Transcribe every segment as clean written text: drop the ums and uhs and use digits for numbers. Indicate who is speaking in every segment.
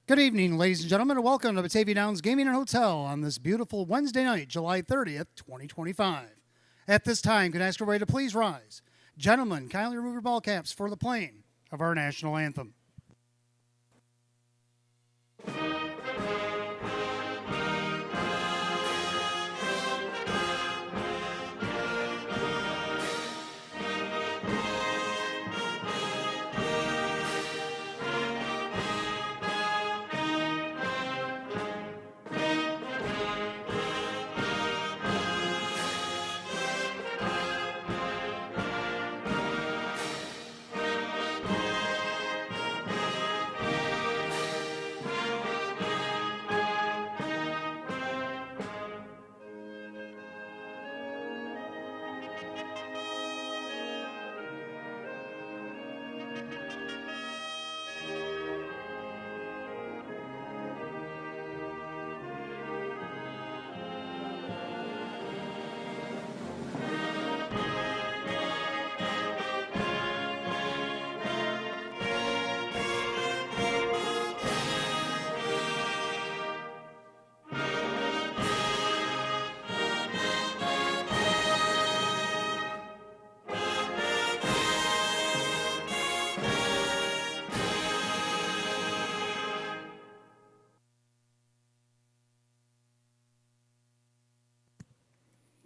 Speaker 1: Good evening, ladies and gentlemen, and welcome to Batavia Downs Gaming and Hotel on this beautiful Wednesday night, July 30th, 2025. At this time, could I ask everybody to please rise? Gentlemen, kindly remove your ball caps for the playing of our national anthem.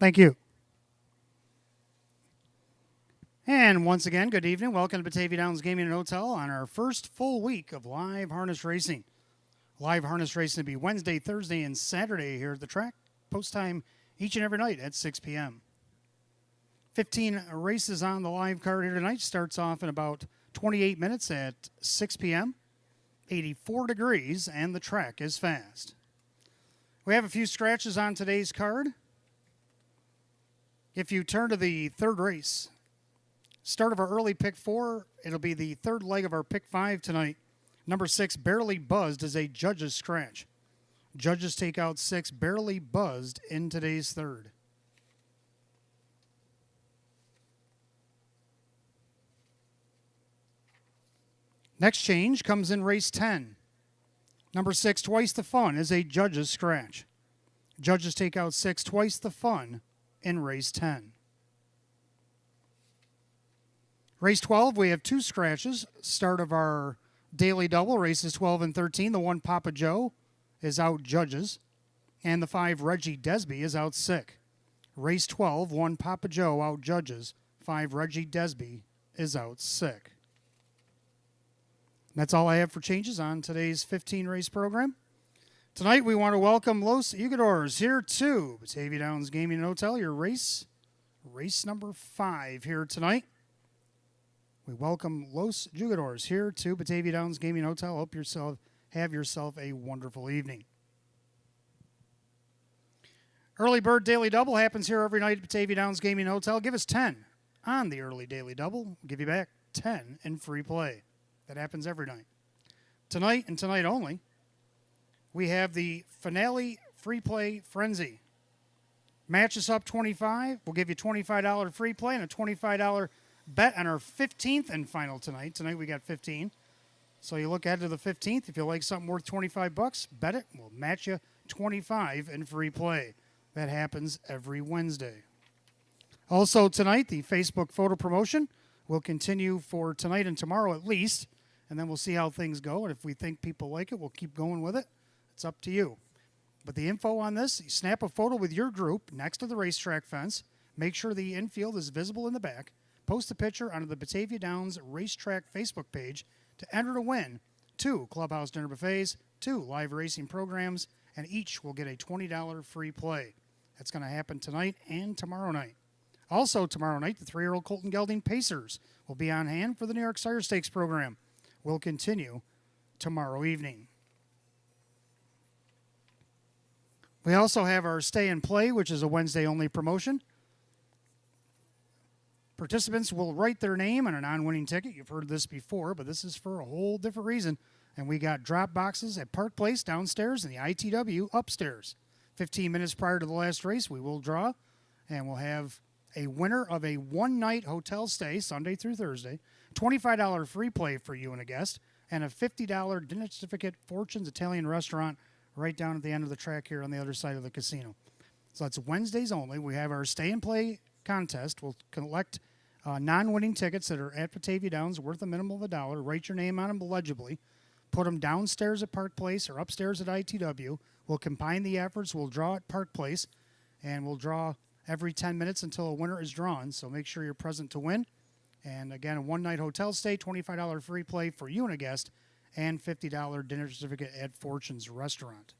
Speaker 1: Thank you. And once again, good evening. Welcome to Batavia Downs Gaming and Hotel on our first full week of live harness racing. Live harness racing will be Wednesday, Thursday, and Saturday here at the track. Post time each and every night at 6 p.m. 15 races on the live card here tonight. Starts off in about 28 minutes at 6 p.m. 84 degrees, and the track is fast. We have a few scratches on today's card. If you turn to the third race, start of our early pick 4, it'll be the third leg of our pick 5 tonight. Number 6, Barely Buzzed, is a judge's scratch. Judges take out 6, Barely Buzzed, in today's third. Next change comes in race 10. Number 6, Twice the Fun, is a judge's scratch. Judges take out 6, Twice the Fun, in race 10. Race 12, we have 2 scratches. Start of our daily double, races 12 and 13. The 1, Papa Joe, is out judges. And the 5, Reggie Desby, is out sick. Race 12, 1, Papa Joe, out judges. 5, Reggie Desby, is out sick. That's all I have for changes on today's 15 race program. Tonight, we want to welcome Los Jugadores here to Batavia Downs Gaming and Hotel, your race number 5 here tonight. We welcome Los Jugadores here to Batavia Downs Gaming and Hotel. Hope have yourself a wonderful evening. Early Bird Daily Double happens here every night at Batavia Downs Gaming and Hotel. Give us 10 on the Early Daily Double. We'll give you back 10 in free play. That happens every night. Tonight, and tonight only, we have the finale free play frenzy. Match us up 25. We'll give you $25 free play and a $25 bet on our 15th and final tonight. Tonight we got 15. So you look ahead to the 15th. If you like something worth $25, bet it. We'll match you 25 in free play. That happens every Wednesday. Also tonight, the Facebook photo promotion will continue for tonight and tomorrow at least. And then we'll see how things go. And if we think people like it, we'll keep going with it. It's up to you. But the info on this, you snap a photo with your group next to the racetrack fence. Make sure the infield is visible in the back. Post a picture onto the Batavia Downs Racetrack Facebook page to enter to win 2 clubhouse dinner buffets, 2 live racing programs, and each will get a $20 free play. That's going to happen tonight and tomorrow night. Also tomorrow night, the 3-year-old Colton Gelding Pacers will be on hand for the New York Sire Stakes program. Will continue tomorrow evening. We also have our Stay and Play, which is a Wednesday-only promotion. Participants will write their name on a non-winning ticket. You've heard this before, but this is for a whole different reason. And we got drop boxes at Park Place downstairs and the ITW upstairs. 15 minutes prior to the last race, we will draw, and we'll have a winner of a one-night hotel stay, Sunday through Thursday, $25 free play for you and a guest, and a $50 dinner certificate, Fortune's Italian Restaurant, right down at the end of the track here on the other side of the casino. So that's Wednesdays only. We have our stay and play contest. We'll collect non-winning tickets that are at Batavia Downs worth a minimum of $1. Write your name on them legibly. Put them downstairs at Park Place or upstairs at ITW. We'll combine the efforts. We'll draw at Park Place, and we'll draw every 10 minutes until a winner is drawn. So make sure you're present to win. And again, a one-night hotel stay, $25 free play for you and a guest, and $50 dinner certificate at Fortune's Restaurant.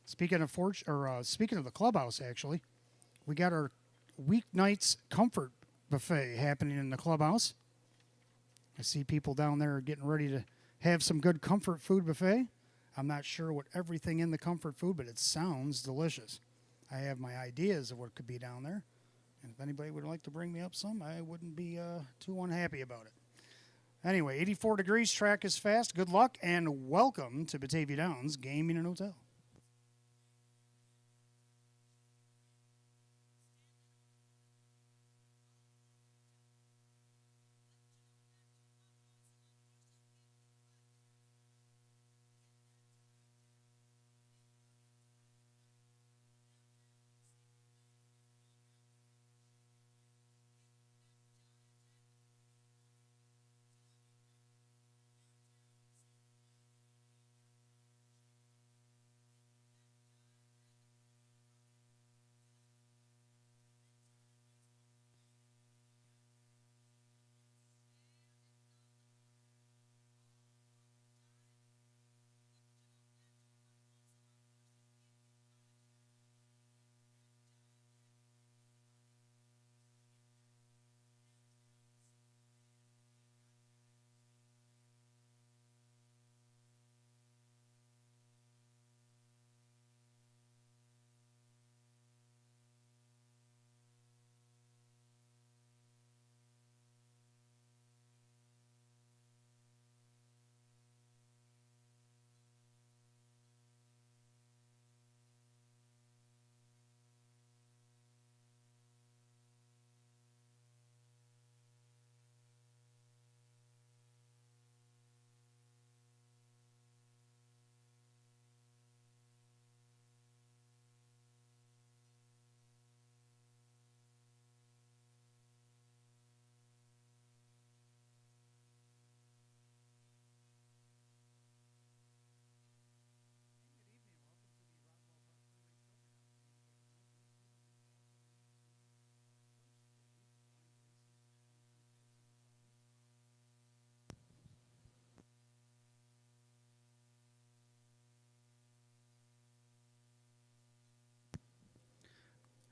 Speaker 1: Speaking of speaking of the clubhouse, actually, we got our weeknights comfort buffet happening in the clubhouse. I see people down there getting ready to have some good comfort food buffet. I'm not sure what everything in the comfort food, but it sounds delicious. I have my ideas of what could be down there, and if anybody would like to bring me up some, I wouldn't be too unhappy about it. Anyway, 84 degrees, track is fast. Good luck, and welcome to Batavia Downs Gaming and Hotel.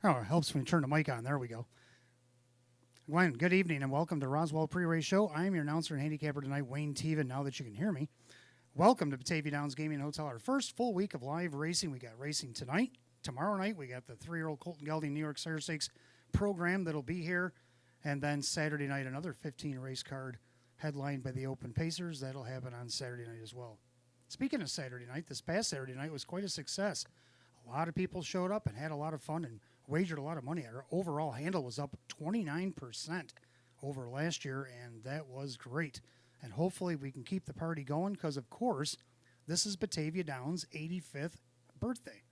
Speaker 1: Oh, it helps when you turn the mic on. There we go. Glenn, good evening and welcome to Roswell Pre-Race Show. I am your announcer and handicapper tonight, Wayne Teven, now that you can hear me. Welcome to Batavia Downs Gaming and Hotel, our first full week of live racing. We got racing tonight. Tomorrow night, we got the 3-year-old Colton Gelding New York Sire Stakes program that'll be here. And then Saturday night, another 15-race card headlined by the Open Pacers. That'll happen on Saturday night as well. Speaking of Saturday night, this past Saturday night was quite a success. A lot of people showed up and had a lot of fun and wagered a lot of money. Our overall handle was up 29% over last year, and that was great. And hopefully we can keep the party going because, of course, this is Batavia Downs' 85th birthday.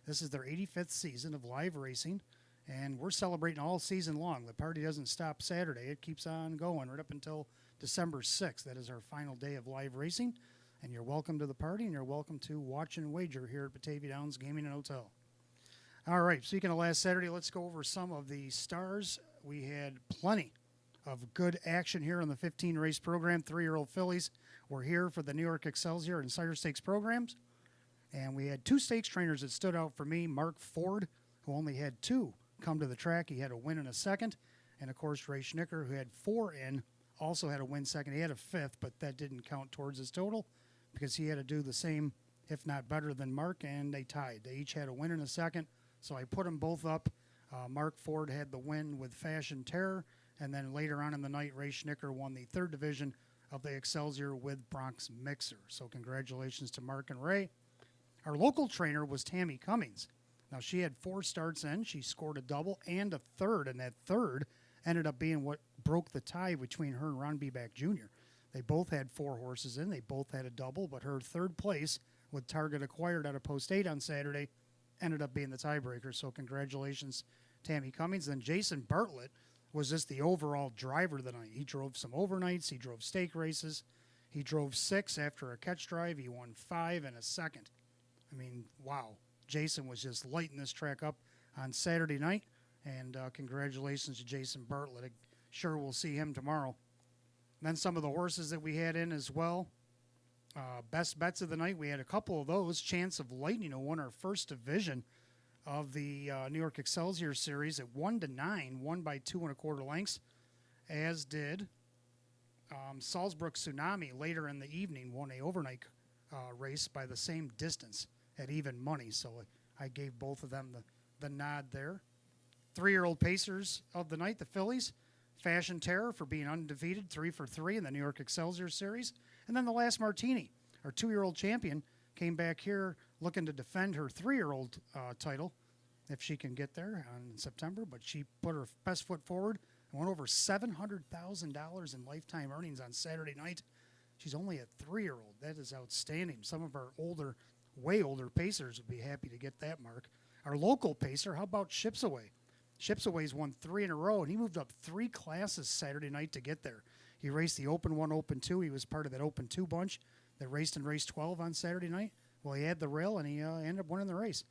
Speaker 1: This is their 85th season of live racing, and we're celebrating all season long. The party doesn't stop Saturday. It keeps on going right up until December 6th. That is our final day of live racing, and you're welcome to the party, and you're welcome to watch and wager here at Batavia Downs Gaming and Hotel. All right, speaking of last Saturday, let's go over some of the stars. We had plenty of good action here on the 15-race program. 3-year-old fillies were here for the New York Excelsior and Sire Stakes programs. And we had 2 stakes trainers that stood out for me. Mark Ford, who only had 2 come to the track. He had a win in a second. And, of course, Ray Schnicker, who had 4 in, also had a win second. He had a 5th, but that didn't count towards his total because he had to do the same, if not better than Mark, and they tied. They each had a win in a second. So I put them both up. Mark Ford had the win with Fashion Terror, and then later on in the night, Ray Schnicker won the 3rd division of the Excelsior with Bronx Mixer. So congratulations to Mark and Ray. Our local trainer was Tammy Cummings. Now, she had 4 starts in. She scored a double and a third, and that third ended up being what broke the tie between her and Ron Beback Jr. They both had 4 horses in. They both had a double, but her third place with target acquired out of post 8 on Saturday ended up being the tiebreaker. So congratulations, Tammy Cummings. Then Jason Bartlett was just the overall driver of the night. He drove some overnights. He drove stake races. He drove 6 after a catch drive. He won 5 in a second. I mean, wow. Jason was just lighting this track up on Saturday night. And congratulations to Jason Bartlett. I'm sure we'll see him tomorrow. Then some of the horses that we had in as well. Best bets of the night, we had a couple of those. Chance of Lightning, who won our first division of the New York Excelsior Series at 1-9, won by 2 1/4 lengths, as did Salzburg Tsunami later in the evening, won a overnight race by the same distance at even money. So I gave both of them the nod there. 3-year-old Pacers of the night, the fillies. Fashion Terror for being undefeated, 3 for 3 in the New York Excelsior Series. And then the Last Martini, our 2-year-old champion, came back here looking to defend her 3-year-old title, if she can get there in September. But she put her best foot forward and went over $700,000 in lifetime earnings on Saturday night. She's only a 3-year-old. That is outstanding. Some of our older, way older Pacers would be happy to get that mark. Our local Pacer, how about Ships Away? Ships Away's won 3 in a row, and he moved up 3 classes Saturday night to get there. He raced the Open 1, Open 2. He was part of that Open 2 bunch that raced in race 12 on Saturday night. Well, he had the rail, and he ended up winning the race.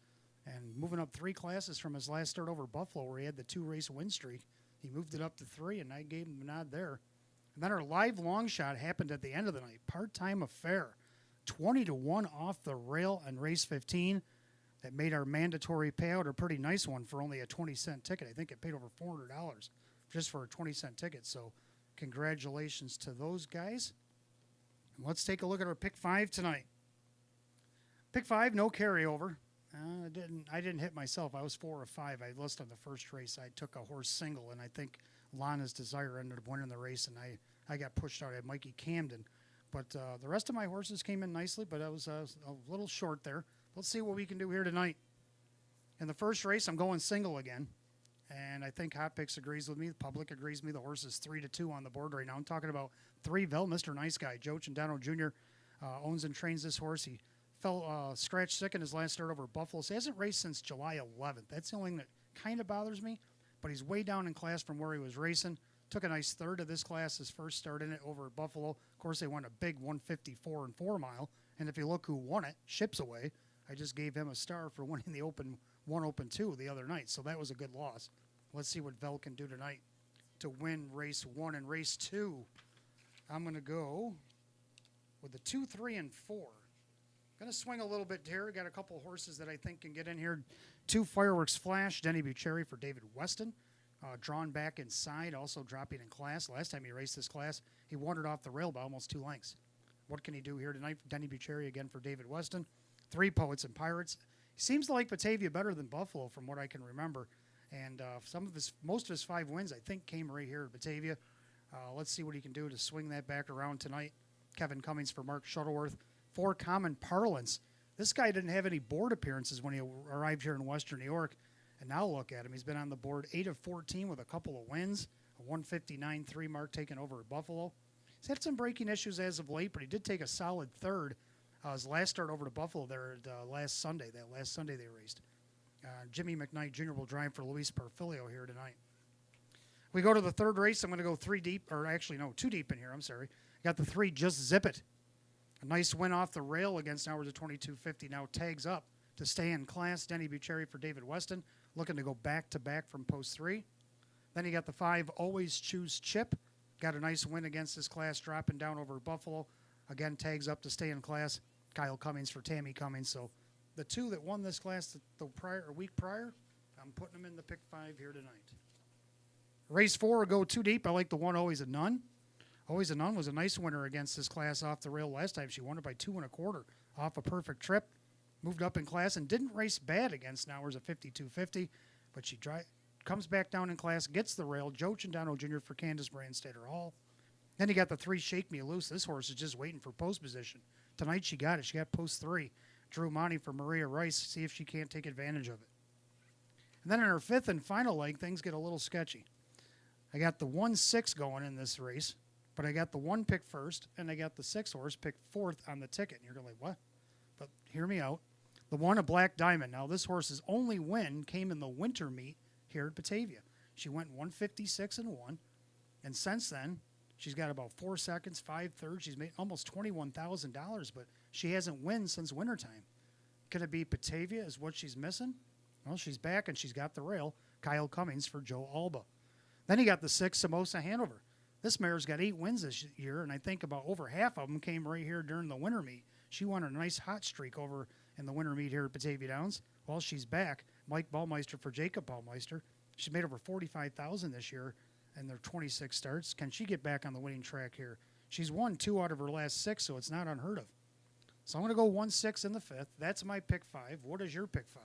Speaker 1: And moving up 3 classes from his last start over Buffalo, where he had the 2-race win streak, he moved it up to 3, and I gave him a nod there. And then our live long shot happened at the end of the night. Part-time affair. 20-1 off the rail in race 15. That made our mandatory payout a pretty nice one for only a 20-cent ticket. I think it paid over $400 just for a 20-cent ticket. So congratulations to those guys. And let's take a look at our pick 5 tonight. Pick 5, no carryover. I didn't hit myself. I was 4 of 5. I lost on the first race. I took a horse single, and I think Lana's Desire ended up winning the race, and I got pushed out. I had Mikey Camden. But the rest of my horses came in nicely, but I was a little short there. Let's see what we can do here tonight. In the first race, I'm going single again. And I think Hot Picks agrees with me. The public agrees with me. The horse is 3-2 on the board right now. I'm talking about 3-Vel, Mr. Nice Guy. Joe Chandano Jr. Owns and trains this horse. He fell scratch sick in his last start over Buffalo. So he hasn't raced since July 11th. That's the only thing that kind of bothers me. But he's way down in class from where he was racing. Took a nice third of this class, his first start in it over at Buffalo. Of course, they won a big 154 and 4 mile. And if you look who won it, Ships Away. I just gave him a star for winning the Open 1, Open 2 the other night, so that was a good loss. Let's see what Vel can do tonight to win race 1 and race 2. I'm going to go with the 2, 3, and 4. Going to swing a little bit here. Got a couple horses that I think can get in here. 2 Fireworks Flash, Denny Bucherri for David Weston. Drawn back inside, also dropping in class. Last time he raced this class, he wandered off the rail by almost 2 lengths. What can he do here tonight? Denny Bucherri again for David Weston. 3 Poets and Pirates. He seems to like Batavia better than Buffalo from what I can remember. And most of his 5 wins, I think, came right here at Batavia. Let's see what he can do to swing that back around tonight. Kevin Cummings for Mark Shuttleworth. 4 Common Parlance. This guy didn't have any board appearances when he arrived here in Western New York. And now look at him. He's been on the board 8 of 14 with a couple of wins. A 159.3 mark taken over at Buffalo. He's had some braking issues as of late, but he did take a solid third. His last start over to Buffalo there last Sunday. That last Sunday they raced. Jimmy McKnight Jr. will drive for Luis Perfilio here tonight. We go to the third race. I'm going to go 3 deep, or actually, no, 2 deep in here. I'm sorry. Got the 3 Just Zip It. A nice win off the rail against Hours of 22.50. Now tags up to stay in class. Denny Bucherri for David Weston. Looking to go back-to-back from post 3. Then you got the 5 Always Choose Chip. Got a nice win against this class, dropping down over Buffalo. Again, tags up to stay in class. Kyle Cummings for Tammy Cummings. So the 2 that won this class the week prior, I'm putting them in the pick 5 here tonight. Race 4, go 2 deep. I like the 1 Always a Nun. Always a Nun was a nice winner against this class off the rail last time. She won it by 2 1/4 off a perfect trip. Moved up in class and didn't race bad against Nowers at 52.50, but she comes back down in class, gets the rail. Joe Chandano Jr. for Candace Brandstater Hall. Then you got the 3 Shake Me Loose. This horse is just waiting for post position. Tonight she got it. She got post 3. Drew Monty for Maria Rice. See if she can't take advantage of it. And then in her 5th and final leg, things get a little sketchy. I got the 1-6 going in this race. But I got the 1 pick first, and I got the 6 horse picked fourth on the ticket. And you're going to like, what? But hear me out. The 1, a Black Diamond. Now, this horse's only win came in the winter meet here at Batavia. She went 156 and 1. And since then, she's got about 4 seconds, 5 thirds. She's made almost $21,000, but she hasn't won since wintertime. Could it be Batavia is what she's missing? Well, she's back, and she's got the rail. Kyle Cummings for Joe Alba. Then you got the 6, Samosa Hanover. This mare's got 8 wins this year, and I think about over half of them came right here during the winter meet. She won a nice hot streak over in the winter meet here at Batavia Downs. Well, she's back. Mike Baumeister for Jacob Baumeister. She's made over $45,000 this year in their 26 starts. Can she get back on the winning track here? She's won 2 out of her last 6, so it's not unheard of. So I'm going to go 1-6 in the 5th. That's my pick 5. What is your pick 5?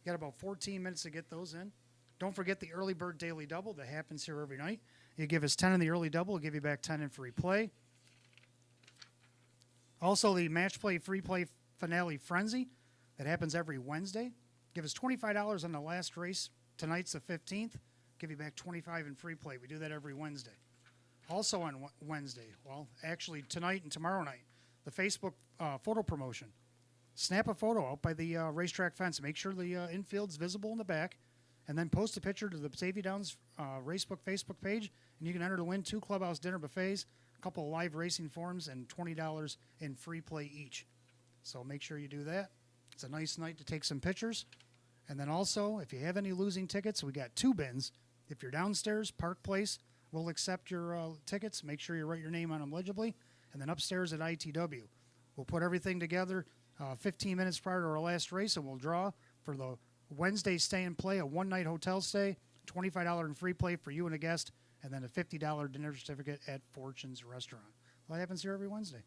Speaker 1: You got about 14 minutes to get those in. Don't forget the early bird daily double that happens here every night. You give us 10 in the early double, we'll give you back 10 in free play. Also, the match play free play finale frenzy that happens every Wednesday. Give us $25 on the last race. Tonight's the 15th. Give you back $25 in free play. We do that every Wednesday. Also on Wednesday, well, actually tonight and tomorrow night, the Facebook photo promotion. Snap a photo out by the racetrack fence. Make sure the infield's visible in the back. And then post a picture to the Batavia Downs Racebook Facebook page, and you can enter to win 2 clubhouse dinner buffets, a couple of live racing forums, and $20 in free play each. So make sure you do that. It's a nice night to take some pictures. And then also, if you have any losing tickets, we got 2 bins. If you're downstairs, Park Place, we'll accept your tickets. Make sure you write your name on them legibly. And then upstairs at ITW, we'll put everything together 15 minutes prior to our last race, and we'll draw for the Wednesday stay and play, a 1-night hotel stay, $25 in free play for you and a guest, and then a $50 dinner certificate at Fortune's Restaurant. Well, that happens here every Wednesday.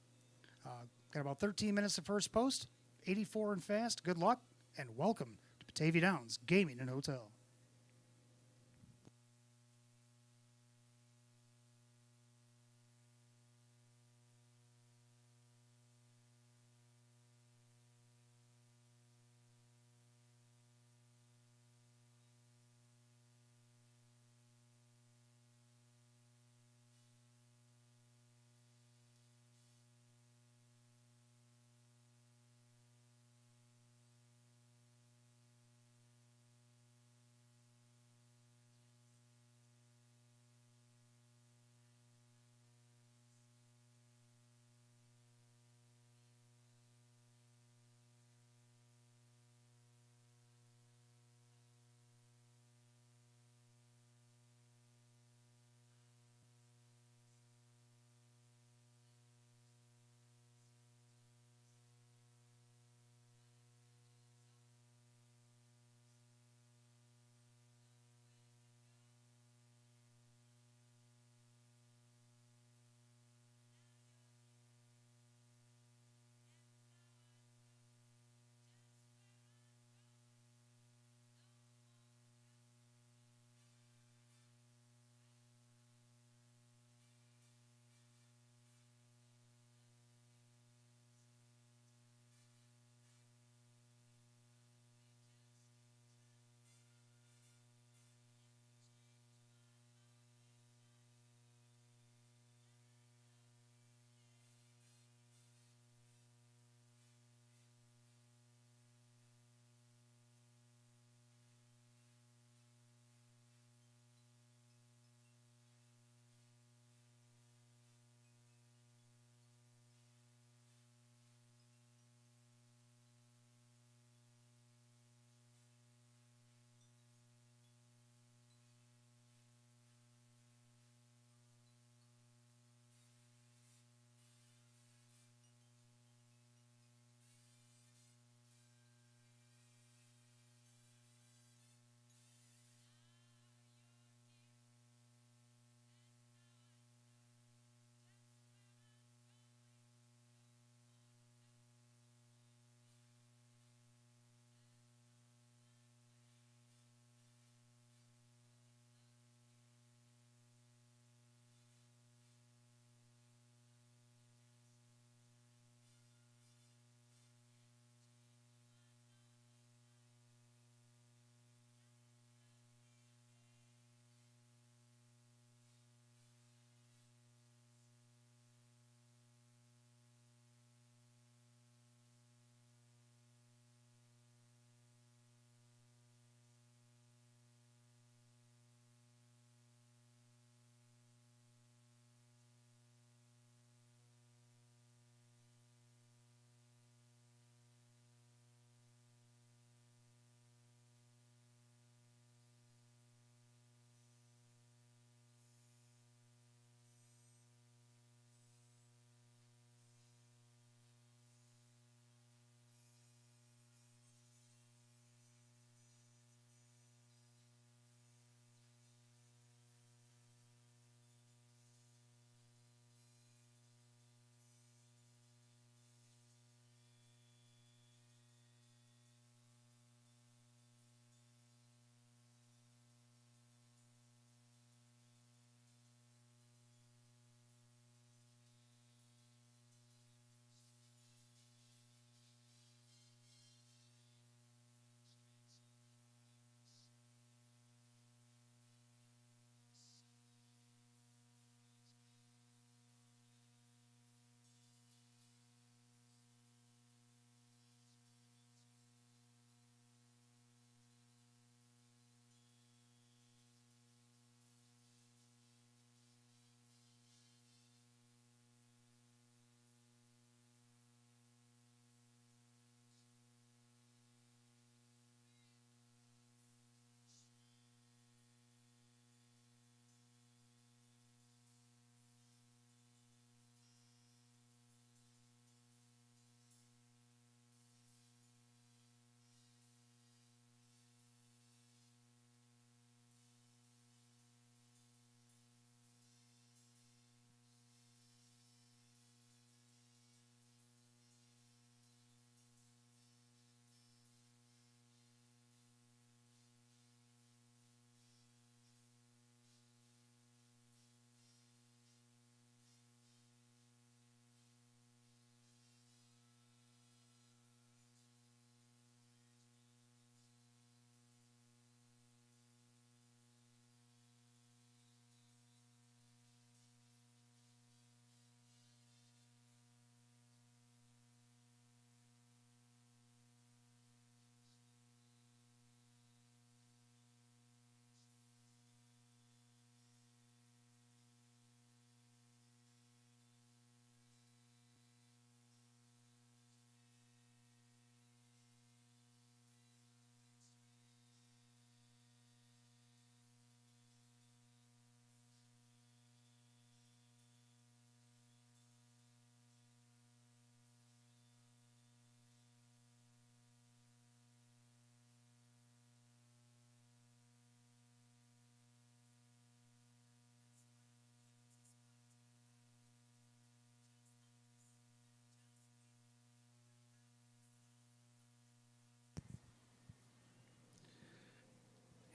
Speaker 1: Got about 13 minutes to first post, 84 and fast. Good luck, and welcome to Batavia Downs Gaming and Hotel.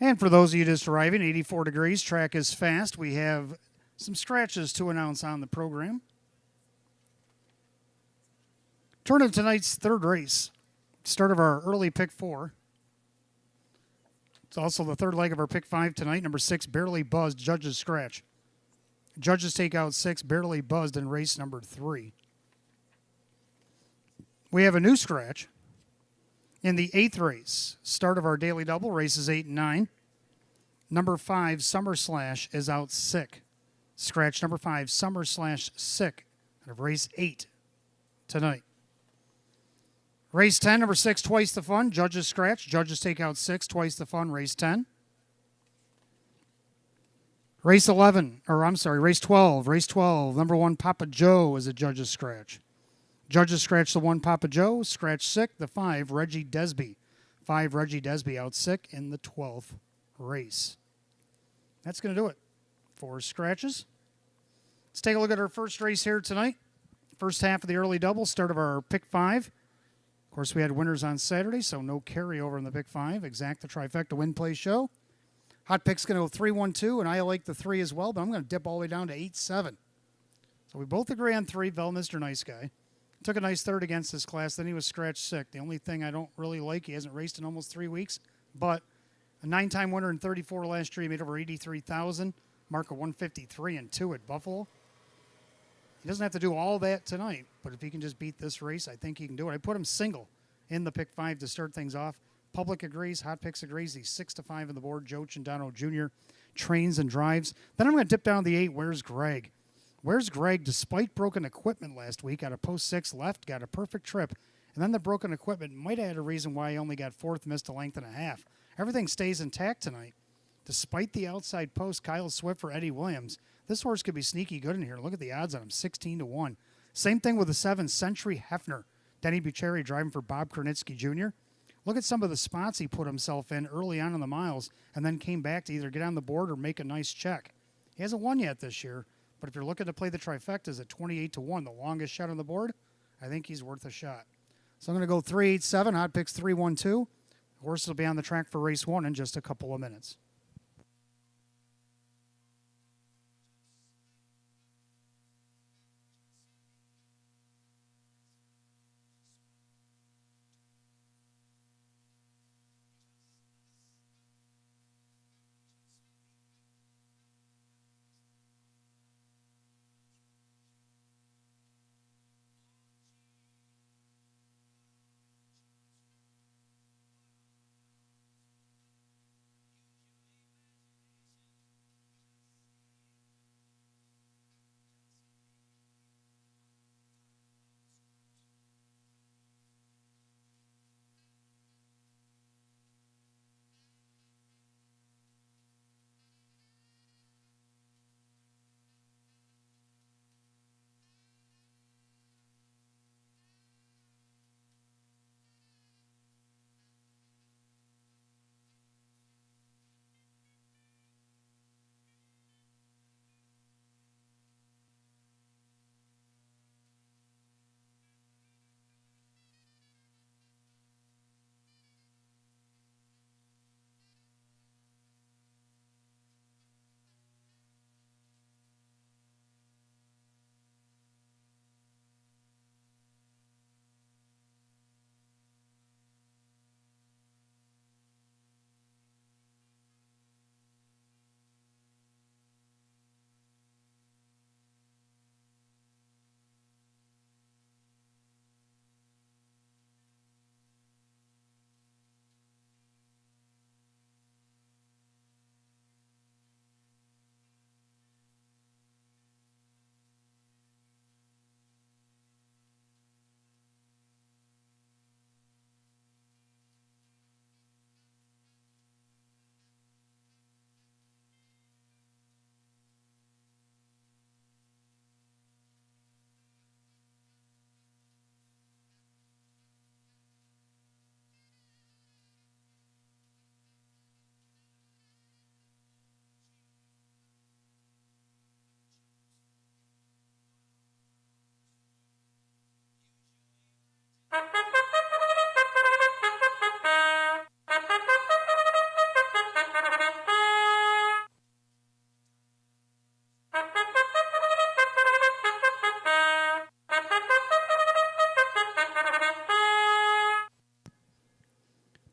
Speaker 1: And for those of you just arriving, 84 degrees, track is fast. We have some scratches to announce on the program. Turn to tonight's third race, start of our early pick 4. It's also the third leg of our pick 5 tonight. Number 6, Barely Buzzed, Judges Scratch. Judges take out 6, Barely Buzzed in race number 3. We have a new scratch in the 8th race, start of our daily double, races 8 and 9. Number 5, Summer Slash, is out sick. Scratch number 5, Summer Slash sick, out of race 8 tonight. Race 10, number 6, Twice the Fun, Judges Scratch. Judges take out 6, Twice the Fun, race 10. Race 12. Race 12, number 1, Papa Joe, is a Judges Scratch. Judges scratch the 1, Papa Joe. Scratch sick, the 5, Reggie Desby. 5, Reggie Desby out sick in the 12th race. That's going to do it for scratches. Let's take a look at our first race here tonight. First half of the early double, start of our pick 5. Of course, we had winners on Saturday, so no carryover in the pick 5. Exacta trifecta win play show. Hot pick's going to go 3-1-2, and I like the 3 as well, but I'm going to dip all the way down to 8-7. So we both agree on 3. Vel, Mr. Nice Guy. Took a nice third against this class, then he was scratch sick. The only thing I don't really like, he hasn't raced in almost 3 weeks, but a 9-time winner in 34 last year. He made over 83,000, mark of 153 and 2 at Buffalo. He doesn't have to do all that tonight, but if he can just beat this race, I think he can do it. I put him single in the pick 5 to start things off. Public agrees. Hot Picks agrees. He's 6-5 on the board. Joe Chandano Jr. trains and drives. Then I'm going to dip down to the 8. Where's Greg? Where's Greg? Despite broken equipment last week, got a post 6 left, got a perfect trip, and then the broken equipment might have had a reason why he only got 4th, missed a length and a half. Everything stays intact tonight. Despite the outside post, Kyle Swift for Eddie Williams. This horse could be sneaky good in here. Look at the odds on him, 16-1. Same thing with the 7, Century Hefner. Denny Bucheri driving for Bob Kernitsky Jr. Look at some of the spots he put himself in early on in the miles and then came back to either get on the board or make a nice check. He hasn't won yet this year, but if you're looking to play the trifectas at 28-1, the longest shot on the board, I think he's worth a shot. So I'm going to go 3-8-7, Hot Picks 3-1-2. The horse will be on the track for race 1 in just a couple of minutes.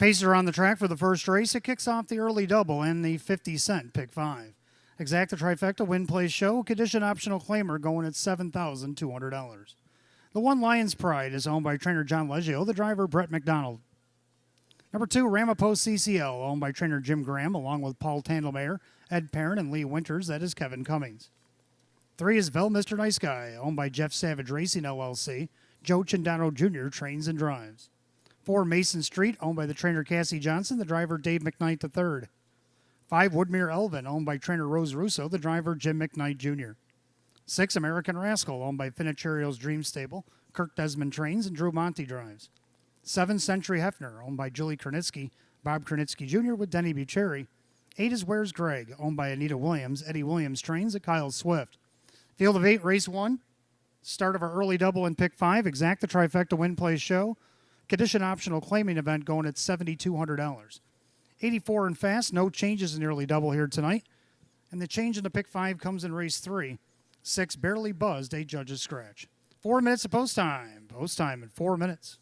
Speaker 1: Pacer on the track for the first race. It kicks off the early double and the 50-cent pick 5. Exacta trifecta, win, place, show. Condition optional claimer going at $7,200. The 1 Lion's Pride is owned by trainer John Leggio, the driver Brett McDonald. Number 2, Ramapo CCL, owned by trainer Jim Graham, along with Paul Tandelmayer, Ed Parent, and Lee Winters. That is Kevin Cummings. 3 is Vel Mr. Nice Guy, owned by Jeff Savage Racing LLC. Joe Chindano Jr. trains and drives. 4, Mason Street, owned by the trainer Cassie Johnson, the driver Dave McKnight III. 5, Woodmere Elvin, owned by trainer Rose Russo, the driver Jim McKnight Jr. 6, American Rascal, owned by Finicherio's Dream Stable, Kirk Desmond trains and Drew Monty drives. 7, Century Hefner, owned by Julie Kernitsky, Bob Kernitsky Jr. with Denny Bucheri. 8 is Where's Greg, owned by Anita Williams. Eddie Williams trains at Kyle Swift. Field of 8, race 1. Start of our early double in pick 5. Exacta trifecta win, place, show. Condition optional claiming event going at $7,200. 84 and fast. No changes in the early double here tonight. And the change in the pick 5 comes in race 3. 6, Barely Buzzed, 8 judges scratch. 4 minutes of post time. Post time in 4 minutes.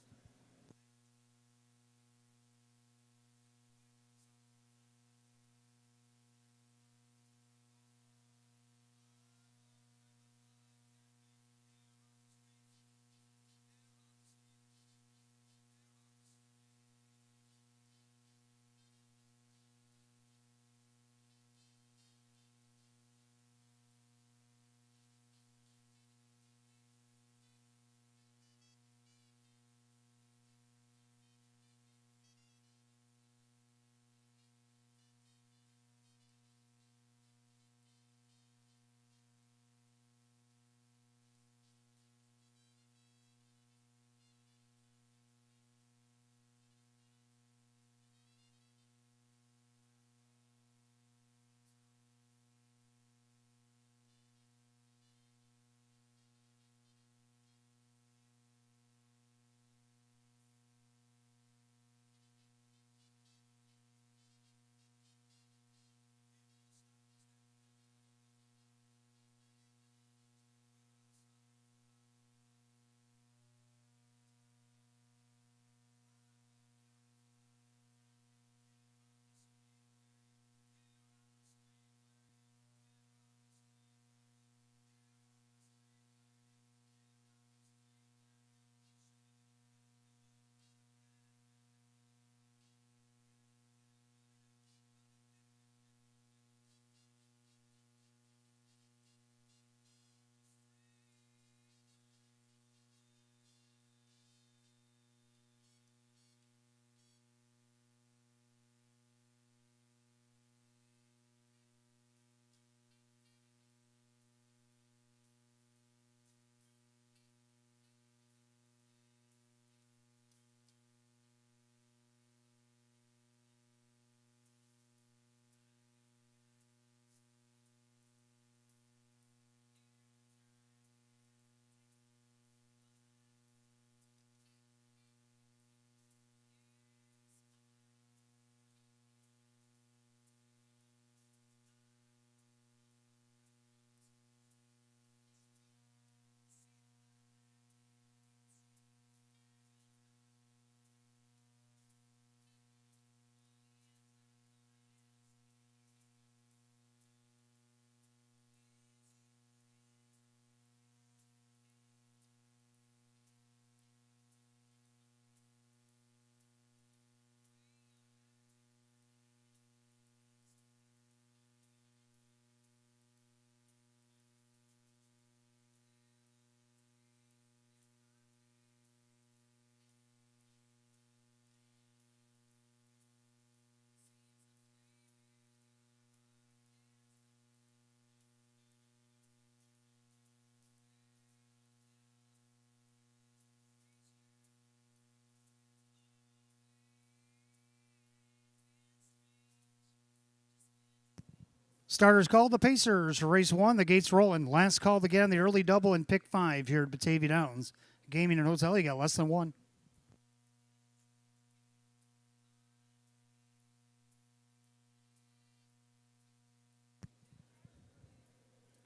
Speaker 1: Starters called, the Pacers for race 1. The gates rolling. Last call again, the early double in pick 5 here at Batavia Downs. Gaming and Hotel, you got less than 1.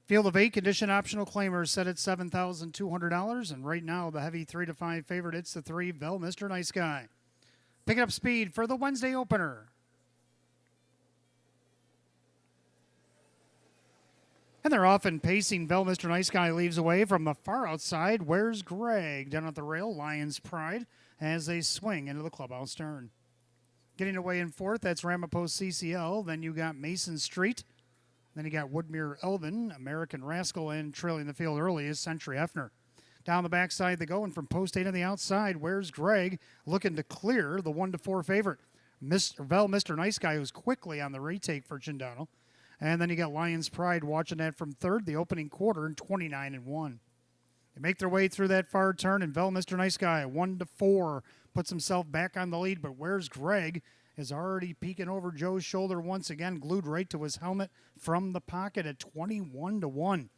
Speaker 1: Field of 8, condition optional claimers set at $7,200. And right now, the heavy 3 to 5 favorite, it's the 3, Vel Mr. Nice Guy. Picking up speed for the Wednesday opener. And they're off and pacing. Mr. Nice Guy leaves away from the far outside. Where's Greg? Down at the rail, Lions Pride as they swing into the clubhouse turn. Getting away in fourth, that's Ramapo CCL. Then you got Mason Street. Then you got Woodmere Elvin, American Rascal, and trailing the field early is Century Hefner. Down the backside they go, and from post 8 on the outside, where's Greg? Looking to clear the 1-4 favorite. Mr. Nice Guy, who's quickly on the retake for Chindano. And then you got Lions Pride watching that from third, the opening quarter, in 29-1. They make their way through that far turn, and Mr. Nice Guy, 1-4, puts himself back on the lead. But where's Greg? Is already peeking over Joe's shoulder once again, glued right to his helmet from the pocket at 21-1.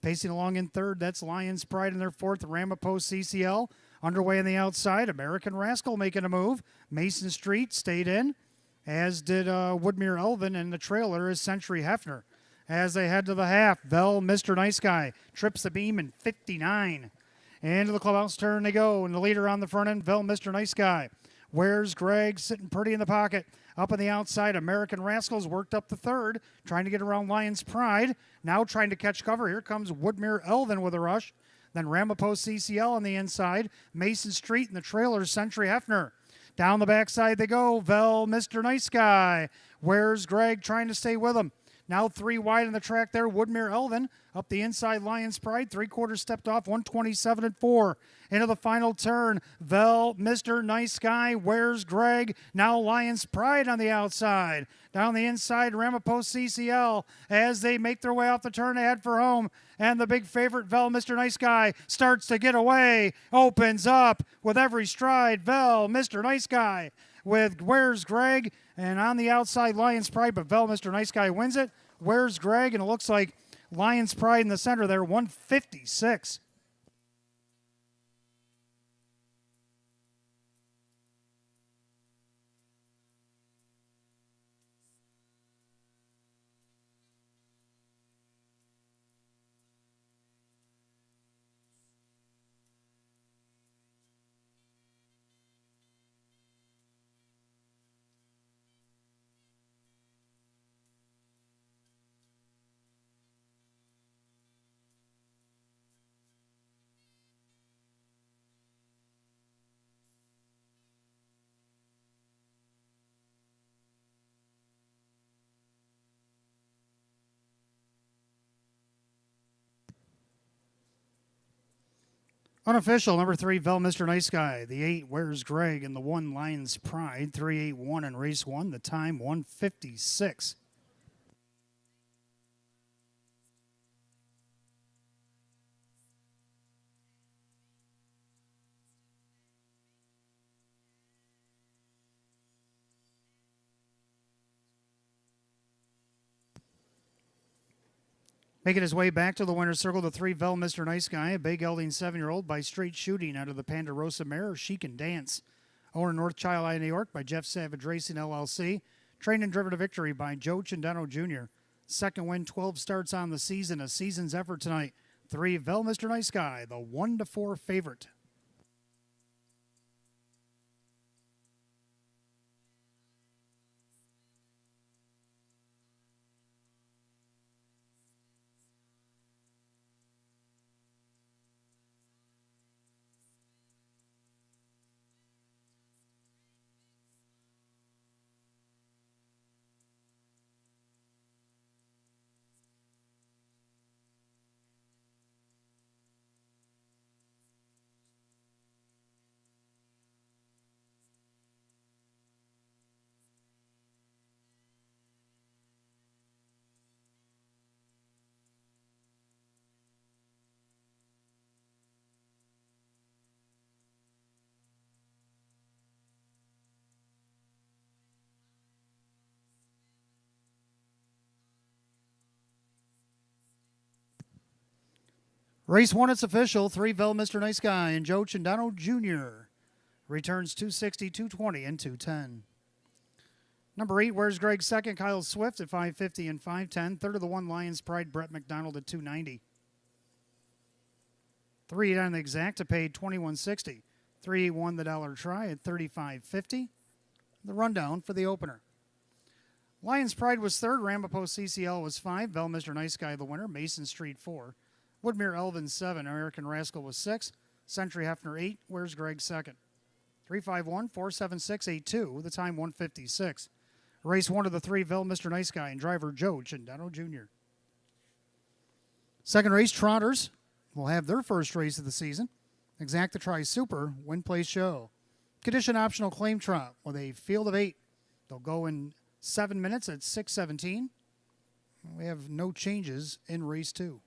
Speaker 1: Pacing along in third, that's Lions Pride in their fourth, Ramapo CCL. Underway on the outside, American Rascal making a move. Mason Street stayed in, as did Woodmere Elvin, and the trailer is Century Hefner. As they head to the half, Mr. Nice Guy trips the beam in 59. Into the clubhouse turn they go, and the leader on the front end, Mr. Nice Guy. Where's Greg? Sitting pretty in the pocket. Up on the outside, American Rascals worked up the third, trying to get around Lions Pride. Now trying to catch cover. Here comes Woodmere Elvin with a rush. Then Ramapo CCL on the inside. Mason Street in the trailer, Century Hefner. Down the backside they go. Mr. Nice Guy. Where's Greg? Trying to stay with him. Now 3 wide in the track there. Woodmere Elvin up the inside, Lions Pride. 3/4 stepped off, 127-4. Into the final turn, Mr. Nice Guy. Where's Greg? Now Lions Pride on the outside. Down the inside, Ramapo CCL as they make their way off the turn to head for home. And the big favorite, Mr. Nice Guy, starts to get away. Opens up with every stride. Mr. Nice Guy with Where's Greg? And on the outside, Lions Pride, but Mr. Nice Guy wins it. Where's Greg? And it looks like Lions Pride in the center there, 156. Unofficial, number 3, Mr. Nice Guy. The 8, Where's Greg? And the 1, Lions Pride. 3-8-1 in race 1. The time, 156. Making his way back to the winner's circle, the 3, Mr. Nice Guy, a big gelding 7-year-old by straight shooting out of the Ponderosa mare, She Can Dance. Owner North Carolina, New York by Jeff Savage Racing, LLC. Trained and driven to victory by Joe Chindano Jr. Second win, 12 starts on the season, a season's effort tonight. 3, Mr. Nice Guy, the 1-4 favorite. Race 1, it's official. 3, Mr. Nice Guy and Joe Chindano Jr. Returns 260, 220, and 210. Number 8, Where's Greg? Second, Kyle Swift at 550 and 510. Third of the 1, Lions Pride, Brett McDonald at 290. 3 on the exacta paid $21.60. 3 won the dollar try at $35.50. The rundown for the opener. Lions Pride was third. Ramapo CCL was 5. Bell Mr. Nice Guy the winner. Mason Street 4. Woodmere Elvin 7. American Rascal was 6. Century Hefner 8. Where's Greg 2nd? 351-476-82. The time 1:56. Race 1 of the 3. Bell Mr. Nice Guy and driver Joe Chindano Jr. Second race, Trotters will have their first race of the season. Exacta Tri Super Win Place Show. Condition optional claim trot with a field of 8. They'll go in 7 minutes at 6:17. We have no changes in race 2.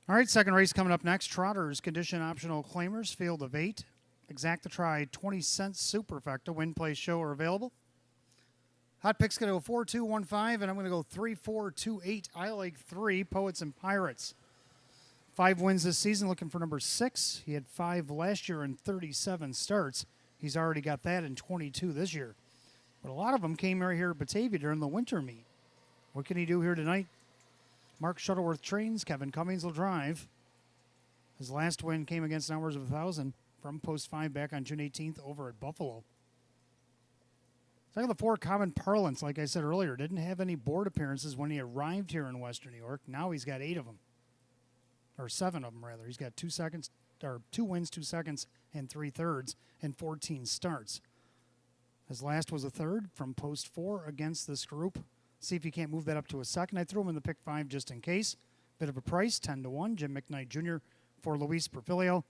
Speaker 1: All right, second race coming up next. Trotters, condition optional claimers, field of 8. Exacta Tri 20-cent Superfecta Win Place Show are available. Hot pick's going to go 4-2-1-5, and I'm going to go 3-4-2-8. I like 3, Poets and Pirates. 5 wins this season, looking for number 6. He had 5 last year in 37 starts. He's already got that in 22 this year. But a lot of them came right here at Batavia during the winter meet. What can he do here tonight? Mark Shuttleworth trains. Kevin Cummings will drive. His last win came against Numbers of 1,000 from Post 5 back on June 18th over at Buffalo. Second of the 4 common parlance, like I said earlier, didn't have any board appearances when he arrived here in Western New York. Now he's got 8 of them. Or 7 of them, rather. He's got 2 wins, 2 seconds, and 3 thirds, and 14 starts. His last was a third from Post 4 against this group. See if you can't move that up to a second. I threw him in the pick 5 just in case. Bit of a price, 10-1. Jim McKnight Jr. for Luis Perfilio.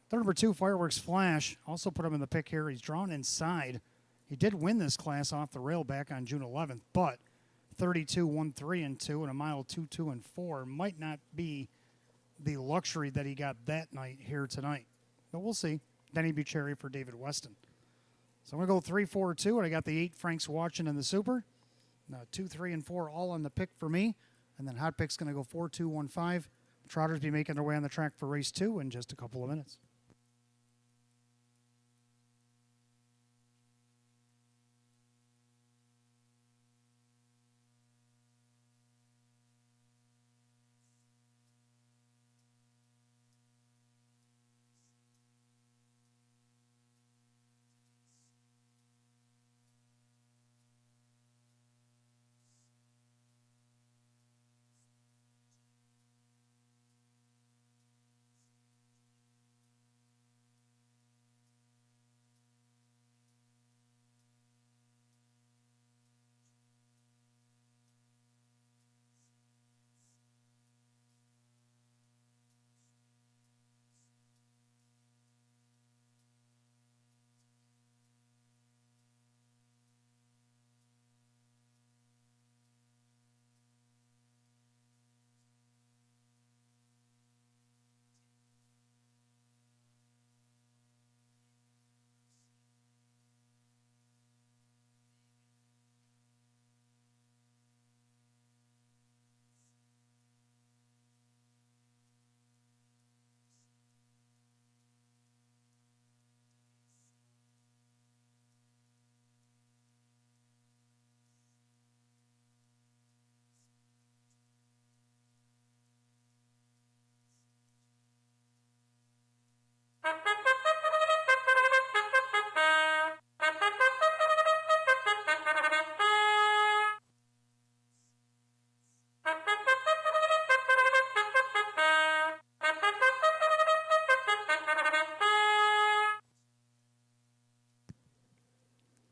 Speaker 1: Third number 2, Fireworks Flash. Also put him in the pick here. He's drawn inside. He did win this class off the rail back on June 11th, but 32, 1, 3, and 2, and a mile 2, 2, and 4 might not be the luxury that he got that night here tonight. But we'll see. Denny Bucherri for David Weston. So I'm going to go 3, 4, 2, and I got the 8 Franks watching in the Super. 2, 3, and 4 all on the pick for me. And then Hot Pick's going to go 4, 2, 1, 5. Trotters be making their way on the track for race 2 in just a couple of minutes.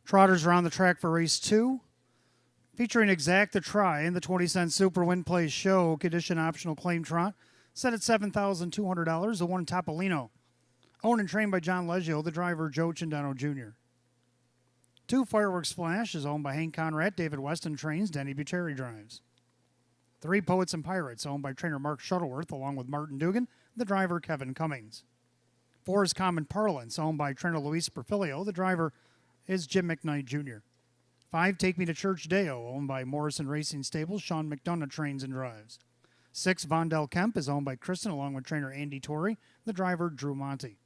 Speaker 1: Trotters are on the track for race 2. Featuring Exact the Try in the 20-cent Super Win Play Show condition optional claim trot. Set at $7,200. The one Topolino. Owned and trained by John Leggio, the driver Joe Cindano Jr. 2 Fireworks Flash is owned by Hank Conrad. David Weston trains. Denny Bucherri drives. 3 Poets and Pirates owned by trainer Mark Shuttleworth along with Martin Dugan, the driver Kevin Cummings. 4 is Common Parlance owned by trainer Luis Perfilio. The driver is Jim McKnight Jr. 5 Take Me to Church Deo owned by Morrison Racing Stables. Sean McDonough trains and drives. 6 Vondel Kemp is owned by Kristen along with trainer Andy Torrey, the driver Drew Monty.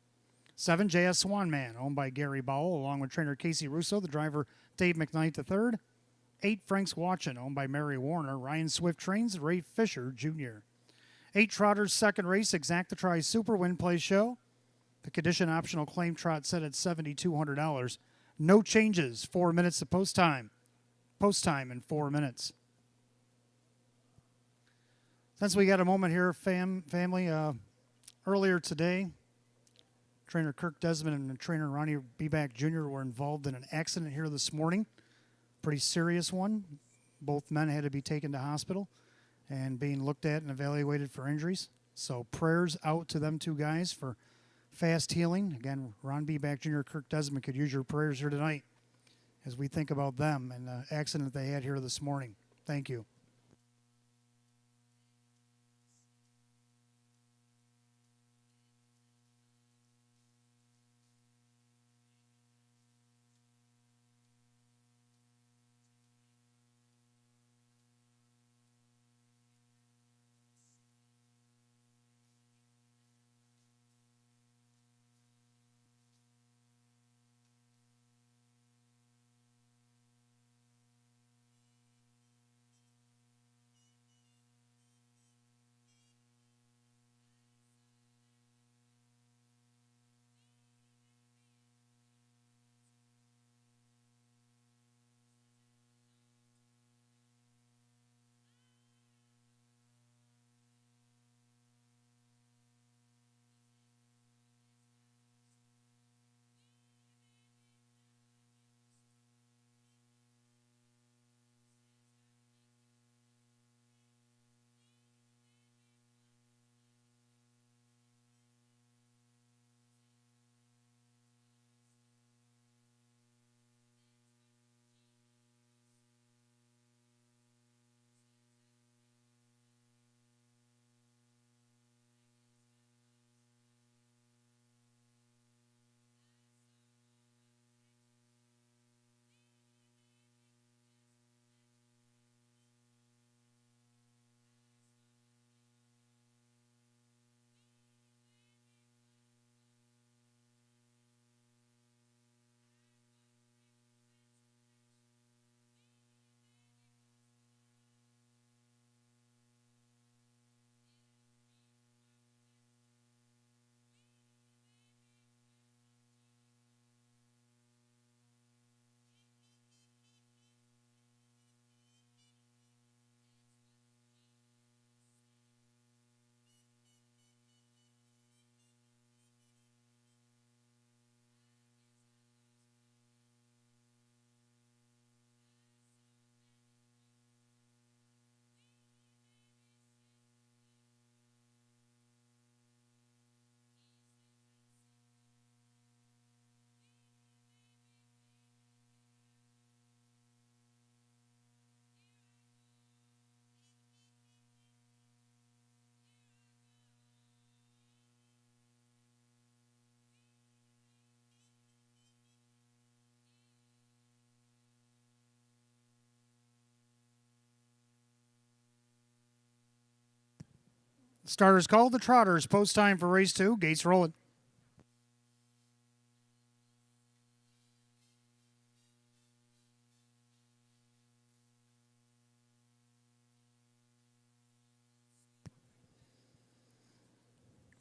Speaker 1: 7 JS Swanman owned by Gary Bowell along with trainer Casey Russo, the driver Dave McKnight III. 8 Frank's Watchin owned by Mary Warner. Ryan Swift trains. Ray Fisher Jr. 8 Trotters second race Exact the Try Super Win Play Show. The condition optional claim trot set at $7,200. No changes. 4 minutes to post time. Post time in 4 minutes. Since we got a moment here, family, earlier today, trainer Kirk Desmond and trainer Ronnie Beback Jr. were involved in an accident here this morning. Pretty serious one. Both men had to be taken to hospital and being looked at and evaluated for injuries. So prayers out to them 2 guys for fast healing. Again, Ron Beback Jr., Kirk Desmond could use your prayers here tonight as we think about them and the accident they had here this morning. Thank you. Starters called, the Trotters. Post time for race 2. Gates rolling.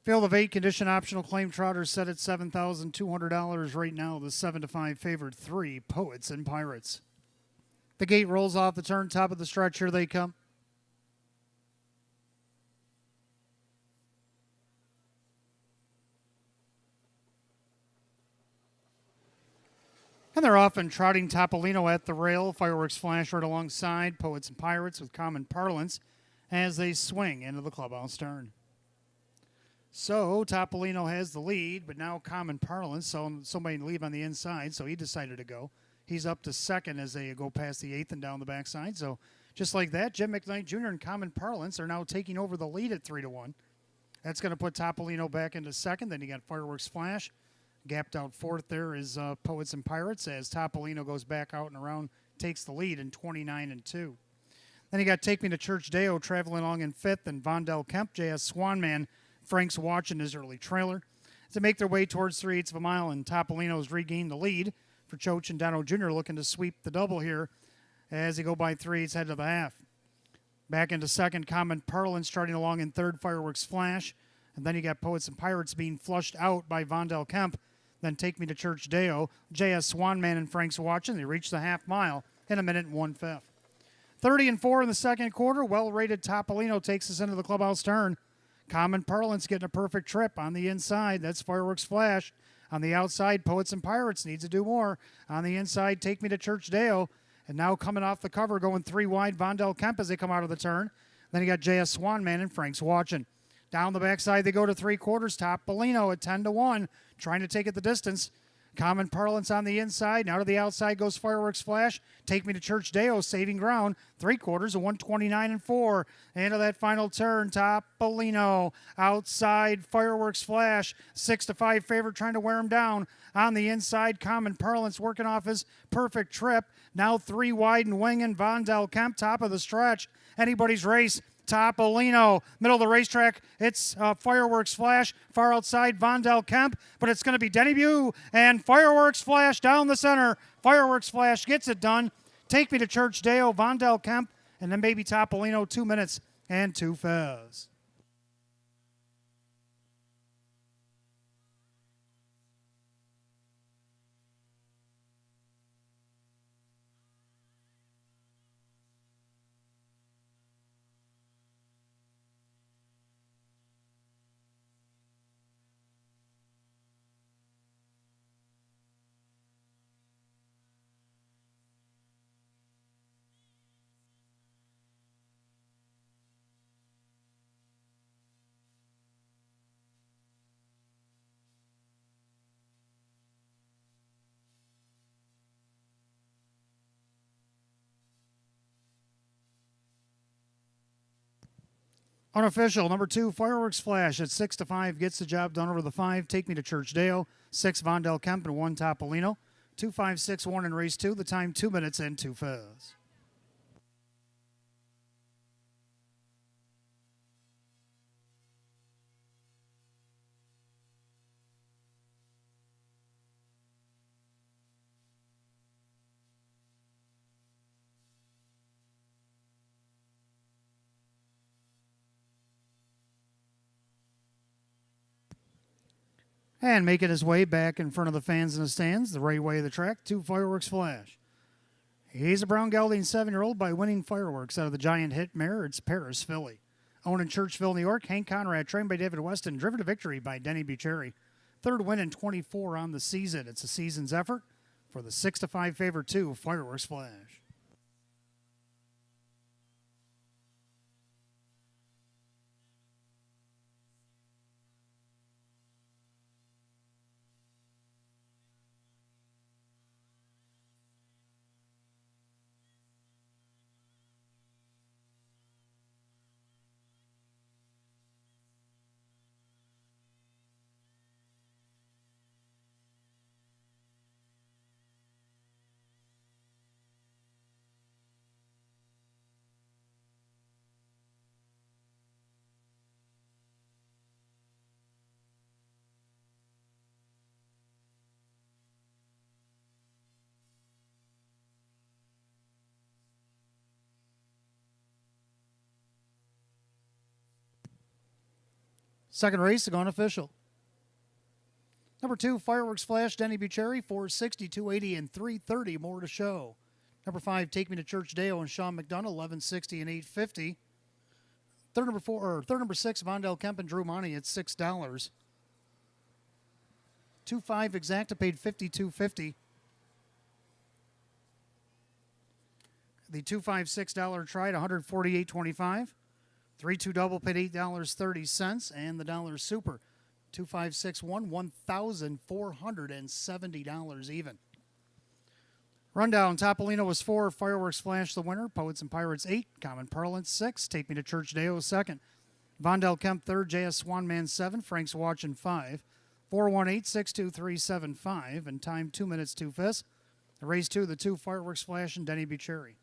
Speaker 1: Field of 8, condition optional claim trotters set at $7,200 right now. The 7-5 favorite 3, Poets and Pirates. The gate rolls off the turn, top of the stretch. Here they come. And they're off and trotting. Topolino at the rail. Fireworks flash right alongside. Poets and Pirates with common parlance as they swing into the clubhouse turn. So Topolino has the lead, but now common parlance, so somebody to leave on the inside, so he decided to go. He's up to second as they go past the 8th and down the backside. So just like that, Jim McKnight Jr. and common parlance are now taking over the lead at 3-1. That's going to put Topolino back into second. Then you got Fireworks Flash. Gapped out fourth there is Poets and Pirates as Topolino goes back out and around, takes the lead in 29-2. Then you got Take Me to Church Deo traveling along in fifth, and Vondell Kemp, J.S. Swanman, Frank's watching his early trailer to make their way towards 3/8 of a mile, and Topolino's regained the lead for Choach and Dono Jr. looking to sweep the double here as they go by 3/8 head to the half. Back into second, common parlance starting along in third, Fireworks Flash, and then you got Poets and Pirates being flushed out by Vondell Kemp. Then Take Me to Church Deo, J.S. Swanman and Frank's watching. They reach the half mile in 1:01. 30-4 in the second quarter. Well-rated Topolino takes us into the clubhouse turn. Common Parlance getting a perfect trip on the inside. That's Fireworks Flash. On the outside, Poets and Pirates needs to do more. On the inside, Take Me to Church Deo. And now coming off the cover, going 3 wide, Vondell Kemp as they come out of the turn. Then you got J.S. Swanman and Frank's watching. Down the backside, they go to 3/4. Topolino at 10-1, trying to take it the distance. Common Parlance on the inside. Now to the outside goes Fireworks Flash. Take Me to Church Deo, saving ground. 3/4 of 129-4. Into that final turn, Topolino. Outside, Fireworks Flash. 6-5 favorite, trying to wear him down. On the inside, Common Parlance working off his perfect trip. Now 3 wide and winging. Vondell Kemp, top of the stretch. Anybody's race. Topolino, middle of the racetrack. It's Fireworks Flash. Far outside, Vondell Kemp. But it's going to be Denny Bew and Fireworks Flash down the center. Fireworks Flash gets it done. Take Me to Church Deo, Vondell Kemp, and then maybe Topolino, 2 minutes and 2 fez. Unofficial, number 2, Fireworks Flash at 6-5 gets the job done over the 5. Take Me to Church Deo, 6 Vondell Kemp and 1 Topolino. 2-5-6-1 in race 2. The time 2 minutes and 2 fez. And making his way back in front of the fans in the stands, the right way of the track, 2 Fireworks Flash. He's a brown gelding 7-year-old by winning Fireworks out of the Giant Hit mare. It's Paris Philly. Owned in Churchville, New York, Hank Conrad, trained by David Weston, driven to victory by Denny Bucherri. 3rd win in 24 on the season. It's a season's effort for the 6-5 favorite 2 Fireworks Flash. Second race, going official. Number 2, Fireworks Flash, Denny Bucherry, 460, 280, and 330. More to show. Number 5, Take Me to Church Deo and Sean McDonough, 1160 and 850. Third number 6, Vondell Kemp and Drew Monty at $6. 2-5 Exacta paid $52.50. The 2-5 $6 try at $148.25. 3-2 double paid $8.30, and the dollar super 2-5-6-1 $1,470 even. Rundown: Topolino was 4, Fireworks Flash the winner, Poets and Pirates 8, Common Parlance 6, Take Me to Church Deo 2nd, Vondell Kemp 3rd, JS Swanman 7, Frank's Watchin' 5, 418-62375, and time 2 minutes 2 fifths. Race 2, the 2 Fireworks Flash and Denny Bucherry.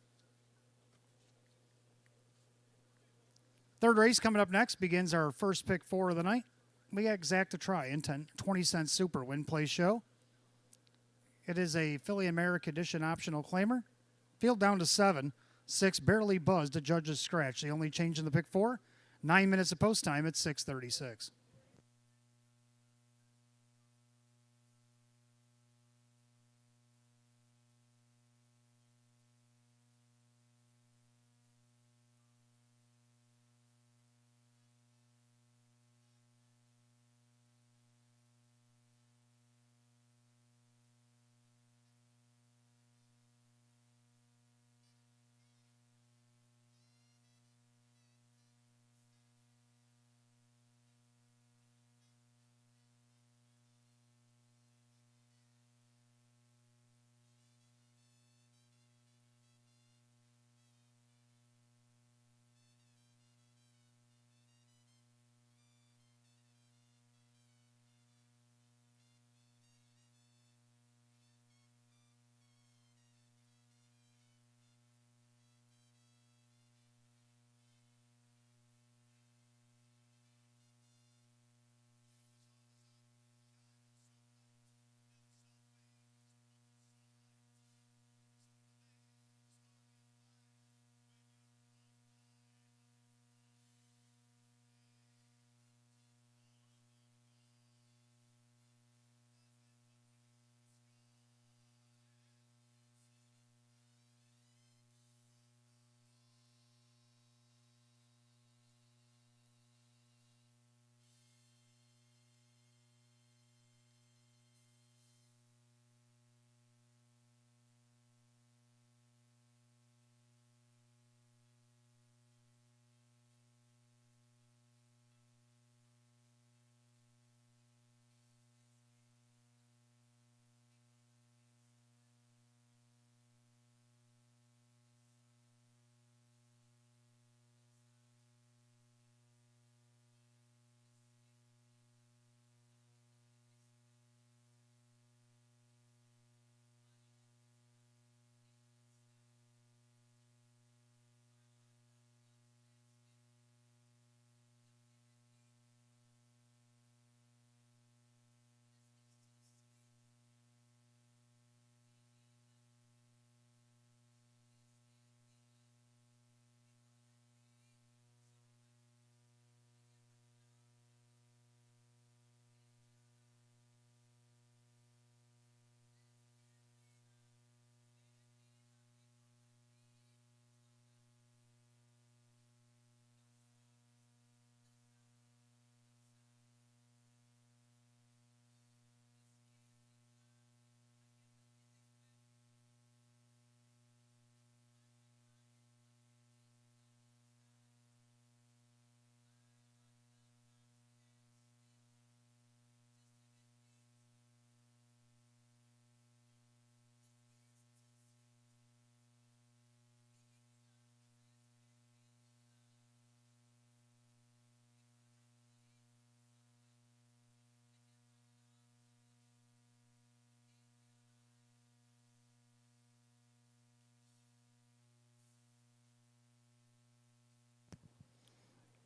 Speaker 1: Third race coming up next begins our first pick 4 of the night. We got Exacta Try in 20-cent super win play show. It is a Philly America Edition optional claimer. Field down to 7. 6 barely buzzed a judge's scratch. The only change in the pick 4. 9 minutes of post time at 6:36.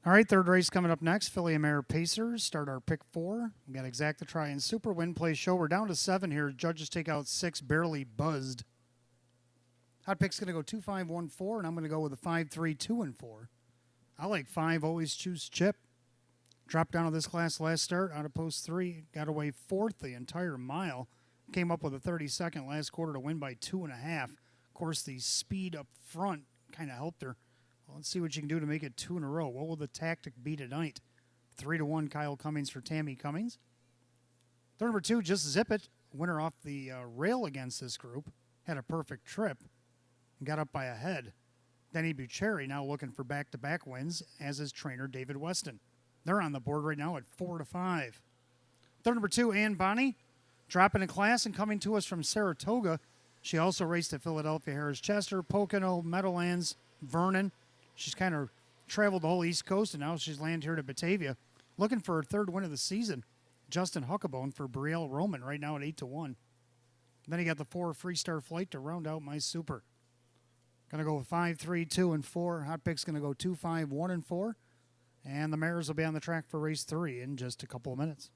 Speaker 1: All right, third race coming up next. Philly America Pacers start our pick 4. We got Exacta Try and Super Win Play show. We're down to 7 here. Judges take out 6, barely buzzed. Hot pick's going to go 2-5-1-4, and I'm going to go with a 5-3-2-4. I like 5, always choose chip. Dropped down to this class last start out of post 3. Got away fourth the entire mile. Came up with a 32nd last quarter to win by 2.5. Of course, the speed up front kind of helped her. Well, let's see what you can do to make it 2 in a row. What will the tactic be tonight? 3-1 Kyle Cummings for Tammy Cummings. Third number 2, Just Zip It. Winner off the rail against this group. Had a perfect trip and got up by a head. Denny Bucheri now looking for back-to-back wins, as is trainer David Weston. They're on the board right now at 4-5. Third number 2, Ann Bonney, dropping a class and coming to us from Saratoga. She also raced at Philadelphia, Harris Chester, Pocono, Meadowlands, Vernon. She's kind of traveled the whole East Coast, and now she's landed here to Batavia. Looking for her third win of the season. Justin Huckabone for Brielle Roman right now at 8-1. Then he got the 4 Freestar Flight to round out my super. Going to go with 5, 3, 2, and 4. Hot Pick's going to go 2, 5, 1, and 4. And the mares will be on the track for race 3 in just a couple of minutes.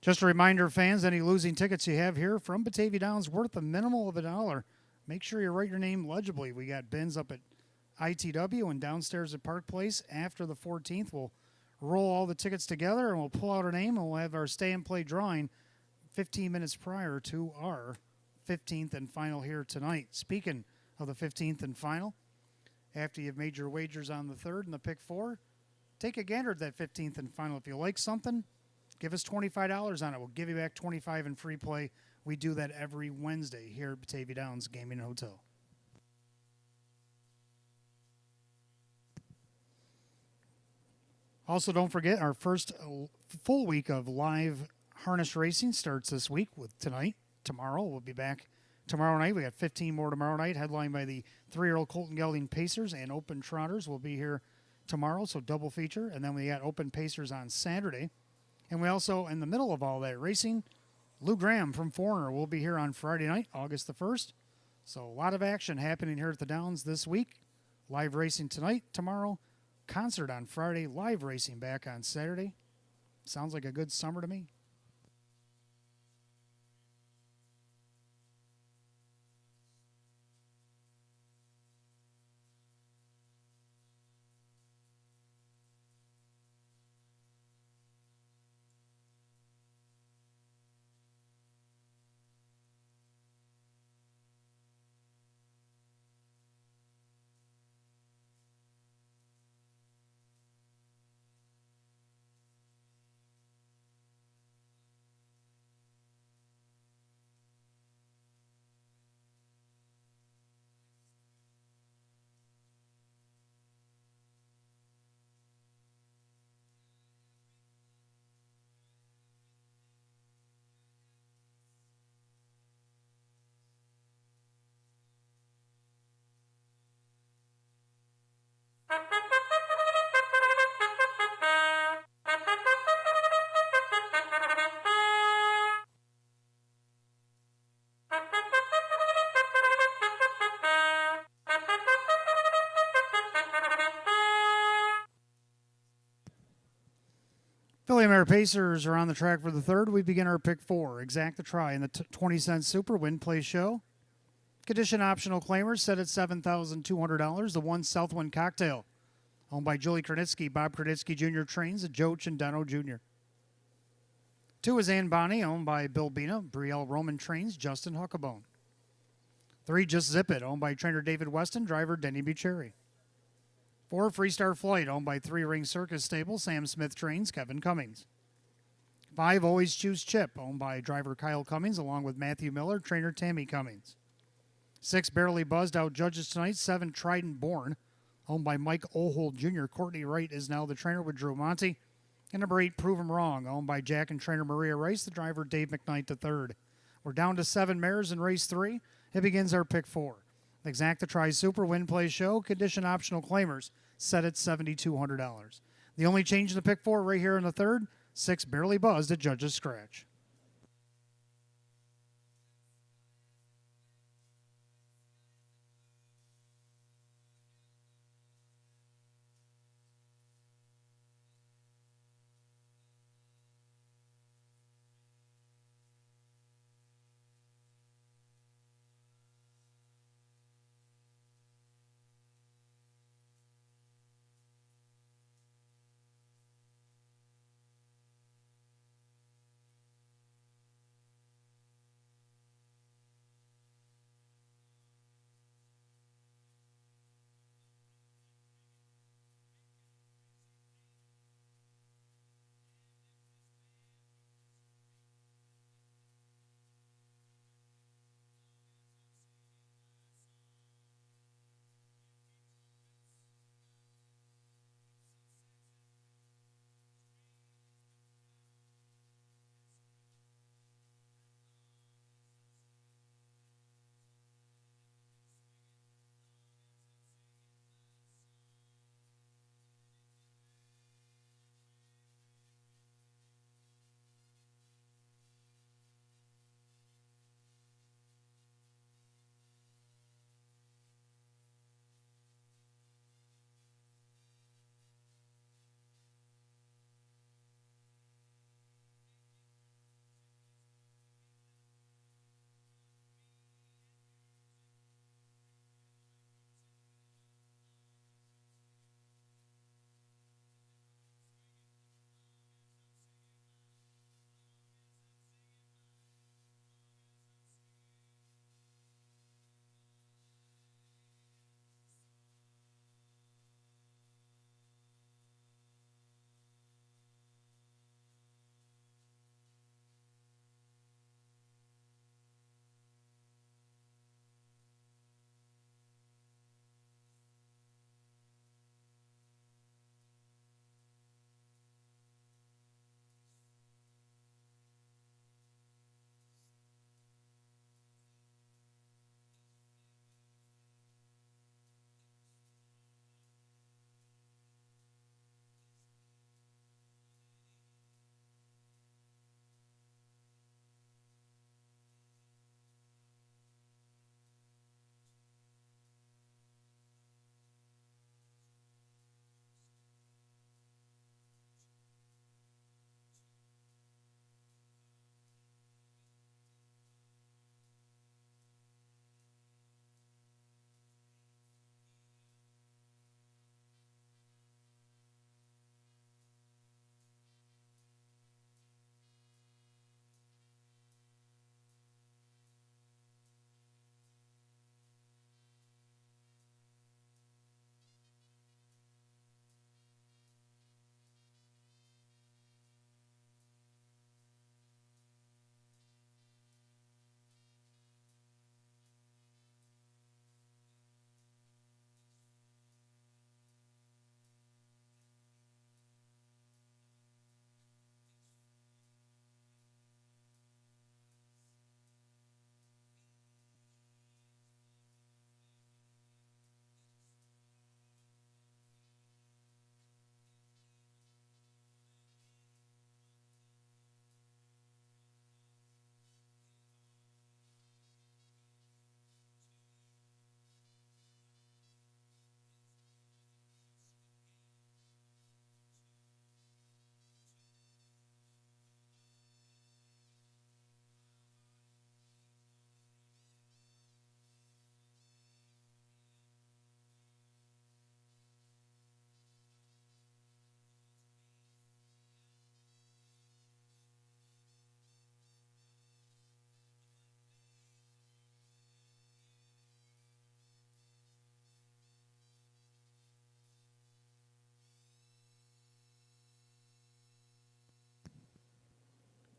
Speaker 1: Just a reminder, fans, any losing tickets you have here from Batavia Downs worth a minimal of $1. Make sure you write your name legibly. We got bins up at ITW and downstairs at Park Place. After the 14th, we'll roll all the tickets together and we'll pull out our name and we'll have our stay and play drawing 15 minutes prior to our 15th and final here tonight. Speaking of the 15th and final, after you've made your wagers on the 3rd and the pick 4, take a gander at that 15th and final. If you like something, give us $25 on it. We'll give you back $25 in free play. We do that every Wednesday here at Batavia Downs Gaming and Hotel. Also, don't forget, our first full week of live harness racing starts this week with tonight. Tomorrow, we'll be back tomorrow night. We got 15 more tomorrow night, headlined by the 3-year-old Colton Gelding Pacers and Open Trotters will be here tomorrow, so double feature. And then we got Open Pacers on Saturday. And we also, in the middle of all that racing, Lou Graham from Foreigner will be here on Friday night, August the 1st. So a lot of action happening here at the Downs this week. Live racing tonight, tomorrow, concert on Friday, live racing back on Saturday. Sounds like a good summer to me. Philly Mare Pacers are on the track for the 3rd. We begin our pick 4. Exact the try in the 20-cent Super Win Play Show. Condition optional claimers set at $7,200. The 1 Southwind Cocktail, owned by Julie Kernitsky, Bob Kernitsky Jr. trains, and Joe Cindano Jr. 2 is Ann Bonney, owned by Bill Bina, Brielle Roman trains, Justin Huckabone. 3, Just Zip It, owned by trainer David Weston, driver Denny Bucheri. 4, Freestar Flight, owned by 3 Ring Circus Stable, Sam Smith trains, Kevin Cummings. 5, Always Choose Chip, owned by driver Kyle Cummings, along with Matthew Miller, trainer Tammy Cummings. 6, Barely Buzzed, out judges tonight. 7, Trident Born, owned by Mike Ohold Jr. Courtney Wright is now the trainer with Drew Monty. And number 8, Prove 'Em Wrong, owned by Jack and trainer Maria Rice, the driver Dave McKnight III. We're down to 7 mares in race 3. It begins our pick 4. Exact the Try Super Win Play Show, condition optional claimers, set at $7,200. The only change in the pick 4 right here in the 3rd, 6, Barely Buzzed at Judge's Scratch.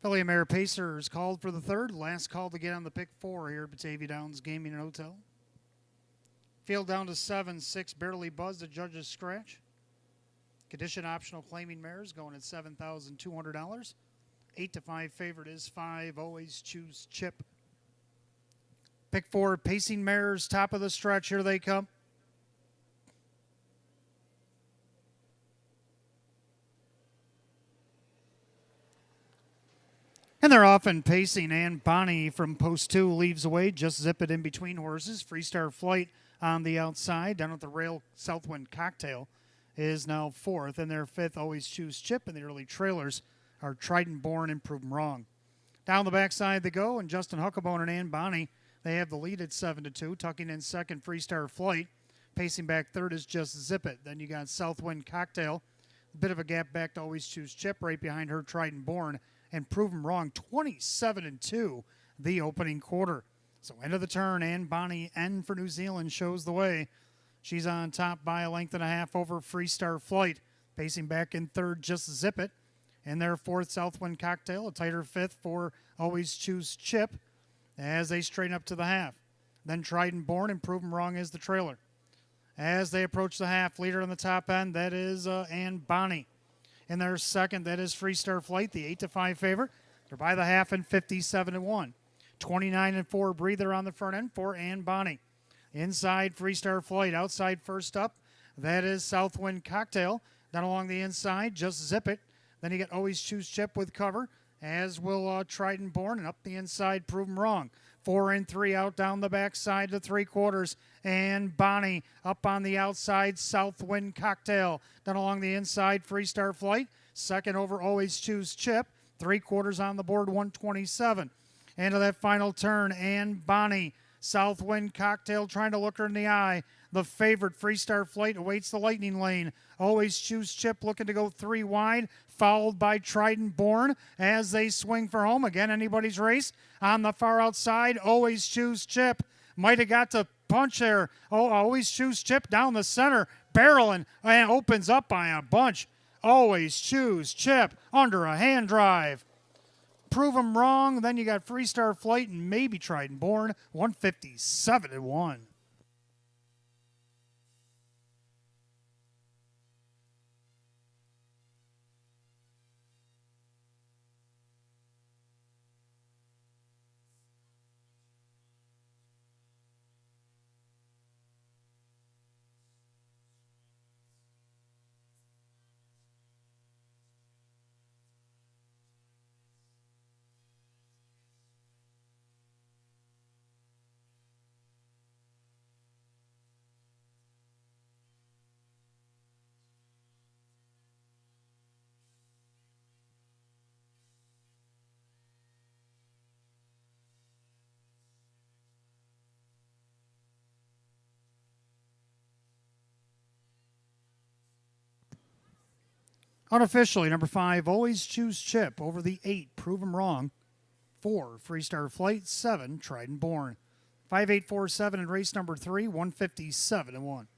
Speaker 1: Philly Mare Pacer is called for the third. Last call to get on the pick 4 here at Batavia Downs Gaming and Hotel. Field down to 7-6, barely buzzed, the judge's scratch. Condition optional claiming mares going at $7,200. 8-5 favorite is 5. Always choose Chip. Pick 4, pacing mares, top of the stretch. Here they come. And they're off and pacing. And Bonnie from post 2 leaves away. Just Zip It in between horses. Freestar Flight on the outside. Down at the rail, Southwind Cocktail is now 4th. And their 5th, Always Choose Chip. And the early trailers are Trident Born and Prove 'Em Wrong. Down the backside they go. And Justin Huckabone and Ann Bonnie, they have the lead at 7-2. Tucking in second, Freestar Flight. Pacing back third is Just Zip It. Then you got Southwind Cocktail. A bit of a gap back to Always Choose Chip. Right behind her, Trident Born and Prove 'Em Wrong. 27-2 the opening quarter. So end of the turn, and Bonnie N for New Zealand shows the way. She's on top by a length and a half over Freestar Flight. Pacing back in third, Just Zip It. In their 4th, Southwind Cocktail. A tighter 5th for Always Choose Chip as they straighten up to the half. Then Trident Born and Prove 'Em Wrong is the trailer. As they approach the half, leader on the top end, that is Ann Bonnie. In their 2nd, that is Freestar Flight, the 8-5 favorite. They're by the half and 57-1. 29-4 Breather on the front end for Ann Bonnie. Inside, Freestar Flight. Outside, first up, that is Southwind Cocktail. Then along the inside, Just Zip It. Then you get Always Choose Chip with cover, as will Trident Born. And up the inside, Prove 'Em Wrong. 4 and 3 out down the backside to 3/4. And Bonnie up on the outside, Southwind Cocktail. Then along the inside, Freestar Flight. Second over, Always Choose Chip. 3/4 on the board, 127. Into that final turn, and Bonnie, Southwind Cocktail trying to look her in the eye. The favorite, Freestar Flight, awaits the lightning lane. Always Choose Chip looking to go 3 wide, followed by Trident Born as they swing for home. Again, anybody's race. On the far outside, Always Choose Chip. Might have got to punch there. Oh, Always Choose Chip down the center, barreling, and opens up by a bunch. Always Choose Chip under a hand drive. Prove 'Em Wrong. Then you got Freestar Flight and maybe Trident Born, 157-1. Unofficially, number 5, Always Choose Chip over the 8, Prove 'Em Wrong. 4, Freestar Flight. 7, Trident Born. 5847 in race number 3, 157-1.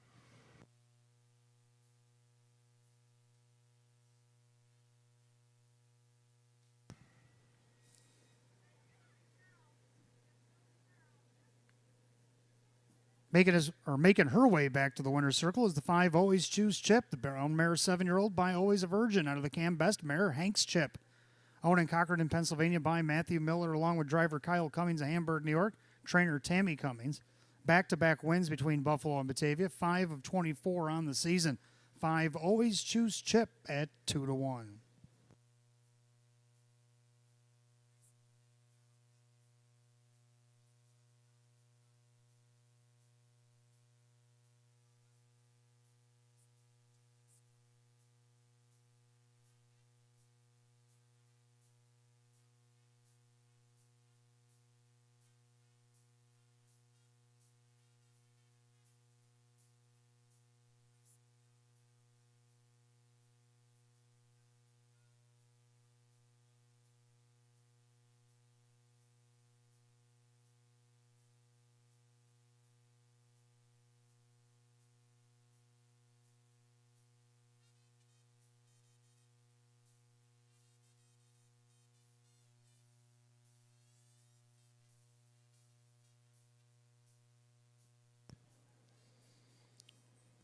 Speaker 1: Making her way back to the winner's circle is the 5, Always Choose Chip, the brown mare 7-year-old by Always a Virgin out of the Cam Best mare, Hank's Chip. Owned and Concord in Pennsylvania by Matthew Miller, along with driver Kyle Cummings of Hamburg, New York, trainer Tammy Cummings. Back-to-back wins between Buffalo and Batavia, 5 of 24 on the season. 5, Always Choose Chip at 2-1.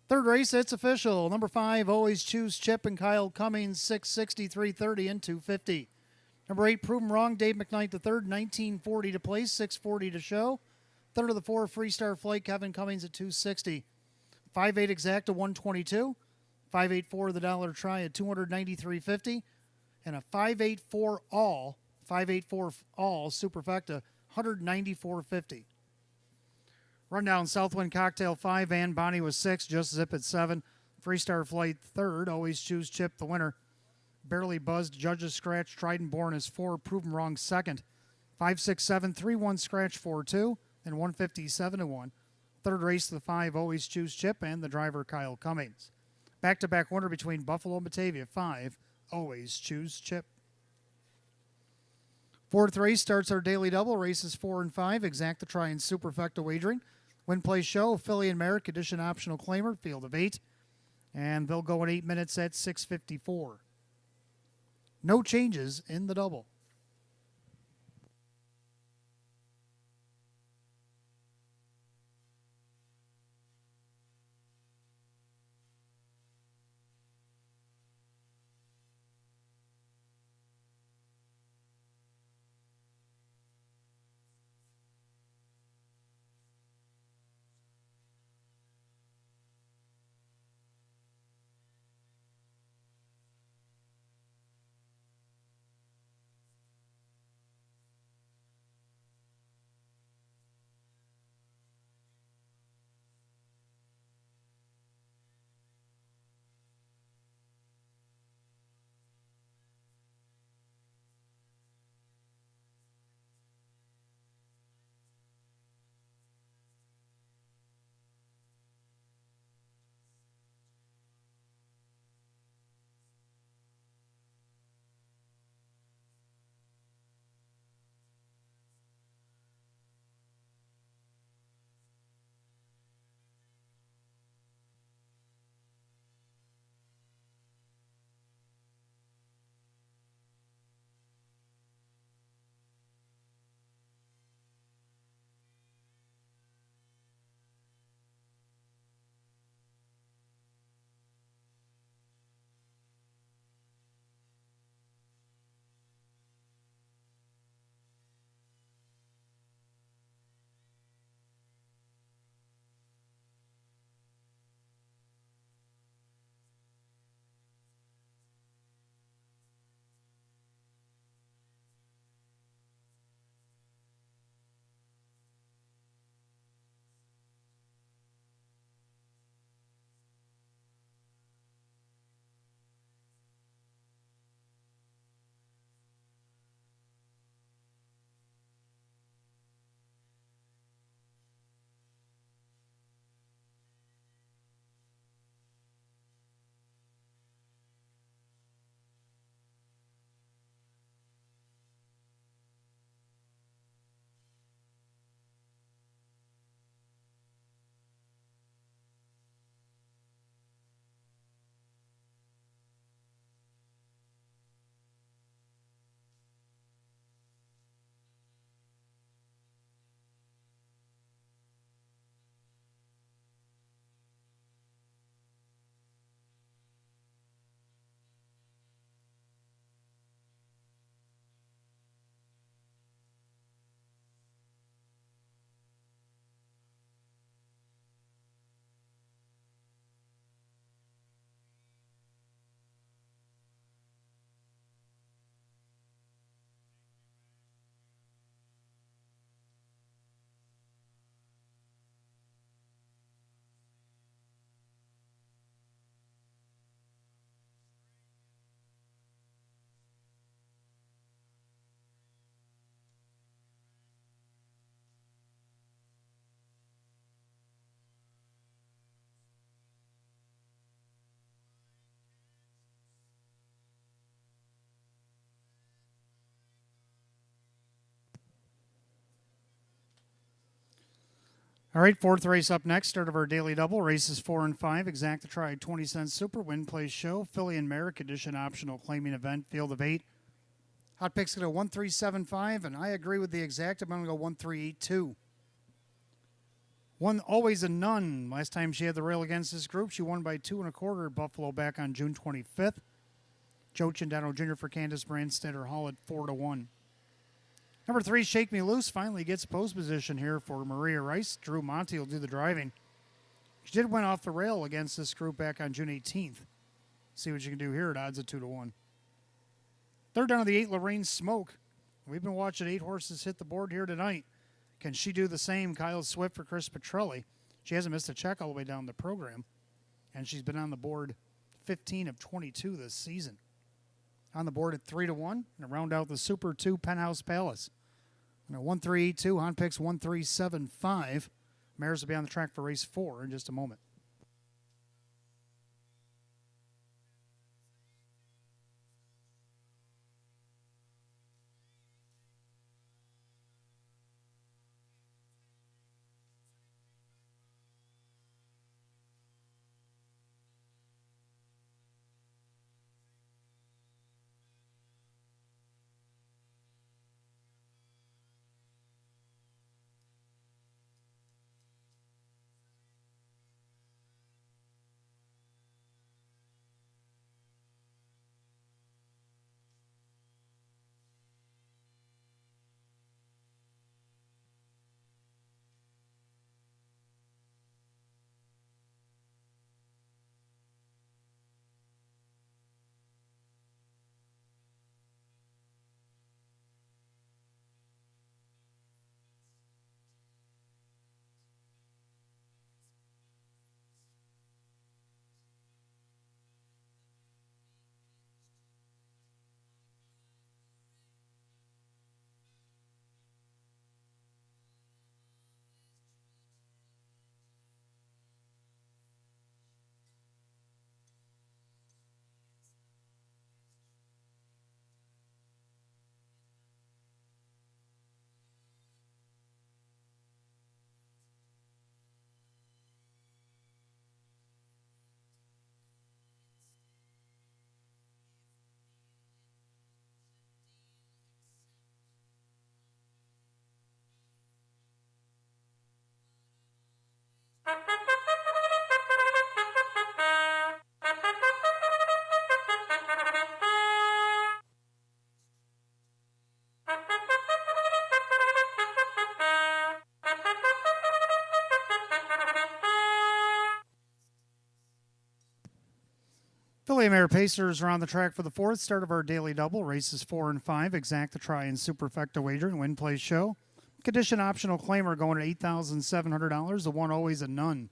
Speaker 1: Third race, it's official. Number 5, Always Choose Chip and Kyle Cummings, 660, 330, and 250. Number 8, Prove 'em Wrong, Dave McKnight the third, 1940 to place, 640 to show. Third of the 4, Freestar Flight, Kevin Cummings at 260. 5-8 Exacta, 122. 5-8-4 the dollar try at 293.50. And a 5-8-4 all, 5-8-4 all Superfecta, 194.50. Rundown, Southwind Cocktail 5, Van Bonnie was 6, Just Zip at 7. Freestar Flight 3rd, Always Choose Chip the winner. Barely Buzzed, Judges Scratch, Trident Born is 4, Prove 'em Wrong 2nd. 5-6-7, 3-1 Scratch 4-2, and 157-1. Third race to the 5, Always Choose Chip, and the driver Kyle Cummings. Back-to-back winner between Buffalo and Batavia, 5, Always Choose Chip. Fourth race starts our daily double, races 4 and 5, Exacta Try and Superfecta wagering. Win, play, show, Philly and Merrick, addition optional claimer, field of 8. And they'll go in 8 minutes at 6:54. No changes in the double. All right, fourth race up next. Start of our daily double. Races 4 and 5. Exacta Try 20 cents super. Win, play, show. Philly and Merrick edition optional claiming event. Field of 8. Hot picks going to 1375, and I agree with the exact. I'm going to go 1382. One always a none. Last time she had the rail against this group, she won by 2 1/4 at Buffalo back on June 25th. Joe Chindano Jr. for Candace Brandstetter Hall at 4-1. Number 3, Shake Me Loose, finally gets post position here for Maria Rice. Drew Monty will do the driving. She did win off the rail against this group back on June 18th. See what you can do here at odds of 2-1. Third down of the 8, Lorraine Smoke. We've been watching 8 horses hit the board here tonight. Can she do the same? Kyle Swift for Chris Petrelli. She hasn't missed a check all the way down the program, and she's been on the board 15 of 22 this season. On the board at 3-1, and to round out the Super 2, Penthouse Palace. 1382, Hunt picks 1375. Mares will be on the track for race 4 in just a moment. Filly Mare Pacers are on the track for the 4th start of our daily double. Races 4 and 5, exact the try and superfecta wager and win play show. Condition optional claimer going at $8,700. The 1 always a none.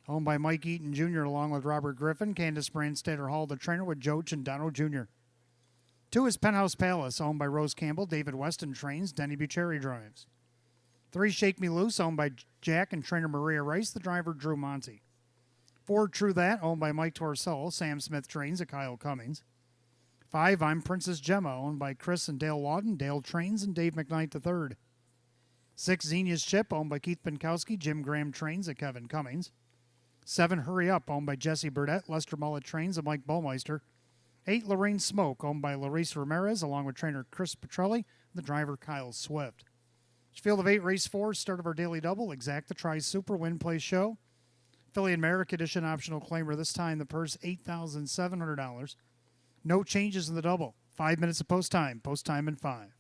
Speaker 1: Owned by Mike Eaton Jr. along with Robert Griffin. Candace Brandstetter Hall, the trainer, with Joe Chindano Jr. 2 is Penthouse Palace, owned by Rose Campbell. David Weston trains. Denny Bucherri drives. 3, Shake Me Loose, owned by Jack and trainer Maria Rice. The driver, Drew Monty. 4, True That, owned by Mike Torsello. Sam Smith trains at Kyle Cummings. 5, I'm Princess Gemma, owned by Chris and Dale Lawton. Dale trains and Dave McKnight III. 6, Xenia's Chip, owned by Keith Pinkowski. Jim Graham trains at Kevin Cummings. 7, Hurry Up, owned by Jesse Burdett. Lester Mullet trains and Mike Baumeister. 8, Lorraine Smoke, owned by Larissa Ramirez, along with trainer Chris Petrelli, and the driver Kyle Swift. Field of 8, race 4, start of our daily double. Exact the try super win play show. Filly and Mare Condition optional claimer. This time the purse $8,700. No changes in the double. 5 minutes of post time. Post time in 5.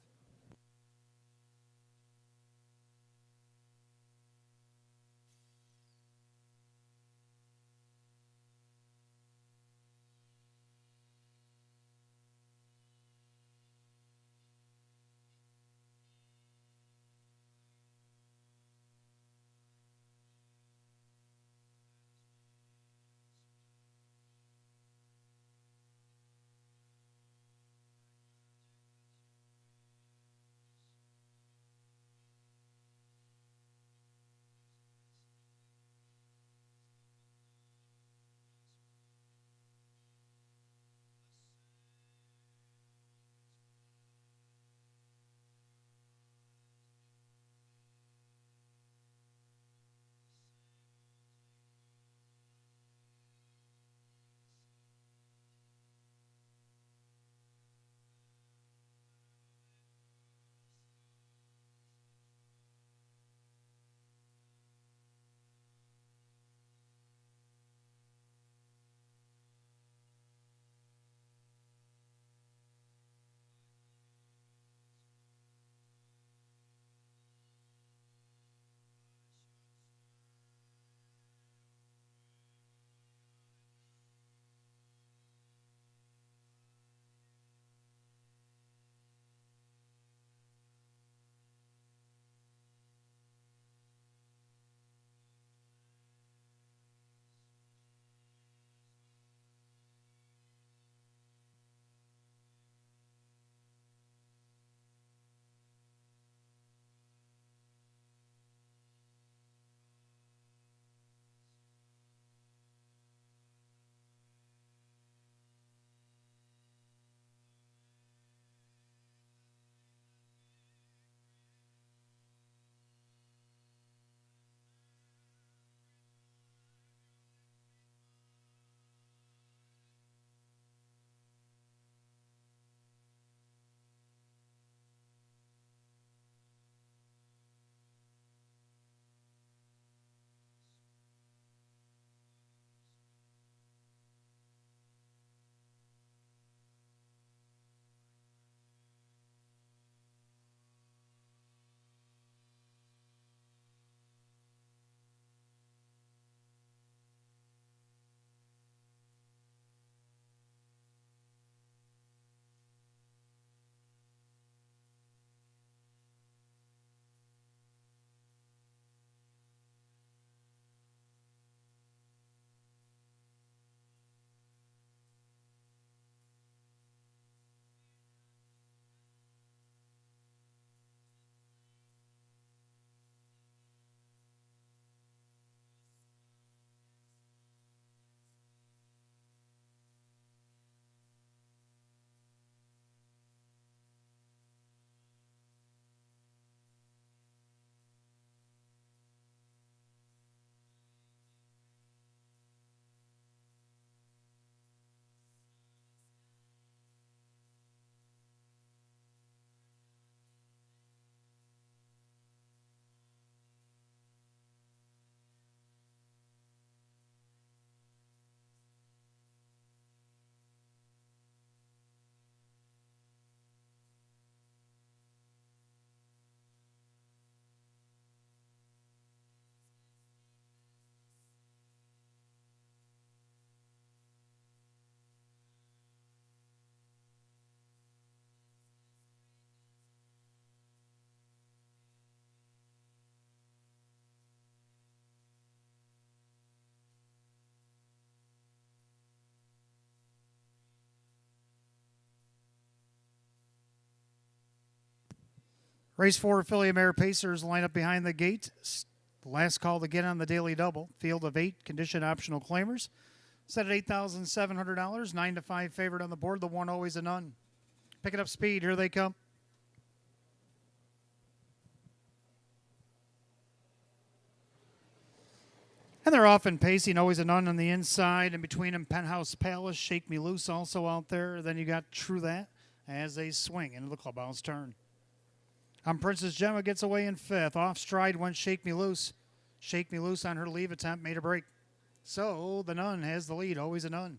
Speaker 1: Race 4, Filly Mare Pacers line up behind the gate. The last call to get on the daily double. Field of 8 condition optional claimers. Set at $8,700. 9 to 5 favorite on the board. The one always a none. Picking up speed. Here they come. And they're off and pacing. Always a none on the inside. In between them, Penthouse Palace. Shake Me Loose also out there. Then you got True That as they swing into the clubhouse turn. Princess Gemma gets away in 5th. Off stride went Shake Me Loose. Shake Me Loose on her leave attempt made a break. So the Nun has the lead. Always a Nun.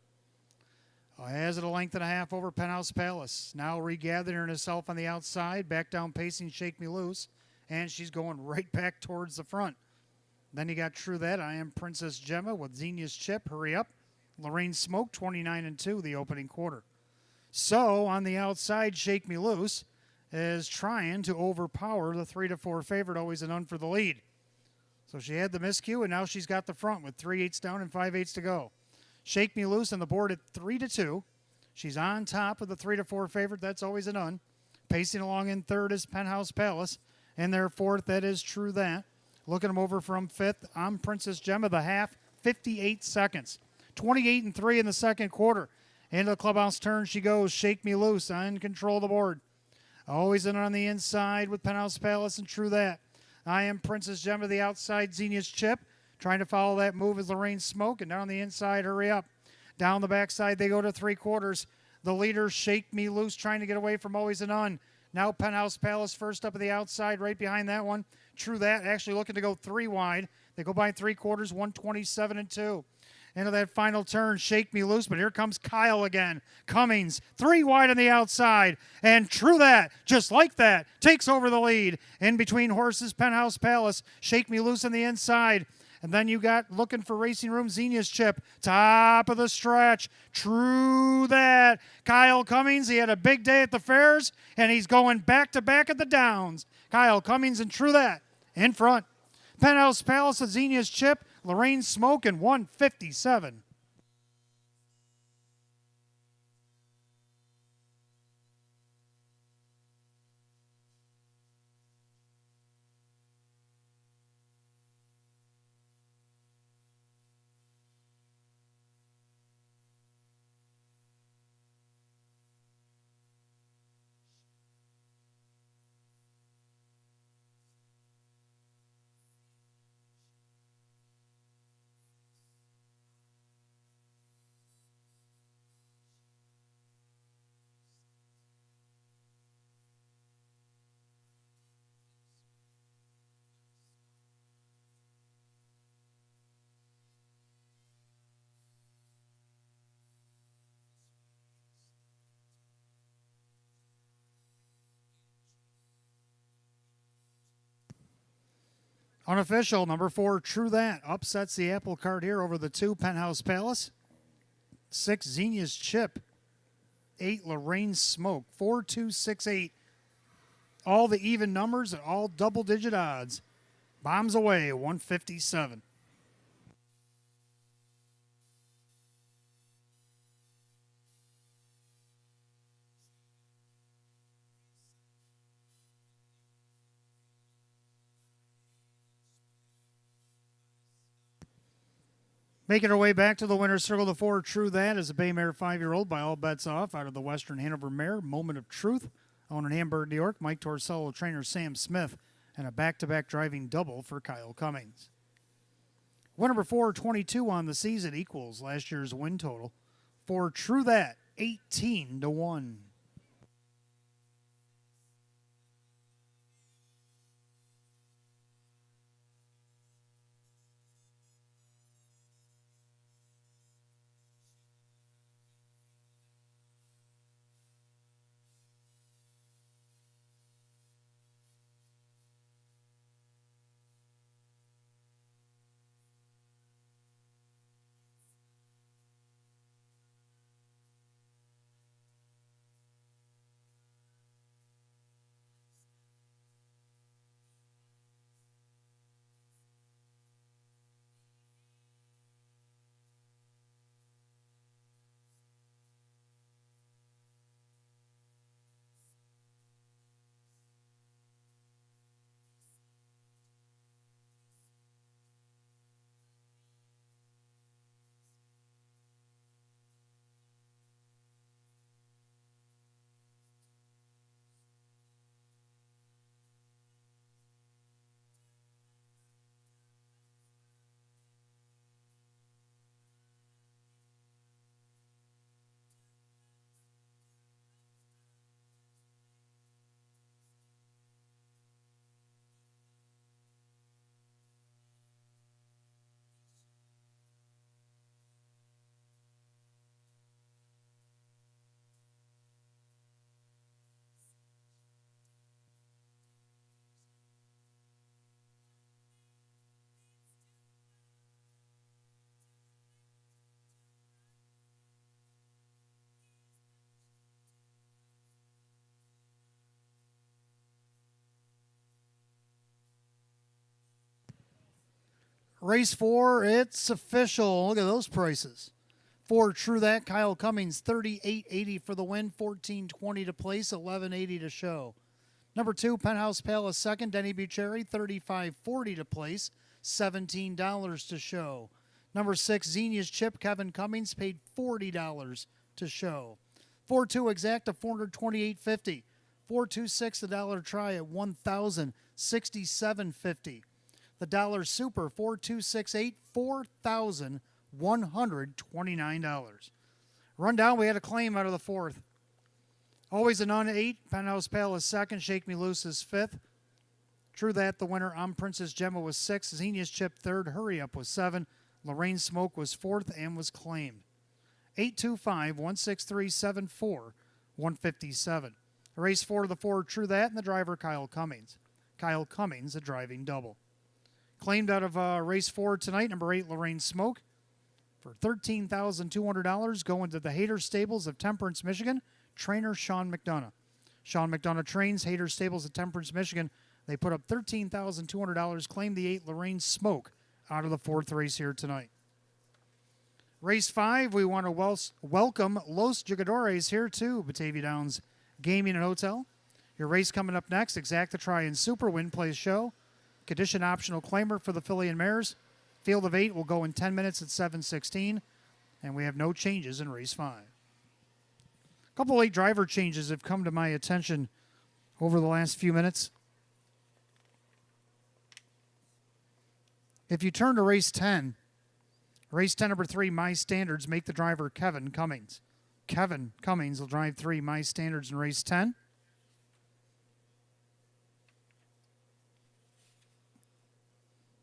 Speaker 1: Has it a length and a half over Penthouse Palace. Now regathering herself on the outside. Back down pacing Shake Me Loose. And she's going right back towards the front. Then you got True That. I Am Princess Gemma with Xenia's Chip. Hurry Up. Lorraine Smoke 29-2 the opening quarter. So on the outside, Shake Me Loose is trying to overpower the 3 to 4 favorite. Always a Nun for the lead. So she had the miscue, and now she's got the front with 3/8 down and 5/8 to go. Shake Me Loose on the board at 3-2. She's on top of the 3 to 4 favorite. That's Always a Nun. Pacing along in 3rd is Penthouse Palace. In their 4th, that is True That. Looking them over from 5th, I'm Princess Gemma, the half, 58 seconds. 28-3 in the second quarter. Into the clubhouse turn she goes. Shake Me Loose on control of the board. Always in on the inside with Penthouse Palace and True That. I Am Princess Gemma, the outside, Xenia's Chip. Trying to follow that move is Lorraine Smoke. And down on the inside, Hurry Up. Down the backside, they go to 3/4. The leader, Shake Me Loose, trying to get away from Always a Nun. Now Penthouse Palace first up at the outside, right behind that one. True That, actually looking to go 3 wide. They go by 3/4, 127-2. Into that final turn, Shake Me Loose, but here comes Kyle again. Cummings, 3 wide on the outside. And True That, just like that, takes over the lead. In between horses, Penthouse Palace, Shake Me Loose on the inside. And then you got looking for Racing Room Xenia's Chip. Top of the stretch. True That. Kyle Cummings, he had a big day at the fairs, and he's going back-to-back at the Downs. Kyle Cummings and True That in front. Penthouse Palace of Xenia's Chip. Lorraine Smoke in 157. Unofficial, number 4, True That. Upsets the apple cart here over the 2, Penthouse Palace. 6, Xenia's Chip. 8, Lorraine Smoke. 4, 2, 6, 8. All the even numbers and all double-digit odds. Bombs away, 157. Making her way back to the winner's circle, the 4, True That, is a Bay Mare 5-year-old by all bets off out of the Western Hanover Mare. Moment of Truth, owned in Hamburg, New York. Mike Torsello, trainer Sam Smith, and a back-to-back driving double for Kyle Cummings. Win number 4, 22 on the season, equals last year's win total. For True That, 18-1. Race 4, it's official. Look at those prices. For True That, Kyle Cummings, $38.80 for the win, $14.20 to place, $11.80 to show. Number 2, Penthouse Palace second, Denny Bucherri, $35.40 to place, $17 to show. Number 6, Xenia's Chip, Kevin Cummings, paid $40 to show. 4-2 Exacta, $428.50. 4-2-6, the dollar try at $1,067.50. The dollar super, 4-2-6-8, $4,129. Rundown, we had a claim out of the 4th. Always a Nun 8, Penthouse Palace second, Shake Me Loose is 5th. True That, the winner, I'm Princess Gemma was 6th. Xenia's Chip 3rd, Hurry Up was 7. Lorraine Smoke was 4th and was claimed. 825-163-74, 157. Race 4 to the 4, True That, and the driver Kyle Cummings. Kyle Cummings, a driving double. Claimed out of race 4 tonight, number 8, Lorraine Smoke, for $13,200, going to the Hader Stables of Temperance, Michigan, trainer Sean McDonough. Sean McDonough trains Hader Stables of Temperance, Michigan. They put up $13,200, claimed the 8, Lorraine Smoke, out of the 4th race here tonight. Race 5, we want to welcome Los Jugadores here to Batavia Downs Gaming and Hotel. Your race coming up next, Exacta Try and Super Win Plays Show. Condition optional claimer for the filly and mares. Field of 8 will go in 10 minutes at 7:16, and we have no changes in race 5. A couple late driver changes have come to my attention over the last few minutes. If you turn to race 10, number 3, My Standards, make the driver Kevin Cummings. Kevin Cummings will drive 3, My Standards, in race 10.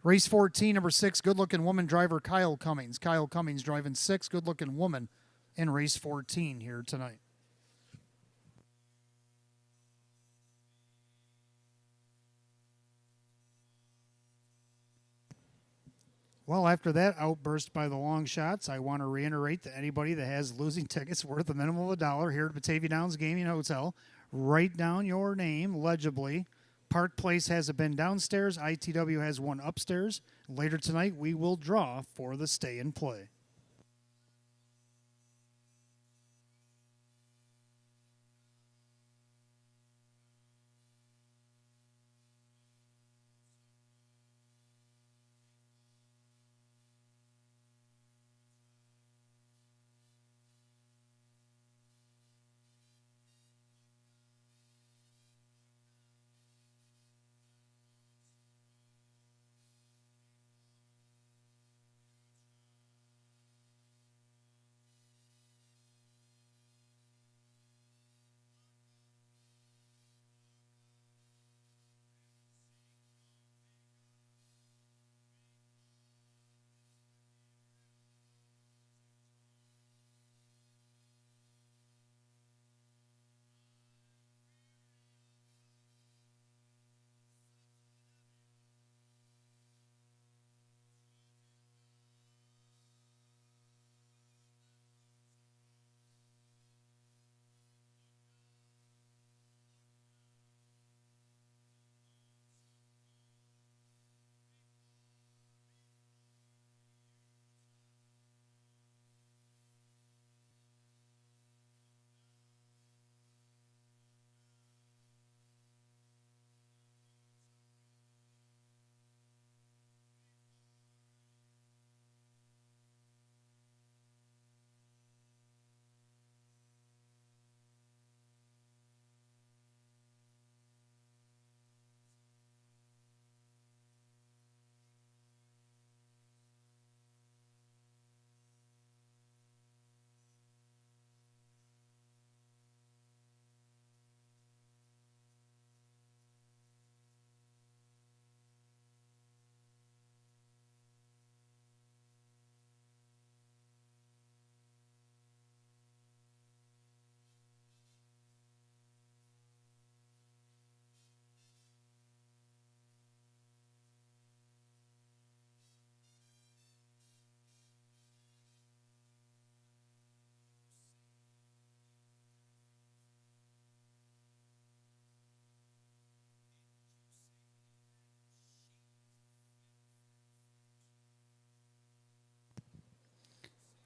Speaker 1: Race 14, number 6, good-looking woman driver Kyle Cummings. Kyle Cummings driving 6, good-looking woman in race 14 here tonight. Well, after that outburst by the long shots, I want to reiterate that anybody that has losing tickets worth a minimum of $1 here at Batavia Downs Gaming Hotel, write down your name legibly. Park Place has a bin downstairs. ITW has one upstairs. Later tonight, we will draw for the stay and play.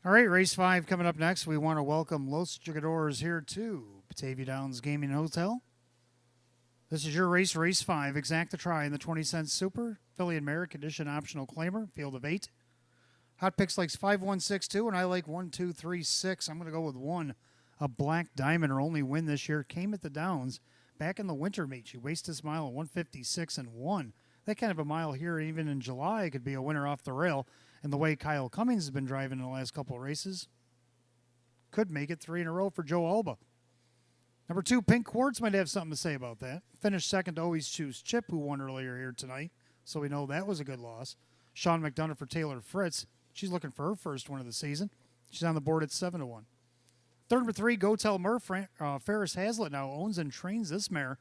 Speaker 1: All right, race 5 coming up next. We want to welcome Los Jugadores here to Batavia Downs Gaming Hotel. This is your race, race 5. Exact the try in the 20-cent Super. Philly and Merrick Edition optional claimer. Field of 8. Hot Picks likes 5, 1, 6, 2, and I like 1, 2, 3, 6. I'm going to go with 1. A Black Diamond, her only win this year, came at the Downs back in the winter meet. She wasted this mile at 156 and 1. That kind of a mile here, even in July, could be a winner off the rail. And the way Kyle Cummings has been driving in the last couple of races, could make it 3 in a row for Joe Alba. Number 2, Pink Quartz might have something to say about that. Finished second to Always Choose Chip, who won earlier here tonight, so we know that was a good loss. Sean McDonough for Taylor Fritz. She's looking for her first win of the season. She's on the board at 7 to 1. Third number 3, Go Tell Murph. Ferris Hazlitt now owns and trains this mare.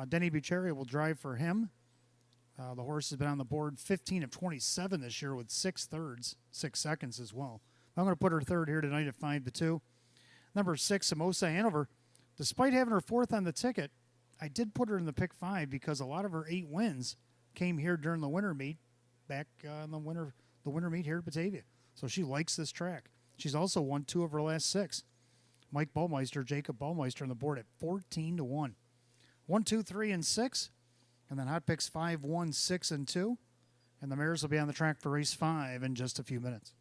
Speaker 1: Denny Bucheria will drive for him. The horse has been on the board 15 of 27 this year with 6 thirds, 6 seconds as well. I'm going to put her third here tonight at 5 to 2. Number 6, Samosa Hanover. Despite having her fourth on the ticket, I did put her in the pick 5 because a lot of her 8 wins came here during the winter meet, back in the winter meet here at Batavia. So she likes this track. She's also won 2 of her last 6. Mike Baumeister, Jacob Baumeister on the board at 14 to 1. 1, 2, 3, and 6. And then Hot Picks 5, 1, 6, and 2. And the mares will be on the track for race 5 in just a few minutes.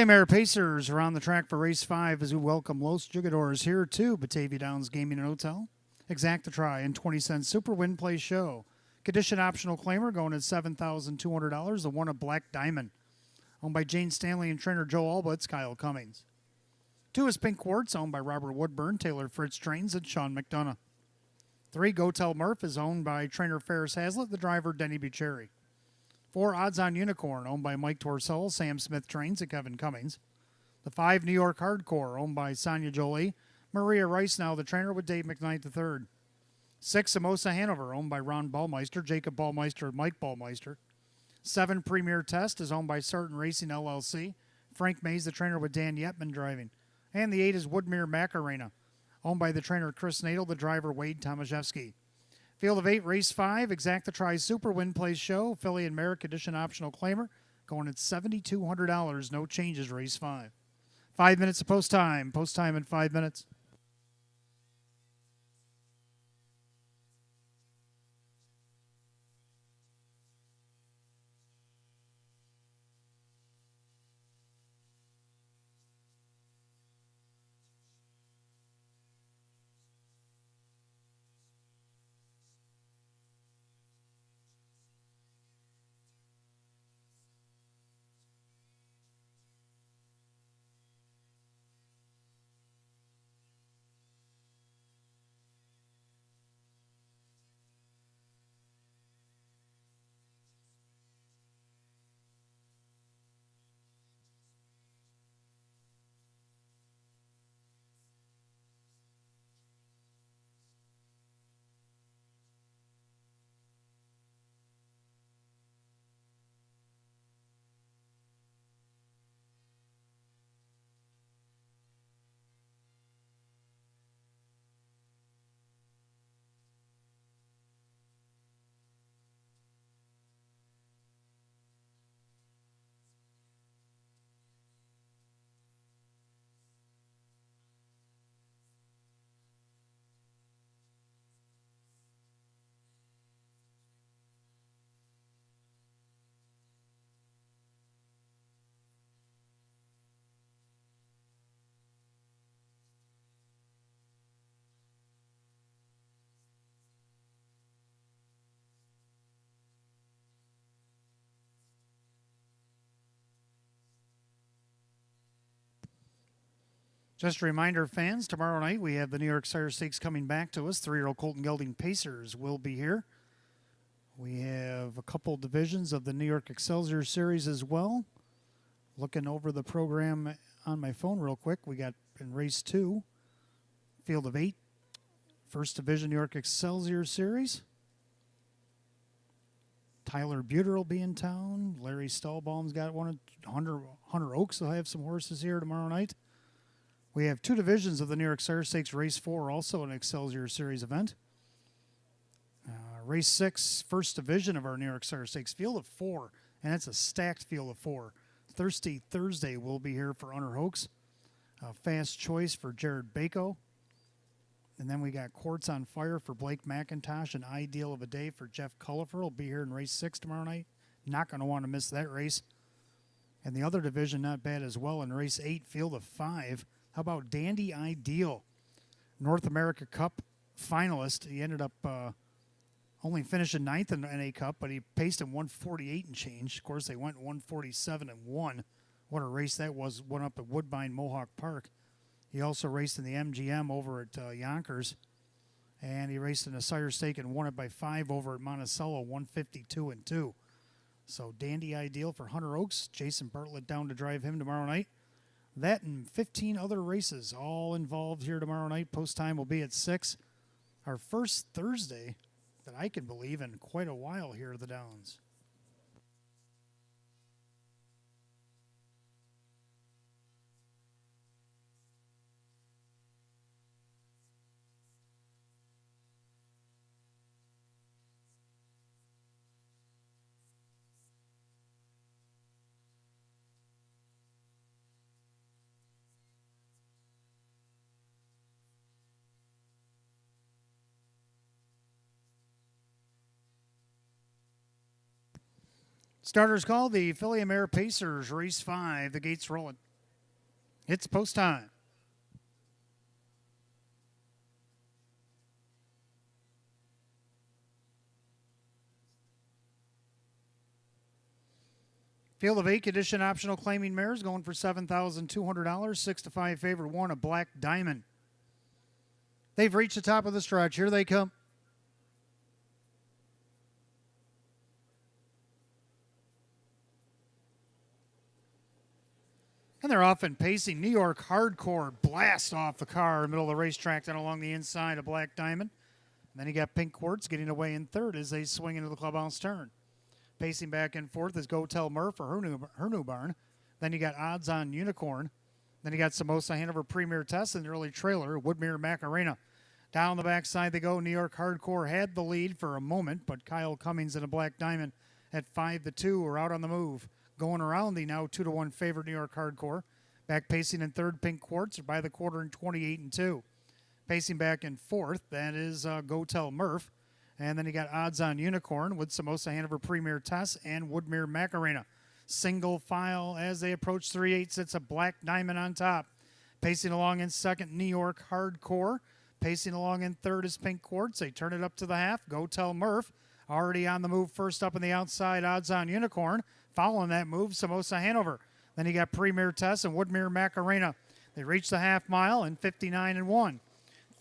Speaker 1: Philly and Mare Pacers are on the track for race 5 as we welcome Los Jugadores here to Batavia Downs Gaming and Hotel. Exact the try and 20-cent Super Win Play Show. Condition optional claimer going at $7,200. The one of Black Diamond. Owned by Jane Stanley and trainer Joe Alba. It's Kyle Cummings. 2 is Pink Quartz, owned by Robert Woodburn, Taylor Fritz Trains, and Sean McDonough. 3, Go Tell Murph, is owned by trainer Ferris Hazlitt, the driver Denny Bucherri. 4, Odds on Unicorn, owned by Mike Torcell, Sam Smith Trains, and Kevin Cummings. The 5, New York Hardcore, owned by Sonia Jolie, Maria Rice, now the trainer, with Dave McKnight III. 6, Samosa Hanover, owned by Ron Ballmeister, Jacob Ballmeister, and Mike Ballmeister. 7, Premier Test, is owned by Sarton Racing LLC, Frank Mays, the trainer, with Dan Yetman driving. And the 8 is Woodmere Macarena, owned by the trainer Chris Nadel, the driver Wade Tomaszewski. Field of 8, race 5, Exact the Try Super Win Play Show, Philly and Merrick Edition optional claimer, going at $7,200, no changes, race 5. 5 minutes of post time in 5 minutes. Just a reminder, fans, tomorrow night we have the New York Sire Stakes coming back to us. 3-year-old Colton Gelding Pacers will be here. We have a couple divisions of the New York Excelsior Series as well. Looking over the program on my phone real quick, we got in race 2, field of 8, first division New York Excelsior Series. Tyler Buter will be in town. Larry Stahlbaum's got one. Hunter Oaks will have some horses here tomorrow night. We have 2 divisions of the New York Sire Stakes. Race 4, also an Excelsior Series event. Race 6, first division of our New York Sire Stakes. Field of 4, and it's a stacked field of 4. Thirsty Thursday will be here for Hunter Oaks. Fast Choice for Jared Bako. And then we got Quartz on Fire for Blake McIntosh. An Ideal of a Day for Jeff Cullifer will be here in race 6 tomorrow night. Not going to want to miss that race. And the other division, not bad as well, in race 8, field of 5. How about Dandy Ideal? North America Cup finalist. He ended up only finishing 9th in the NA Cup, but he paced in 148 and change. Of course, they went 147 and 1. What a race that was. Went up at Woodbine Mohawk Park. He also raced in the MGM over at Yonkers. And he raced in a Sire Stake and won it by 5 over at Monticello, 152 and 2. So Dandy Ideal for Hunter Oaks. Jason Bartlett down to drive him tomorrow night. That and 15 other races all involved here tomorrow night. Post time will be at 6. Our first Thursday that I can believe in quite a while here at the Downs. Starters call, the Philly and Mare Pacers, race 5. The gates rolling. It's post time. Field of 8 condition optional claiming mares going for $7,200. 6 to 5 favorite one, a Black Diamond. They've reached the top of the stretch. Here they come. And they're off and pacing. New York Hardcore blast off the car in the middle of the racetrack down along the inside of Black Diamond. And then you got Pink Quartz getting away in third as they swing into the clubhouse turn. Pacing back and forth is Go Tell Murph for her new barn. Then you got Odds on Unicorn. Then you got Samosa Hanover Premier Test and the early trailer, Woodmere Macarena. Down the backside they go. New York Hardcore had the lead for a moment, but Kyle Cummings and a Black Diamond at 5-2 are out on the move. Going around the now 2-1 favorite New York Hardcore. Back pacing in third, Pink Quartz by the quarter in 28-2. Pacing back in fourth, that is Go Tell Murph. And then you got Odds on Unicorn with Samosa Hanover Premier Test and Woodmere Macarena. Single file as they approach 3/8. It's a Black Diamond on top. Pacing along in second, New York Hardcore. Pacing along in third is Pink Quartz. They turn it up to the half. Go Tell Murph. Already on the move first up on the outside, Odds on Unicorn. Following that move, Samosa Hanover. Then you got Premier Test and Woodmere Macarena. They reach the half mile in 59-1.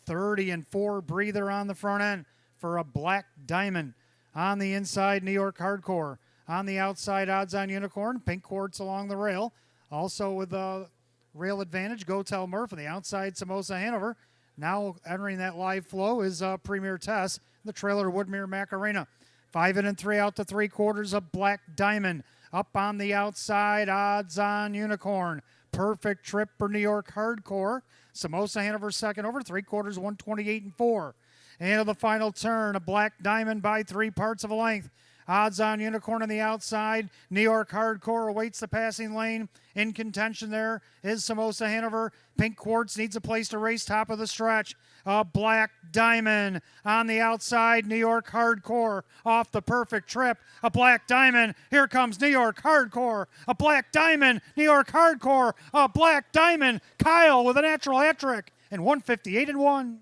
Speaker 1: 30-4 breather on the front end for a Black Diamond. On the inside, New York Hardcore. On the outside, Odds on Unicorn. Pink Quartz along the rail. Also with a rail advantage, Go Tell Murph. On the outside, Samosa Hanover. Now entering that live flow is Premier Test. The trailer, Woodmere Macarena. 5 3 out to 3/4 of Black Diamond. Up on the outside, Odds on Unicorn. Perfect trip for New York Hardcore. Samosa Hanover second over 3/4, 128-4. Into the final turn, a Black Diamond by 3/4 of a length. Odds on Unicorn on the outside. New York Hardcore awaits the passing lane. In contention there is Samosa Hanover. Pink Quartz needs a place to race top of the stretch. A Black Diamond on the outside. New York Hardcore off the perfect trip. A Black Diamond. Here comes New York Hardcore. A Black Diamond. New York Hardcore. A Black Diamond. Kyle with a natural hat trick and 158-1.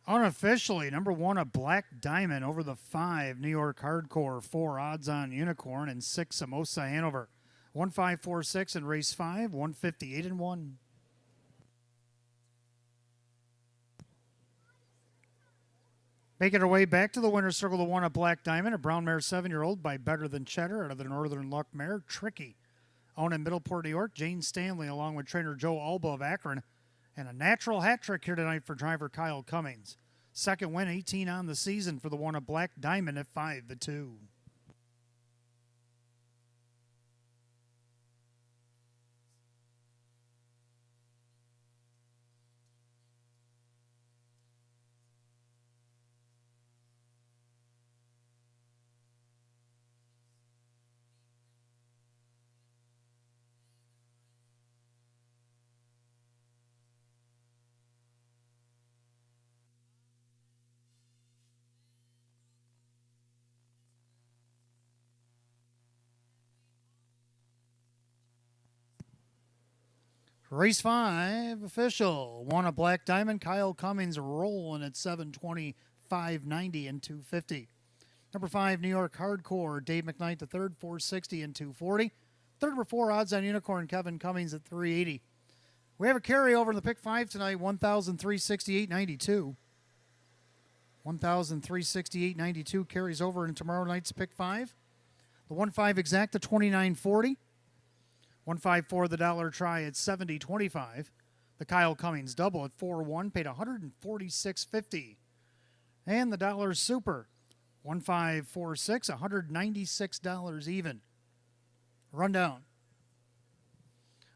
Speaker 1: Unofficially, number one, a Black Diamond over the 5, New York Hardcore, 4 Odds on Unicorn, and 6 Samosa Hanover. 1546 in race 5, 158-1. Making her way back to the winner's circle, the one, a Black Diamond, a brown mare 7-year-old by Better Than Cheddar out of the Northern Luck mare, Tricky. Owned in Middleport, New York, Jane Stanley along with trainer Joe Alba of Akron. And a natural hat trick here tonight for driver Kyle Cummings. Second win, 18 on the season for the one, a Black Diamond at 5-2. Race 5 official. Won a black diamond. Kyle Cummings rolling at 725.90 and 250. Number 5, New York Hardcore. Dave McKnight the third, 460 and 240. Third number 4, Odds on Unicorn. Kevin Cummings at 380. We have a carryover in the pick 5 tonight. 1,368.92. 1,368.92 carries over in tomorrow night's pick 5. The 1-5 exacta 29.40. 154 the dollar try at 70.25. The Kyle Cummings double at 4-1 paid 146.50. And the dollar super 1546 $196 even. Rundown.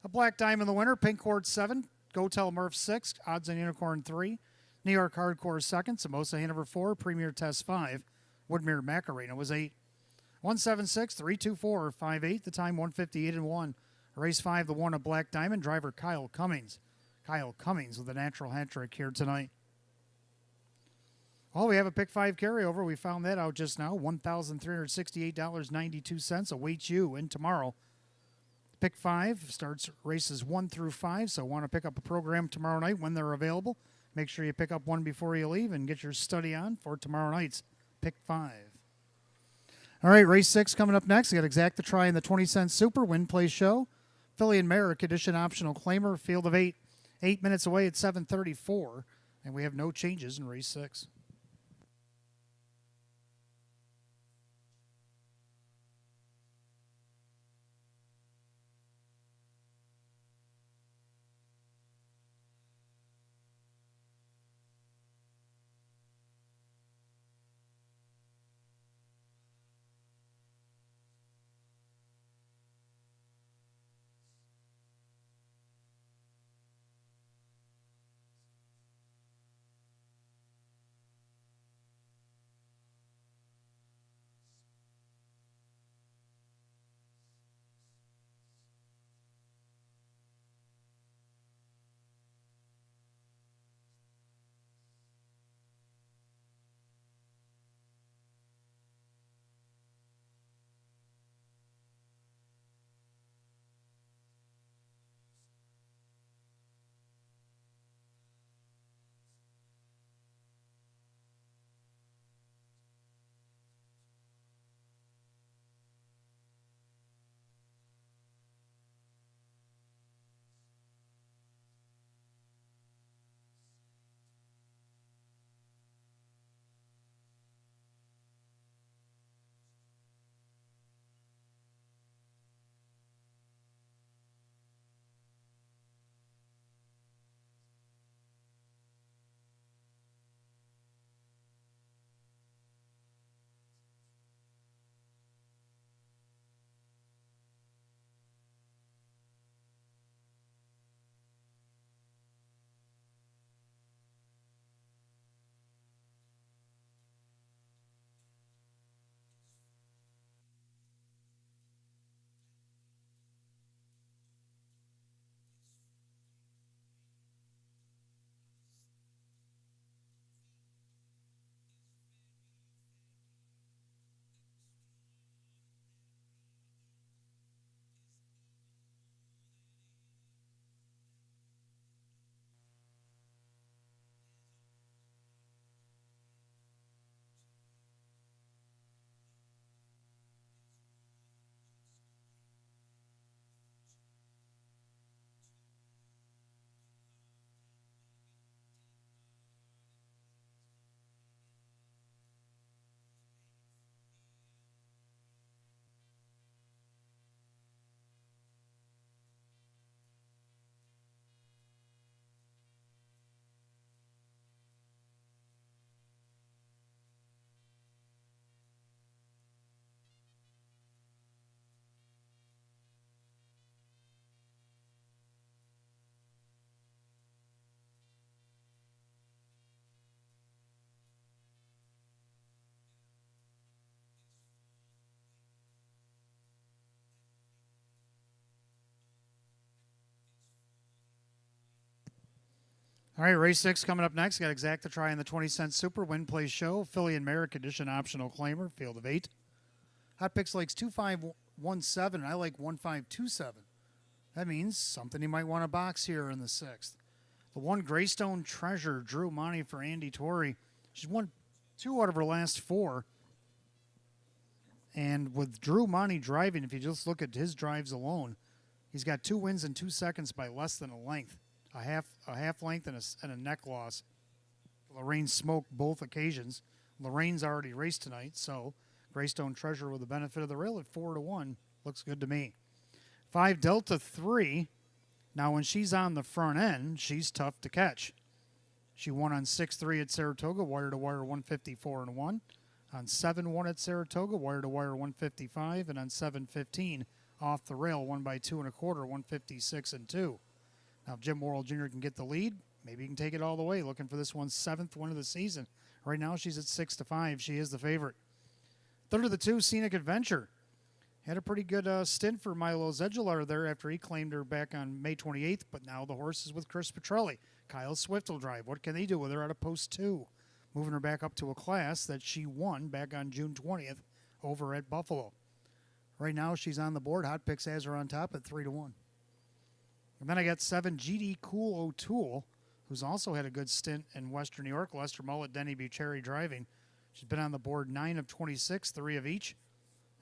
Speaker 1: A black diamond the winner. Pink Court 7. Go Tell Murph 6. Odds on Unicorn 3. New York Hardcore 2nd. Samosa Hanover 4. Premier Test 5. Woodmere Macarena was 8. 176 324 58. The time 158 and 1. Race 5 the 1 a black diamond. Driver Kyle Cummings. Kyle Cummings with a natural hat trick here tonight. Well, we have a pick 5 carryover. We found that out just now. $1,368.92 awaits you in tomorrow. Pick 5 starts races 1 through 5, so want to pick up a program tomorrow night when they're available. Make sure you pick up one before you leave and get your study on for tomorrow night's pick 5. All right, race 6 coming up next. We got Exacta Try in the 20-cent Super Win Play Show. Philly and Merrick Edition Optional Claimer. Field of 8. 8 minutes away at 7:34, and we have no changes in race 6. All right, race 6 coming up next. Got Exacta Try in the 20-cent Super Win Play Show. Philly and Merrick Edition Optional Claimer. Field of 8. Hot Picks likes 2517, and I like 1527. That means something you might want to box here in the sixth. The one Greystone Treasure, Drew Monty for Andy Torrey. She's won 2 out of her last 4. And with Drew Monty driving, if you just look at his drives alone, he's got 2 wins in 2 seconds by less than a length, a half length and a neck loss. Lorraine smoked both occasions. Lorraine's already raced tonight, so Greystone Treasure with the benefit of the rail at 4-1 looks good to me. 5 Delta 3. Now when she's on the front end, she's tough to catch. She won on 6-3 at Saratoga, wire to wire 154-1. On 7-1 at Saratoga, wire to wire 155, and on 7-15 off the rail, 1 by 2 1/4, 156-2. Now if Jim Morrill Jr. can get the lead, maybe he can take it all the way. Looking for this one's 7th win of the season. Right now she's at 6-5. She is the favorite. Third of the 2, Scenic Adventure. Had a pretty good stint for Milo Zedular there after he claimed her back on May 28th, but now the horse is with Chris Petrelli. Kyle Swift will drive. What can they do with her out of post 2? Moving her back up to a class that she won back on June 20th over at Buffalo. Right now she's on the board. Hot Picks has her on top at 3-1. And then I got 7 GD Cool O'Toole, who's also had a good stint in Western New York. Lester Mullet, Denny Bucherri driving. She's been on the board 9 of 26, 3 of each.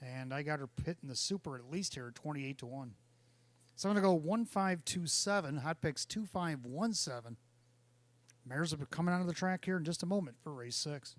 Speaker 1: And I got her hitting the super at least here, 28-1. So I'm going to go 1-5-2-7. Hot Picks 2-5-1-7. Mares will be coming out of the track here in just a moment for race 6.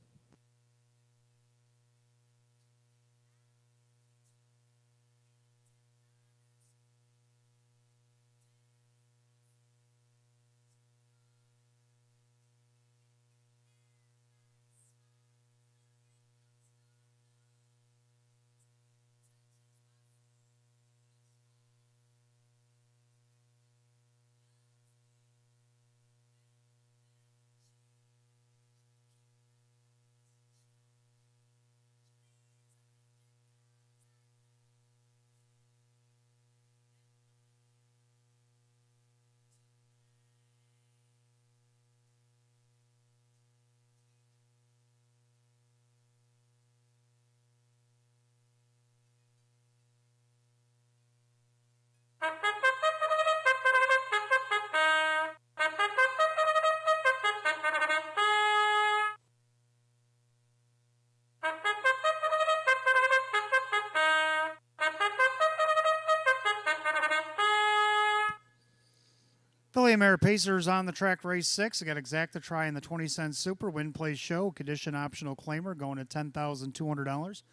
Speaker 1: Filly and Mare Pacers on the track, race 6. I got Exacta Try in the 20-cent super. Win, play, show. Condition optional claimer going at $10,200.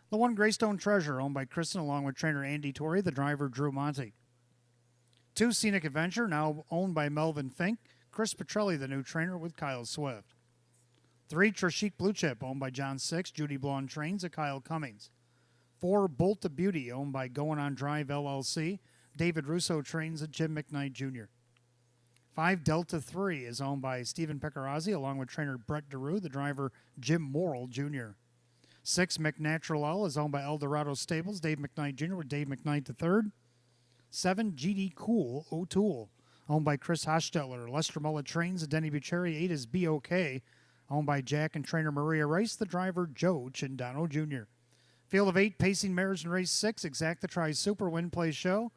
Speaker 1: The one Greystone Treasure owned by Kristen along with trainer Andy Torrey, the driver Drew Monty. 2 Scenic Adventure now owned by Melvin Fink. Chris Petrelli, the new trainer with Kyle Swift. 3 Trishik Blue Chip owned by John Six. Judy Blonde trains at Kyle Cummings. 4 Bolt to Beauty owned by Going on Drive LLC. David Russo trains at Jim McKnight Jr. 5 Delta 3 is owned by Stephen Pecorazzi along with trainer Brett DeRue, the driver Jim Morrill Jr. 6 McNatural L is owned by Eldorado Stables, Dave McKnight Jr. with Dave McKnight III. 7 GD Cool O'Toole owned by Chris Hostetler. Lester Mullet trains at Denny Bucherri. 8 is BOK owned by Jack and trainer Maria Rice, the driver Joe Chindano Jr. Field of 8 pacing mares in race 6. Exacta Try Super Win Play Show.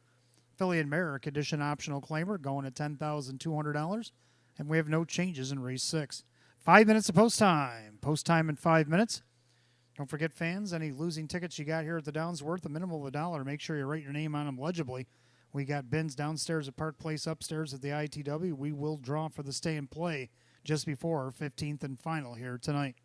Speaker 1: Filly and Mare condition optional claimer going at $10,200. And we have no changes in race 6. 5 minutes of post time. Post time in 5 minutes. Don't forget, fans, any losing tickets you got here at the Downs worth a minimum of $1. Make sure you write your name on them legibly. We got bins downstairs at Park Place, upstairs at the ITW. We will draw for the stay and play just before our 15th and final here tonight.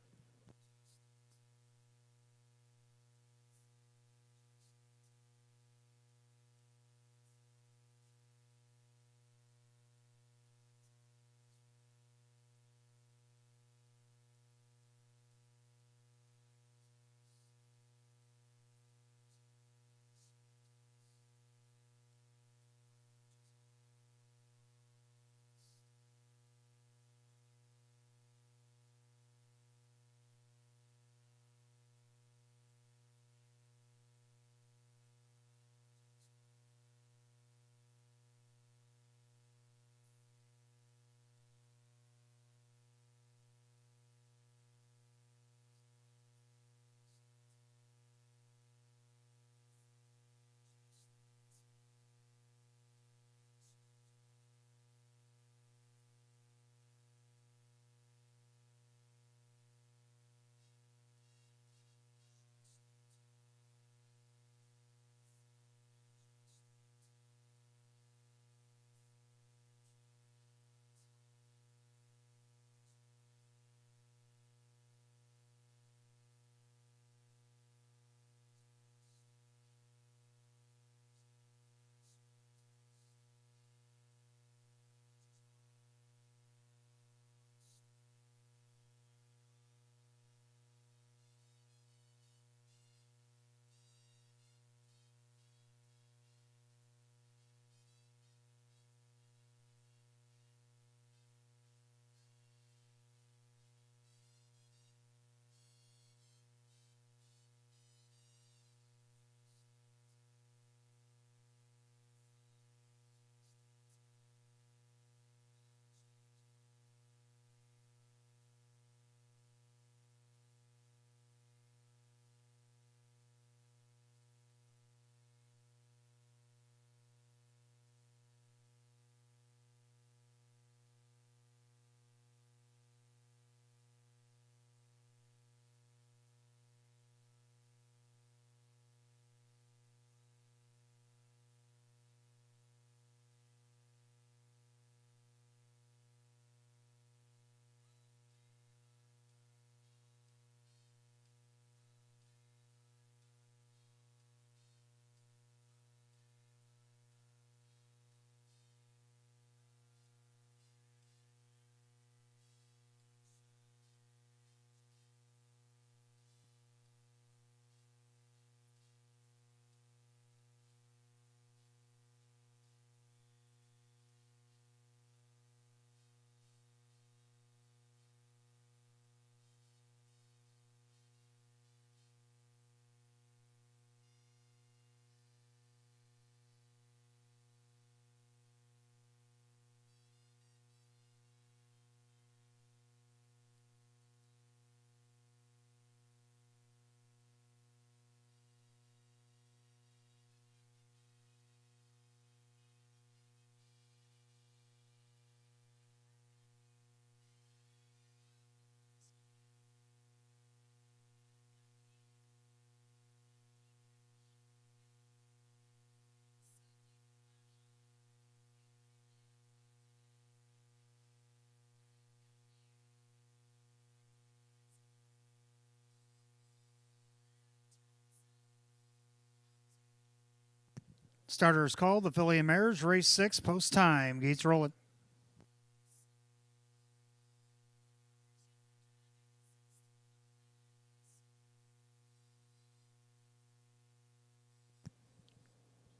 Speaker 1: Starters called, the filly and mares, race 6, post time. Gates roll it.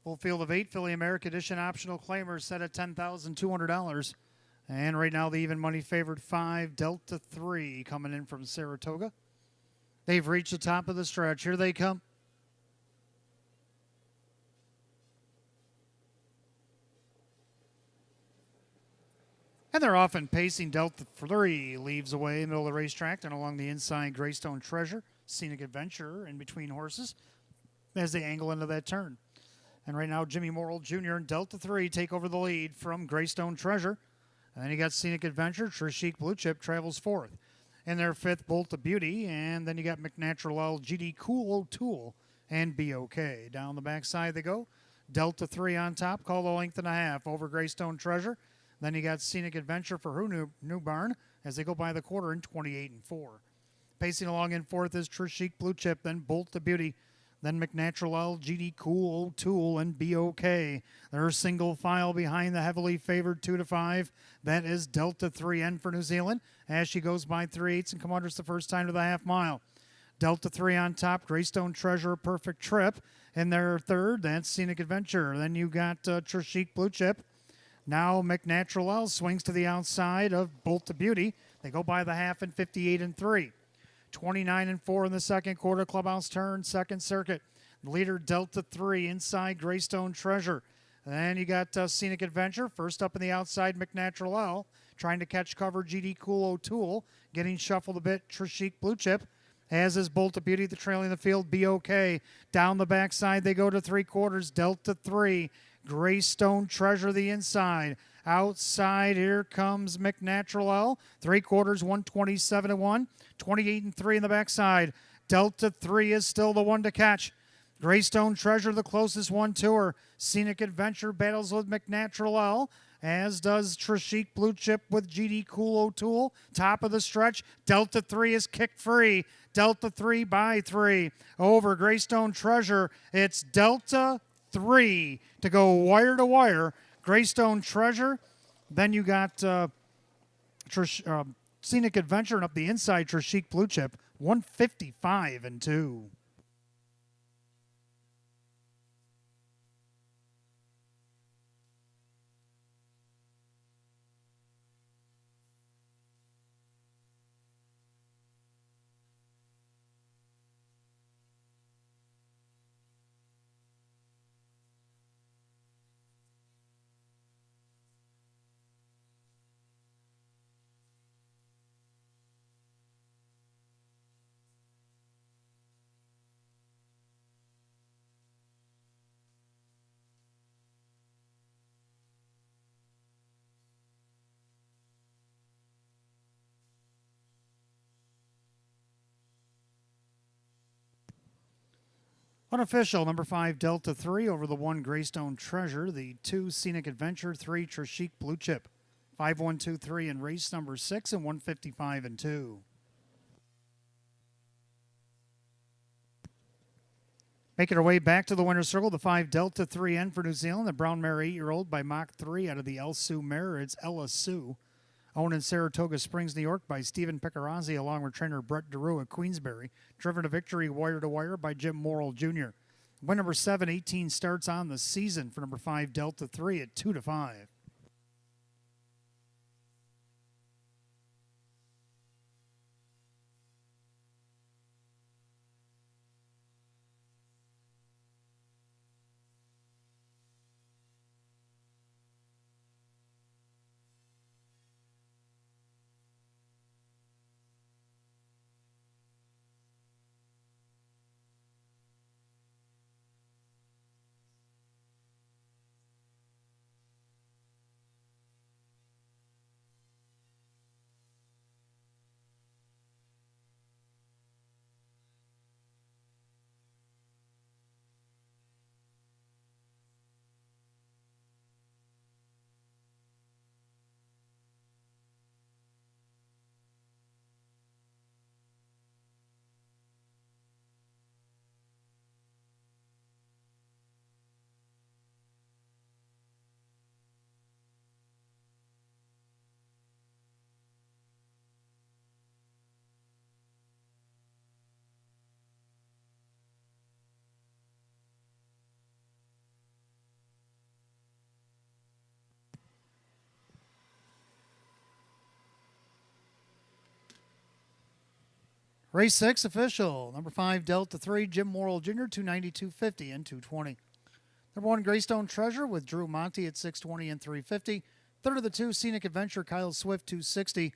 Speaker 1: Full field of 8, Philly America Edition optional claimers set at $10,200. And right now the even money favored 5, Delta 3, coming in from Saratoga. They've reached the top of the stretch. Here they come. And they're off and pacing. Delta 3 leaves away in the middle of the racetrack and along the inside, Greystone Treasure, Scenic Adventure in between horses as they angle into that turn. And right now, Jimmy Morrill Jr. and Delta 3 take over the lead from Greystone Treasure. And then you got Scenic Adventure. Trishik Blue Chip travels fourth. In their fifth, Bolt of Beauty. And then you got McNatural L, GD Cool O'Toole, and BOK. Down the backside they go. Delta 3 on top, call the length and a half over Greystone Treasure. Then you got Scenic Adventure for New Barn as they go by the quarter in 28-4. Pacing along in fourth is Trishik Blue Chip, then Bolt of Beauty. Then McNatural L, GD Cool O'Toole, and BOK. They're single file behind the heavily favored 2-5. That is Delta 3N for New Zealand as she goes by 3/8 and commanders the first time to the half mile. Delta 3 on top, Greystone Treasure, Perfect Trip. In their third, that's Scenic Adventure. Then you got Trishik Blue Chip. Now McNatural L swings to the outside of Bolt of Beauty. They go by the half in 58-3. 29-4 in the second quarter. Clubhouse turn, second circuit. Leader Delta 3 inside Greystone Treasure. Then you got Scenic Adventure. First up in the outside, McNatural L. Trying to catch cover, GD Cool O'Toole. Getting shuffled a bit, Trishik Blue Chip. As is Bolt of Beauty, the trailing the field, BOK. Down the backside, they go to three quarters, Delta 3. Greystone Treasure the inside. Outside, here comes McNatural L. Three quarters, 127-1. 28-3 in the backside. Delta 3 is still the one to catch. Greystone Treasure, the closest one to her. Scenic Adventure battles with McNatural L, as does Trishik Blue Chip with GD Cool O'Toole. Top of the stretch. Delta 3 is kicked free. Delta 3 by 3. Over Greystone Treasure, it's Delta 3 to go wire to wire. Greystone Treasure. Then you got Scenic Adventure, and up the inside, Trishik Blue Chip, 155-2. Unofficial, number 5, Delta 3 over the 1, Greystone Treasure. The 2, Scenic Adventure. 3, Trishik Blue Chip. 5-1-2-3 in race number 6 and 155-2. Making our way back to the winner's circle, the 5, Delta 3N for New Zealand. The brown mare 8-year-old by Mach 3 out of the El Sue mare. It's Ella Sue. Owned in Saratoga Springs, New York by Stephen Picarazzi along with trainer Brett DeRue at Queensbury. Driven to victory wire to wire by Jim Morrill Jr. Win number 7, 18 starts on the season for number 5, Delta 3 at 2-5. Race 6 official. Number 5, Delta 3, Jim Morrill Jr., 292.50 and 220. Number 1, Greystone Treasure with Drew Monty at 620 and 350. Third of the 2, Scenic Adventure, Kyle Swift, 260.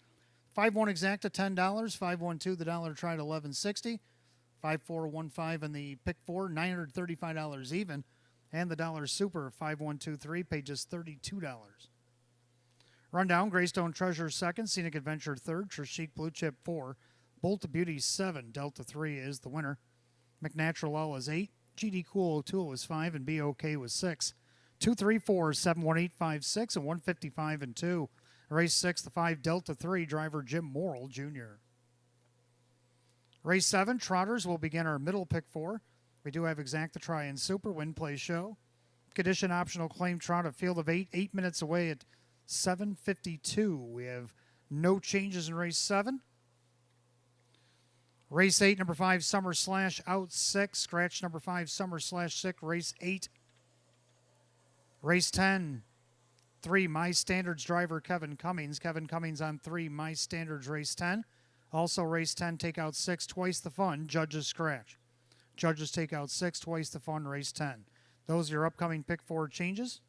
Speaker 1: 5-1 Exacta, $10. 5-1-2, the dollar try at $11.60. 5-4-1-5 in the pick 4, $935 even. And the dollar super, 5-1-2-3, paid just $32. Rundown, Greystone Treasure second, Scenic Adventure third, Trishik Blue Chip 4, Bolt of Beauty 7, Delta 3 is the winner. McNatural L is 8, GD Cool O'Toole was 5, and BOK was 6. 2, 3, 4, 7, 1, 8, 5, 6, and 155 and 2. Race 6, the 5, Delta 3, driver Jim Morrill Jr. Race 7, Trotters will begin our middle pick 4. We do have Exacta Try and Super, Win Play Show. Condition optional claim trot, a field of 8, 8 minutes away at 7:52. We have no changes in race 7. Race 8, number 5, Summer Slash out 6. Scratch number 5, Summer Slash 6, race 8. Race 10, 3, My Standards driver Kevin Cummings. Kevin Cummings on 3, My Standards race 10. Also race 10, take out 6, twice the fun, Judges Scratch. Judges take out 6, twice the fun, race 10. Those are your upcoming pick 4 changes.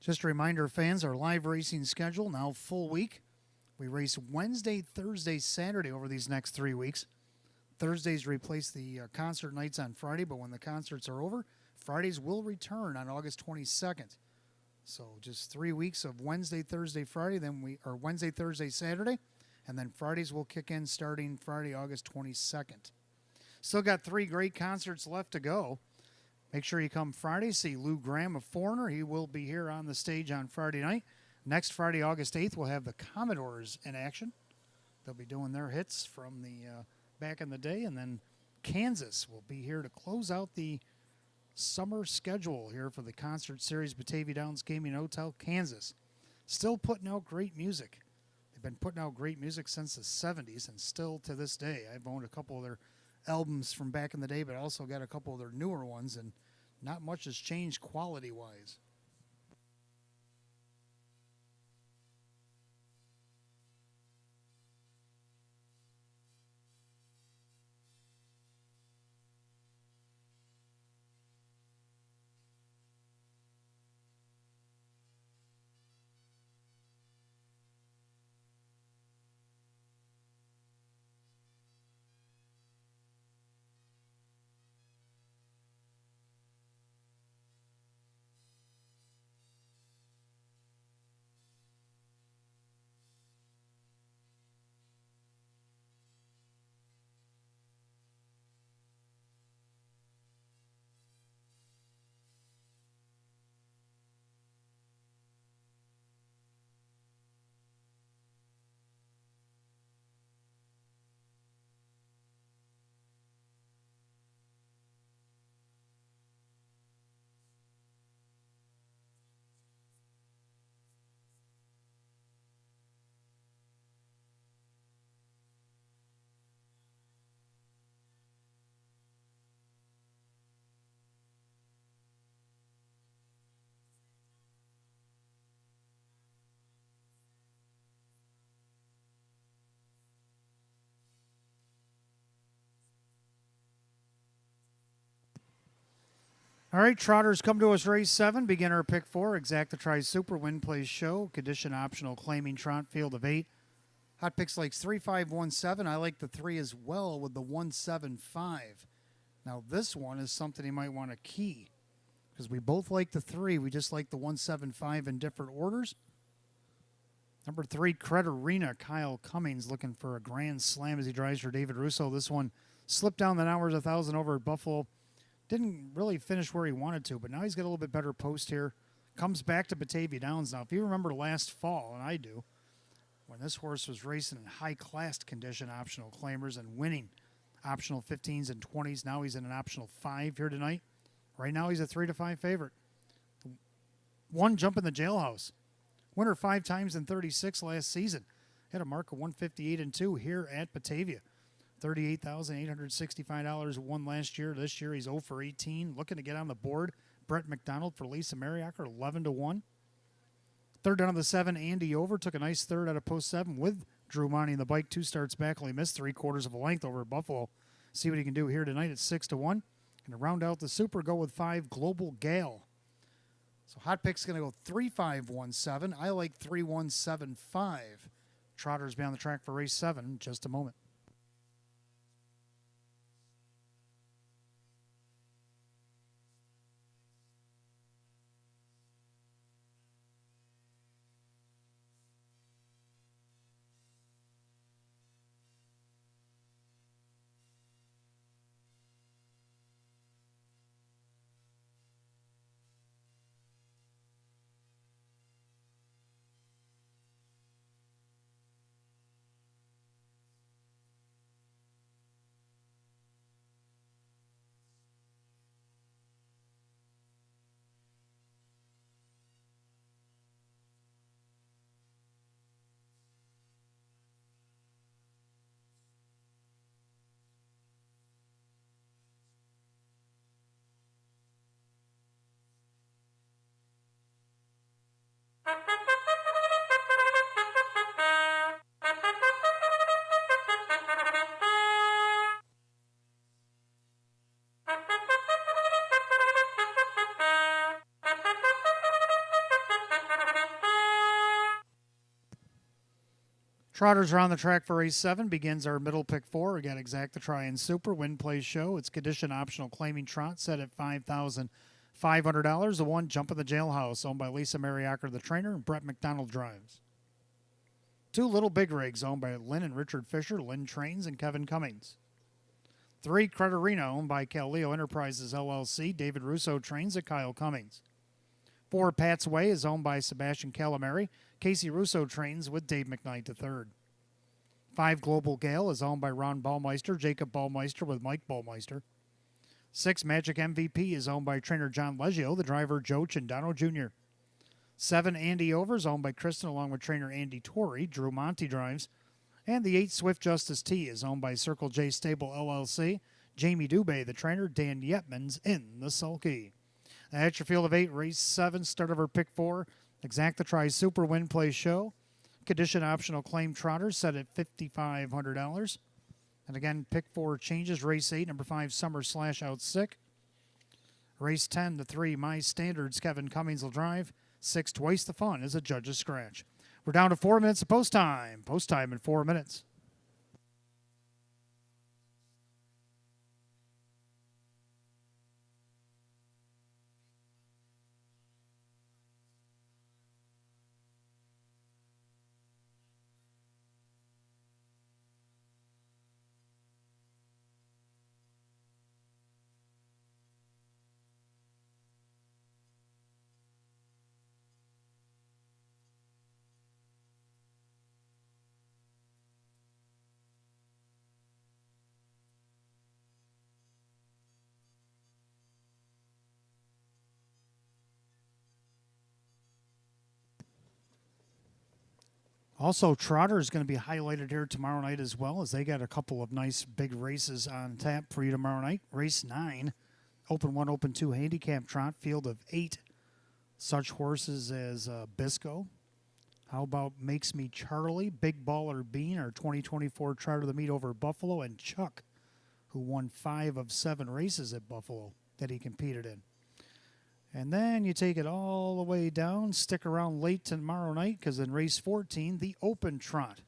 Speaker 1: Just a reminder, fans, our live racing schedule now full week. We race Wednesday, Thursday, Saturday over these next 3 weeks. Thursdays replace the concert nights on Friday, but when the concerts are over, Fridays will return on August 22nd. So just 3 weeks of Wednesday, Thursday, Friday, or Wednesday, Thursday, Saturday, and then Fridays will kick in starting Friday, August 22nd. Still got 3 great concerts left to go. Make sure you come Friday, see Lou Graham of Foreigner. He will be here on the stage on Friday night. Next Friday, August 8th, we'll have the Commodores in action. They'll be doing their hits from the back in the day. And then Kansas will be here to close out the summer schedule here for the concert series, Batavia Downs Gaming Hotel, Kansas. Still putting out great music. They've been putting out great music since the 70s and still to this day. I've owned a couple of their albums from back in the day, but I also got a couple of their newer ones, and not much has changed quality-wise. All right, Trotters come to us race 7, beginner pick 4, Exacta Tries Super, Win Plays Show, condition optional, claiming trot, field of 8. Hot Picks likes 3, 5, 1, 7. I like the 3 as well with the 1, 7, 5. Now this one is something you might want to key because we both like the 3. We just like the 1, 7, 5 in different orders. Number 3, Arena, Kyle Cummings looking for a grand slam as he drives for David Russo. This one slipped down the hours 1,000 over at Buffalo. Didn't really finish where he wanted to, but now he's got a little bit better post here. Comes back to Batavia Downs now. If you remember last fall, and I do, when this horse was racing in high-class condition optional claimers and winning optional 15s and 20s, now he's in an optional 5 here tonight. Right now he's a 3-5 favorite. One jump in the jailhouse. Winner 5 times in 36 last season. Had a mark of 158-2 here at Batavia. $38,865 won last year. This year he's 0 for 18. Looking to get on the board. Brett McDonald for Lisa Mariacker, 11-1. Third down of the 7, Andy Over. Took a nice third out of post 7 with Drew Monty in the bike. 2 starts back. Only missed 3/4 of a length over at Buffalo. See what he can do here tonight at 6-1. And to round out the Super, go with 5, Global Gale. So Hot Pick's going to go 3, 5, 1, 7. I like 3, 1, 7, 5. Trotters be on the track for race 7 in just a moment. Trotters are on the track for race 7. Begins our middle pick 4. Again, Exacta Try and Super. Win Plays Show. It's condition optional, claiming trot, set at $5,500. The 1, Jump in the Jailhouse, owned by Lisa Mariacker, the trainer, and Brett McDonald drives. 2, Little Big Rigs, owned by Lynn and Richard Fisher. Lynn trains and Kevin Cummings. 3, Arena, owned by Caleo Enterprises, LLC. David Russo trains at Kyle Cummings. 4, Pat's Way is owned by Sebastian Calamari. Casey Russo trains with Dave McKnight III. 5, Global Gale is owned by Ron Ballmeister, Jacob Ballmeister with Mike Ballmeister. 6, Magic MVP is owned by trainer John Leggio, the driver Joe Chindano Jr. 7, Andy Over is owned by Kristen along with trainer Andy Torrey. Drew Monty drives. And the 8, Swift Justice T is owned by Circle J Stable LLC. Jamie Dubé, the trainer. Dan Yetmans in the sulky. That's your field of 8, race 7, start of our pick 4. Exacta Try Super, Win Play Show. Condition optional, claim trotters set at $5,500. And again, pick 4 changes. Race 8, number 5, Summer Slash out sick. Race 10, the 3, My Standards, Kevin Cummings will drive. 6, Twice the Fun is a judge's scratch. We're down to 4 minutes of post time. Post time in 4 minutes. Also, Trotter is going to be highlighted here tomorrow night as well, as they got a couple of nice big races on tap for you tomorrow night. Race 9, Open 1, Open 2 handicap trot, field of 8 such horses as Bisco. How about Makes Me Charlie, Big Baller Bean, our 2024 Trotter of the Meet over Buffalo, and Chuck, who won 5 of 7 races at Buffalo that he competed in. And then you take it all the way down, stick around late tomorrow night because in race 14, the Open Trot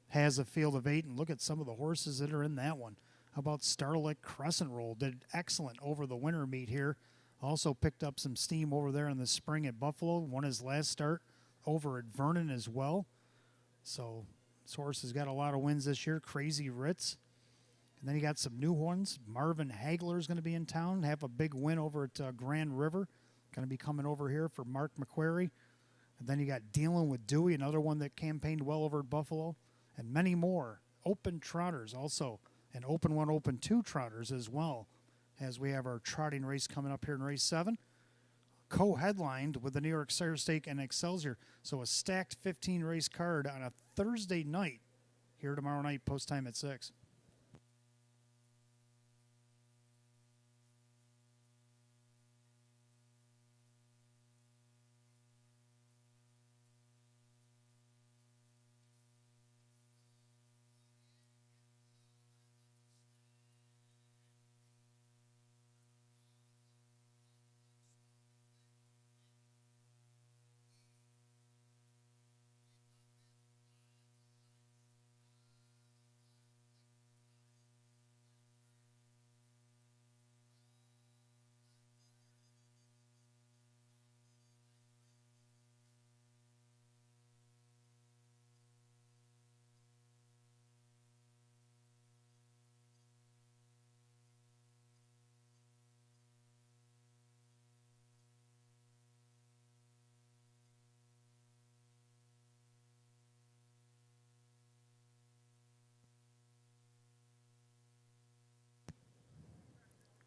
Speaker 1: has a field of 8. And look at some of the horses that are in that one. How about Starlight Crescent Roll? Did excellent over the winter meet here. Also picked up some steam over there in the spring at Buffalo. Won his last start over at Vernon as well. So this horse has got a lot of wins this year. Crazy Ritz. And then you got some new ones. Marvin Hagler is going to be in town. Have a big win over at Grand River. Going to be coming over here for Mark McQuarrie. And then you got Dealing with Dewey, another one that campaigned well over at Buffalo. And many more. Open trotters also. And Open 1, Open 2 trotters as well. As we have our trotting race coming up here in race 7. Co-headlined with the New York Sire Stake and Excelsior. So a stacked 15-race card on a Thursday night here tomorrow night, post time at 6.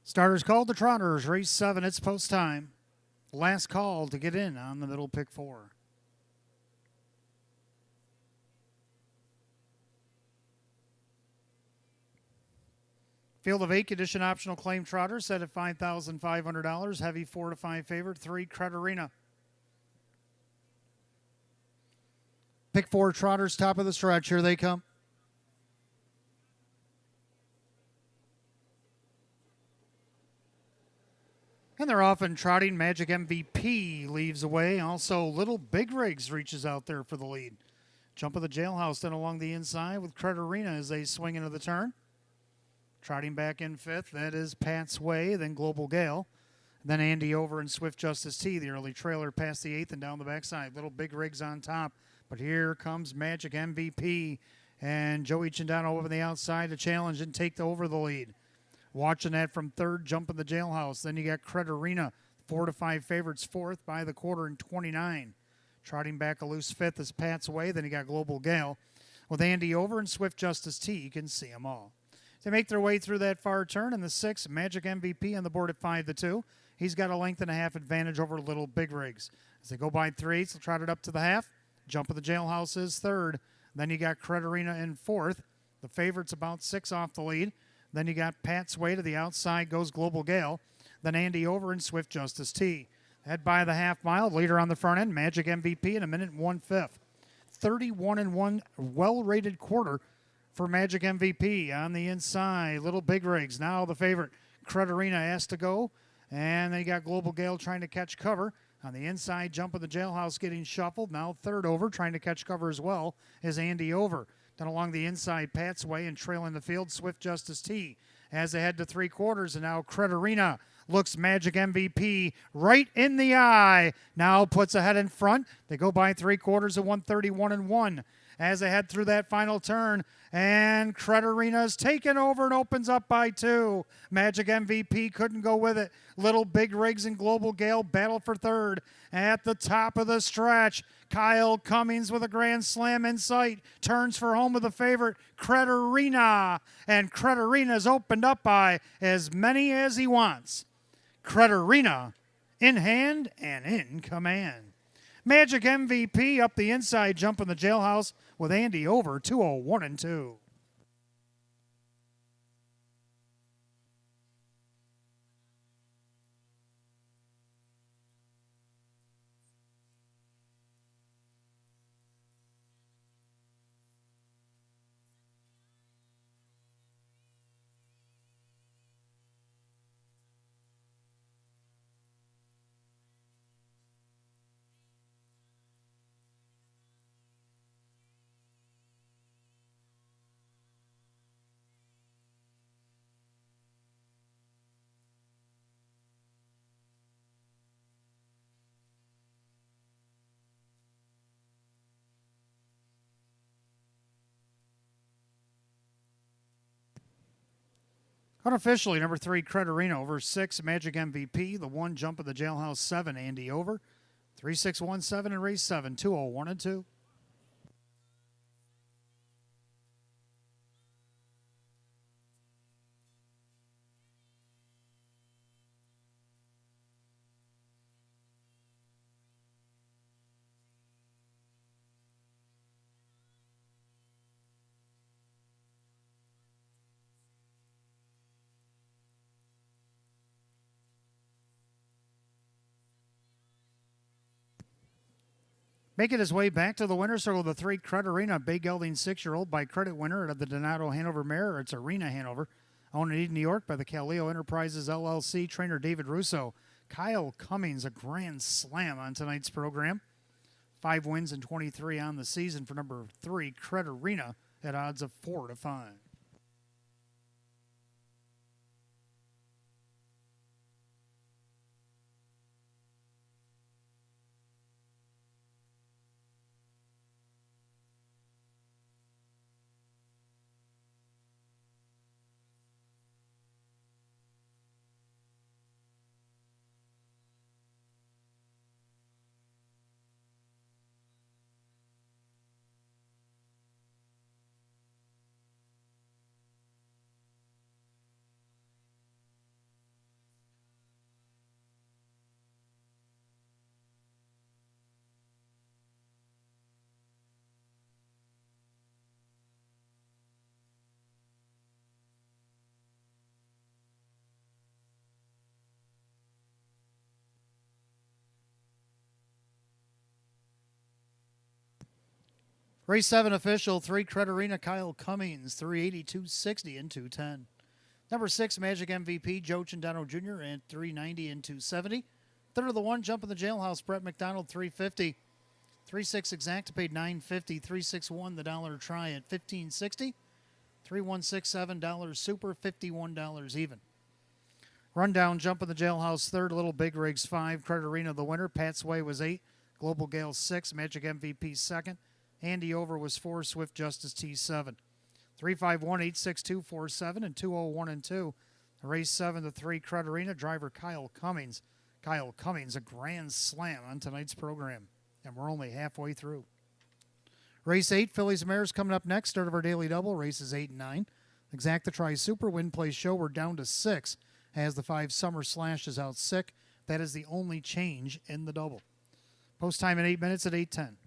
Speaker 1: Starters called, the trotters, race 7, it's post time. Last call to get in on the middle pick 4. Field of 8, condition optional claim trotter set at $5,500. Heavy 4 to 5 favorite, 3 Cretarina. Pick 4 trotters, top of the stretch. Here they come. And they're off and trotting. Magic MVP leaves away. Also, Little Big Rigs reaches out there for the lead. Jump of the Jailhouse then along the inside with Cretarina as they swing into the turn. Trotting back in 5th, that is Pat's Way, then Global Gale. Then Andy Over and Swift Justice T, the early trailer past the 8th and down the backside. Little Big Rigs on top. But here comes Magic MVP and Joey Chandano over the outside to challenge and take over the lead. Watching that from 3rd, Jump in the Jailhouse. Then you got Cretarina, 4 to 5 favorites, 4th by the quarter and 29. Trotting back a loose 5th is Pat's Way. Then you got Global Gale. With Andy Over and Swift Justice T, you can see them all. They make their way through that far turn in the 6th. Magic MVP on the board at 5 to 2. He's got a length and a half advantage over Little Big Rigs. As they go by 3/8, they'll trot it up to the half. Jump of the Jailhouse is 3rd. Then you got Cretarina in 4th. The favorite's about 6 off the lead. Then you got Pat's Way to the outside goes Global Gale. Then Andy Over and Swift Justice T. Head by the half mile. Leader on the front end, Magic MVP in a minute and 1/5. 31-1 well-rated quarter for Magic MVP. On the inside, Little Big Rigs. Now the favorite, Cretarina, has to go. And then you got Global Gale trying to catch cover. On the inside, Jump of the Jailhouse getting shuffled. Now 3rd over, trying to catch cover as well, is Andy Over. Then along the inside, Pat's Way and trailing the field, Swift Justice T. As they head to 3/4, and now Cretarina looks Magic MVP right in the eye. Now puts a head in front. They go by 3/4 at 131-1. As they head through that final turn, and Cretarina's taken over and opens up by 2. Magic MVP couldn't go with it. Little Big Rigs and Global Gale battle for 3rd. At the top of the stretch, Kyle Cummings with a grand slam in sight. Turns for home with the favorite, Cretarina. And Cretarina's opened up by as many as he wants. Cretarina in hand and in command. Magic MVP up the inside, Jump in the Jailhouse with Andy Over, 201-2. Unofficially, number 3, Credit Arena over 6, Magic MVP. The 1, Jump of the Jailhouse 7, Andy over. 3617 in race 7, 201 and 2. Making his way back to the winner's circle, the 3, Credit Arena, Bay Gelding 6-year-old by Credit Winner out of the Donato Hanover Mare. It's Arena Hanover. Owned in Eden, New York by the Caleo Enterprises LLC. Trainer David Russo. Kyle Cummings, a grand slam on tonight's program. 5 wins and 23 on the season for number 3, Credit Arena at odds of 4 to 5. Race 7 official, 3, Credit Arena, Kyle Cummings, 380, 260, and 210. Number 6, Magic MVP, Joe Chandano Jr., and 390 and 270. Third of the 1, Jump in the Jailhouse, Brett McDonald, 350. 3-6 exact, paid $9.50. 3-6-1, the dollar try at $15.60. 3-1-6-7 dollars super, $51 even. Rundown, Jump in the Jailhouse, third. Little Big Rigs, 5. Credit Arena, the winner. Pat's Way was 8. Global Gale, 6. Magic MVP, second. Andy Over was 4. Swift Justice T, 7. 351-862-47 and 201 and 2. Race 7 to 3, Credit Arena. Driver Kyle Cummings. Kyle Cummings, a grand slam on tonight's program. And we're only halfway through. Race 8, Fillies and Mares coming up next. Start of our daily double. Races 8 and 9. Exacta Tri Super Win Play Show. We're down to 6 as the 5 Summer Slash is out sick. That is the only change in the double. Post time in 8 minutes at 8:10.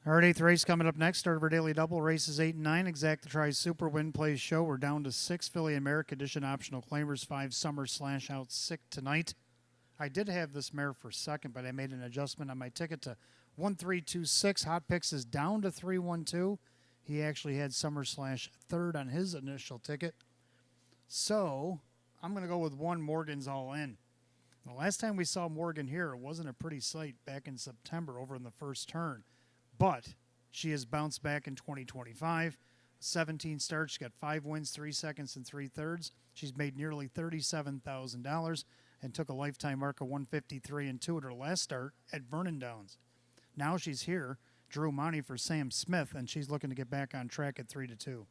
Speaker 1: Our 8th race coming up next. Start of our daily double. Races 8 and 9. Exact to try Super Win Plays Show. We're down to 6 Philly America Edition optional claimers. 5 Summer Slash Out Sick tonight. I did have this mare for second, but I made an adjustment on my ticket to 1326. Hot Picks is down to 312. He actually had Summer Slash third on his initial ticket. So I'm going to go with 1 Morgan's All In. The last time we saw Morgan here, it wasn't a pretty sight back in September over in the first turn. But she has bounced back in 2025. 17 starts. She got 5 wins, 3 seconds, and 3/3. She's made nearly $37,000 and took a lifetime mark of 153 and 2 at her last start at Vernon Downs. Now she's here, drew money for Sam Smith, and she's looking to get back on track at 3-2.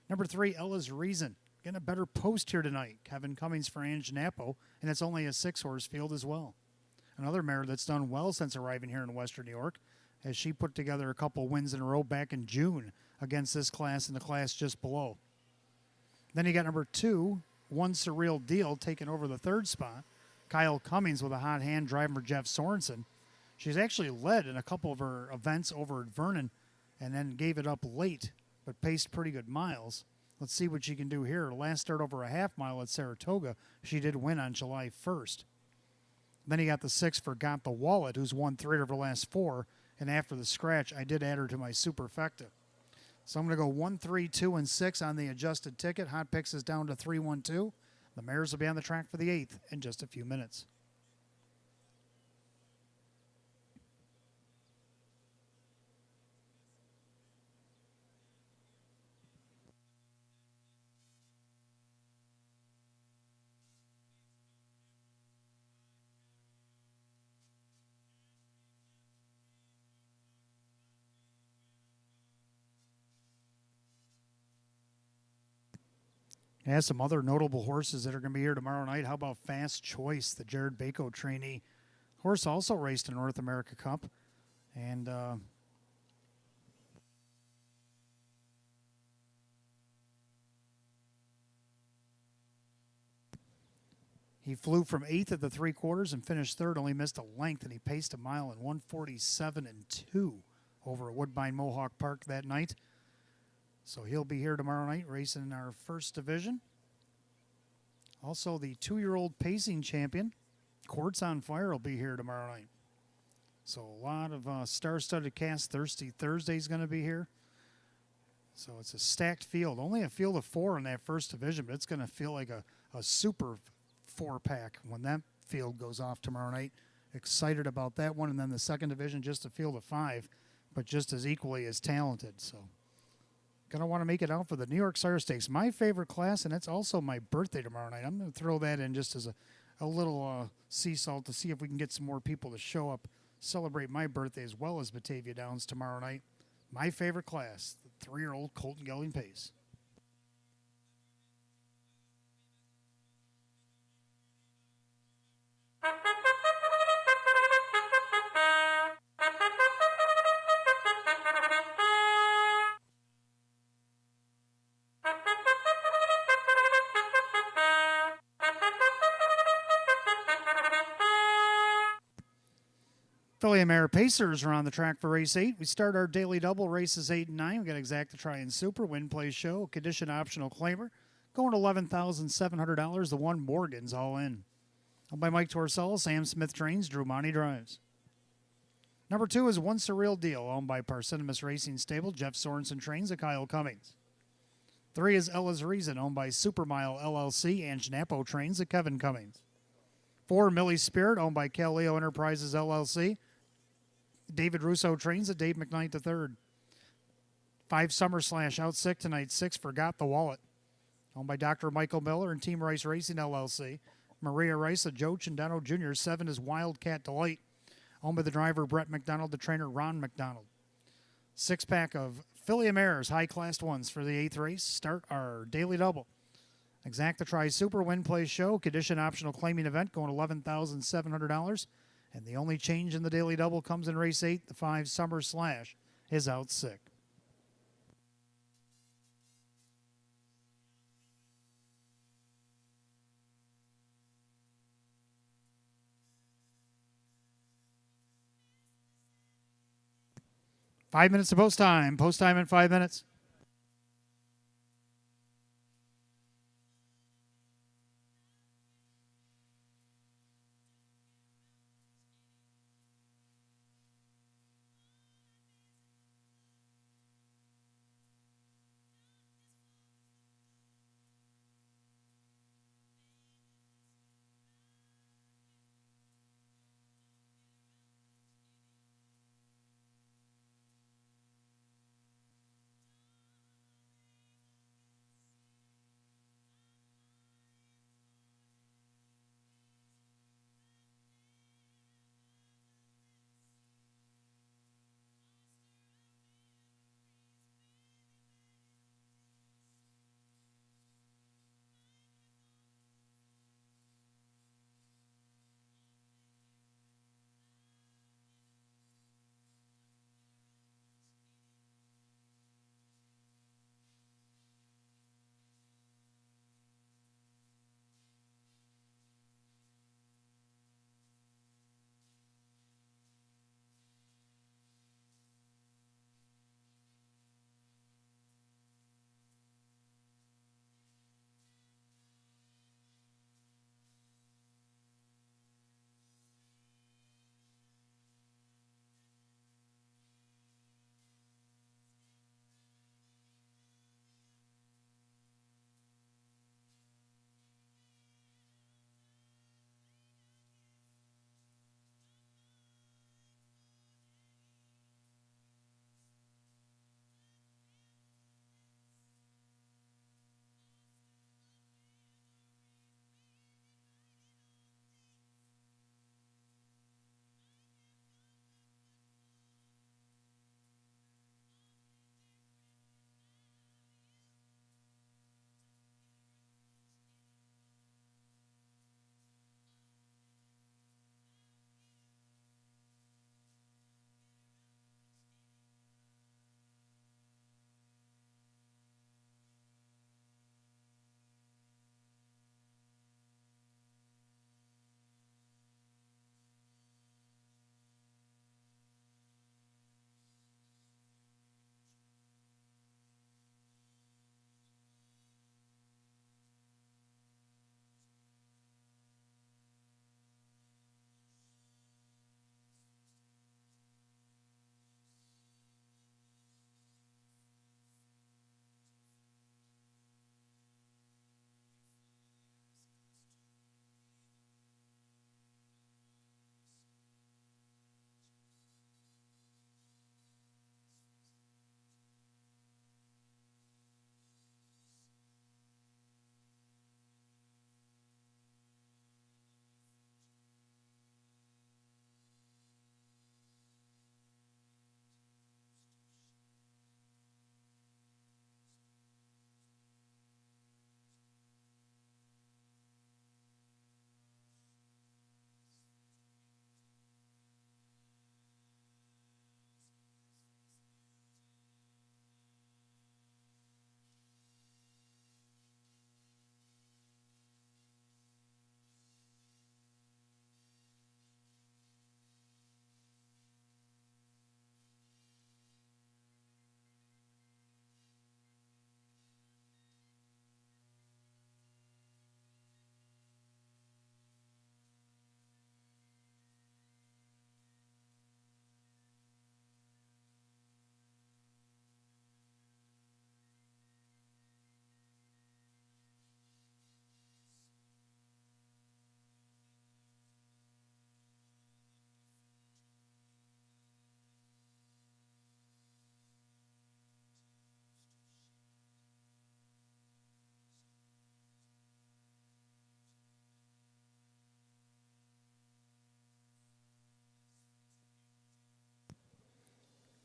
Speaker 1: Number 3, Ella's Reason. Getting a better post here tonight. Kevin Cummings for Ange Napo, and it's only a 6-horse field as well. Another mare that's done well since arriving here in Western New York, as she put together a couple wins in a row back in June against this class and the class just below. Then you got number 2, One Surreal Deal, taking over the 3rd spot. Kyle Cummings with a hot hand driving for Jeff Sorensen. She's actually led in a couple of her events over at Vernon and then gave it up late, but paced pretty good miles. Let's see what she can do here. Her last start over a half mile at Saratoga, she did win on July 1st. Then you got the 6 for Got the Wallet, who's won 3 of her last 4. And after the scratch, I did add her to my superfecta. So I'm going to go 1, 3, 2, and 6 on the adjusted ticket. Hot Picks is down to 3-1-2. The mares will be on the track for the 8th in just a few minutes. Yeah, some other notable horses that are going to be here tomorrow night. How about Fast Choice, the Jared Bako trainee? Horse also raced in North America Cup. And he flew from 8th at the 3/4 and finished 3rd, only missed a length, and he paced a mile in 1:47 and 2 over at Woodbine Mohawk Park that night. So he'll be here tomorrow night racing in our 1st division. Also, the 2-year-old pacing champion, Quartz on Fire, will be here tomorrow night. So a lot of star-studded cast. Thirsty Thursday's going to be here. So it's a stacked field. Only a field of 4 in that 1st division, but it's going to feel like a super 4-pack when that field goes off tomorrow night. Excited about that one. And then the 2nd division, just a field of 5, but just as equally as talented. So going to want to make it out for the New York Sire Stakes. My favorite class, and it's also my birthday tomorrow night. I'm going to throw that in just as a little sea salt to see if we can get some more people to show up, celebrate my birthday as well as Batavia Downs tomorrow night. My favorite class, the 3-year-old Colton Gelling Pace. Philly Mare Pacers are on the track for race 8. We start our daily double races 8 and 9. We got Exact to Try and Super Win Play Show, condition optional claimer, going to $11,700. The 1 Morgan's All In. Owned by Mike Torcella, Sam Smith trains, Drew Monty drives. Number 2 is One Surreal Deal, owned by Parcinemus Racing Stable, Jeff Sorensen trains, and Kyle Cummings. 3 is Ella's Reason, owned by Supermile LLC, Ange Napo trains, and Kevin Cummings. 4, Millie's Spirit, owned by Caleo Enterprises LLC, David Russo trains at Dave McKnight III. 5 Summer Slash Out Sick tonight. 6 Forgot the Wallet, owned by Dr. Michael Miller and Team Rice Racing LLC. Maria Rice of Joe Chindano Jr. 7 is Wildcat Delight, owned by the driver Brett McDonald, the trainer Ron McDonald. 6-pack of Philly Mares, high class ones for the 8th race. Start our daily double. Exact to Try Super Win Play Show, condition optional claiming event, going $11,700. And the only change in the daily double comes in race 8. The 5 Summer Slash is out sick. 5 minutes to post time. Post time in 5 minutes.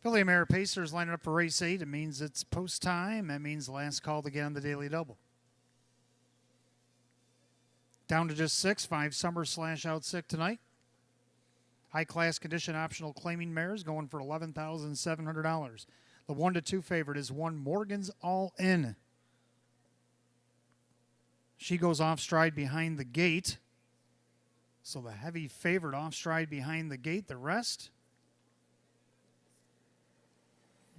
Speaker 1: Philly Mare Pacers lining up for race 8. It means it's post time. That means last call to get on the daily double. Down to just 6. 5 summer / out sick tonight. High class condition optional claiming mares going for $11,700. The 1 to 2 favorite is 1 Morgan's All In. She goes off stride behind the gate. So the heavy favorite off stride behind the gate. The rest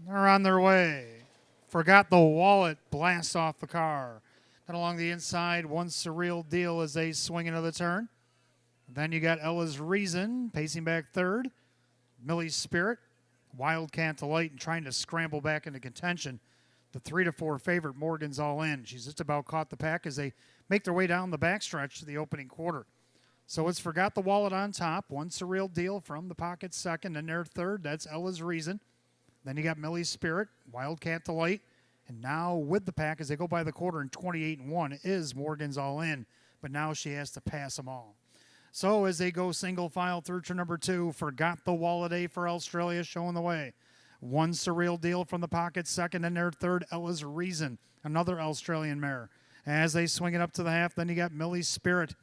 Speaker 1: They're on their way. Forgot the wallet, blast off the car. Then along the inside, One Surreal Deal as they swing into the turn. Then you got Ella's Reason pacing back third. Millie's Spirit, Wildcat Delight, and trying to scramble back into contention. The 3-4 favorite, Morgan's All In. She's just about caught the pack as they make their way down the backstretch to the opening quarter. So it's Forgot the Wallet on top. One Surreal Deal from the pocket second, and their third. That's Ella's Reason. Then you got Millie's Spirit, Wildcat Delight, and now with the pack as they go by the quarter in 28-1 is Morgan's All In, but now she has to pass them all. So as they go single file through turn number 2, Forgot the Wallet A for Australia showing the way. One Surreal Deal from the pocket second, and their third, Ella's Reason, another Australian mare. As they swing it up to the half, then you got Millie's Spirit.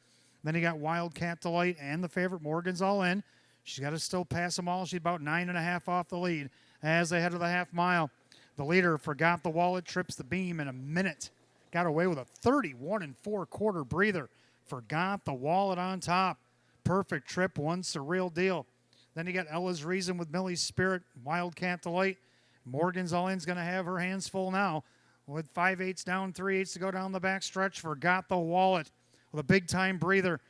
Speaker 1: Then you got Wildcat Delight and the favorite, Morgan's All In. She's got to still pass them all. She's about 9.5 off the lead as they head to the half mile. The leader, Forgot the Wallet, trips the beam in a minute. Got away with a 31 4/4 breather. Forgot the Wallet on top. Perfect trip, One Surreal Deal. Then you got Ella's Reason with Millie's Spirit, Wildcat Delight. Morgan's All In's going to have her hands full now. With 5/8 down, 3/8 to go down the back stretch. Forgot the Wallet with a big-time breather.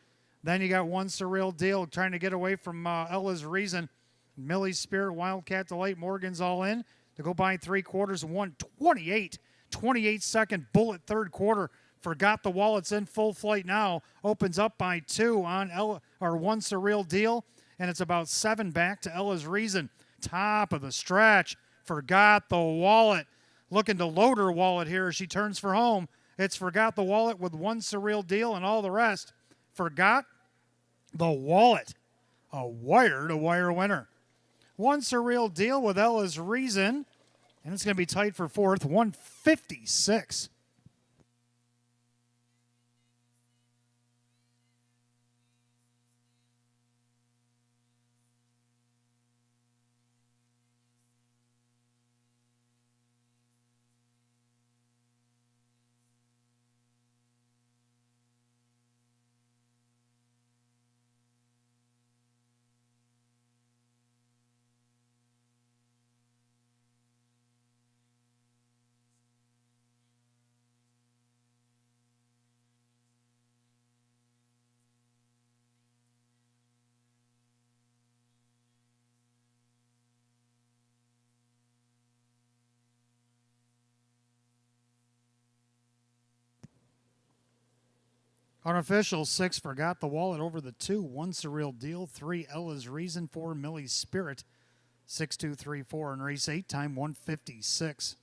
Speaker 1: Then you got One Surreal Deal trying to get away from Ella's Reason. Millie's Spirit, Wildcat Delight, Morgan's All In to go by 3/4 and 1:28. 28-second bullet third quarter. Forgot the Wallet's in full flight now. Opens up by 2 on One Surreal Deal, and it's about 7 back to Ella's Reason. Top of the stretch. Forgot the Wallet. Looking to load her wallet here as she turns for home. It's Forgot the Wallet with One Surreal Deal and all the rest. Forgot the Wallet. A wire-to-wire winner. One Surreal Deal with Ella's Reason. And it's going to be tight for fourth, 156. Unofficial, 6, Forgot the Wallet over the 2, One Surreal Deal, 3, Ella's Reason, 4, Millie's Spirit, 6, 2, 3, 4 in race 8, time 156.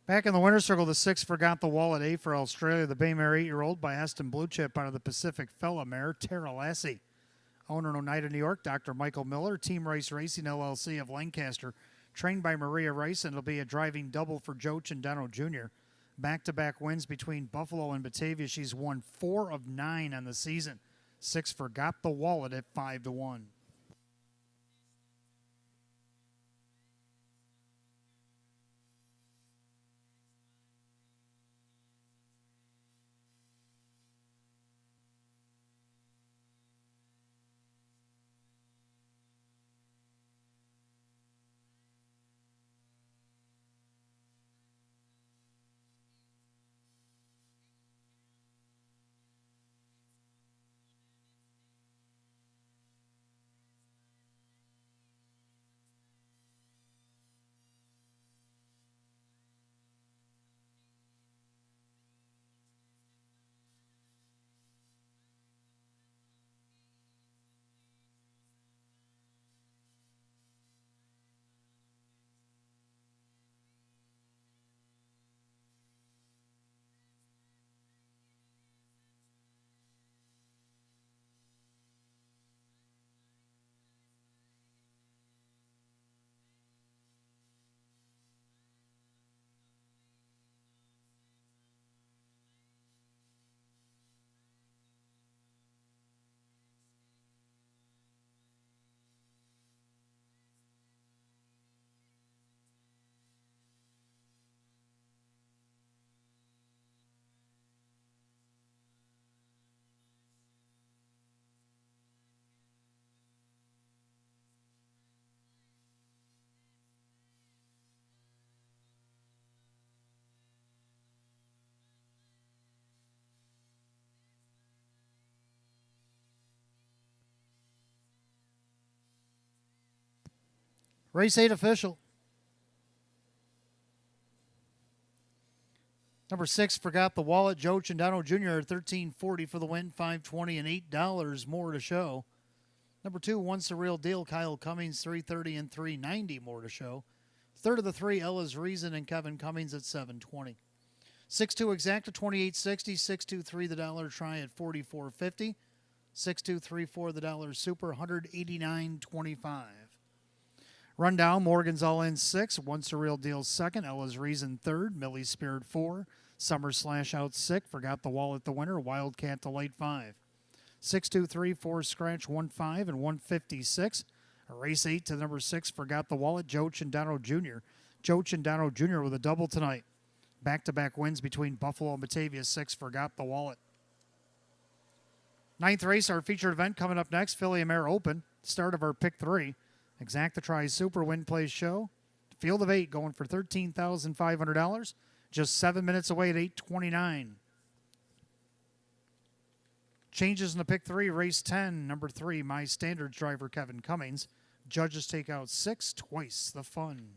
Speaker 1: Back in the winner's circle, the 6, Forgot the Wallet A for Australia. The Baymare 8-year-old by Heston Blue Chip out of the Pacific Fella mare, Tara Lassie. Owner in Oneida, New York, Dr. Michael Miller. Team Rice Racing, LLC of Lancaster. Trained by Maria Rice, and it'll be a driving double for Joe Cindano Jr. Back-to-back wins between Buffalo and Batavia. She's won 4 of 9 on the season. 6, Forgot the Wallet at 5-1. Race 8 official. Number 6, Forgot the Wallet. Joe Chandano Jr. at $13.40 for the win. $5.20 and $8 more to show. Number 2, Once a Real Deal. Kyle Cummings, $3.30 and $3.90 more to show. Third of the 3, Ella's Reason and Kevin Cummings at $7.20. 6-2 Exacta, $28.60. 6-2-3 the dollar try at $44.50. 6-2-3-4 the dollar super, $189.25. Rundown, Morgan's All In 6, Once a Real Deal 2nd, Ella's Reason 3rd, Millie's Spirit 4, Summer Slash Out 6, Forgot the Wallet the winner, Wildcat Delight 5. 6-2-3-4 Scratch 1-5 and 156. Race 8 to number 6, Forgot the Wallet, Joe Chandano Jr. Joe Chandano Jr. with a double tonight. Back-to-back wins between Buffalo and Batavia. 6, Forgot the Wallet. 9th race, our featured event coming up next, Philly Mare Open. Start of our pick 3. Exacta Try Super Win Plays Show. Field of 8 going for $13,500. Just 7 minutes away at 8:29. Changes in the pick 3, race 10, number 3, My Standards driver Kevin Cummings. Judges take out 6, Twice the Fun.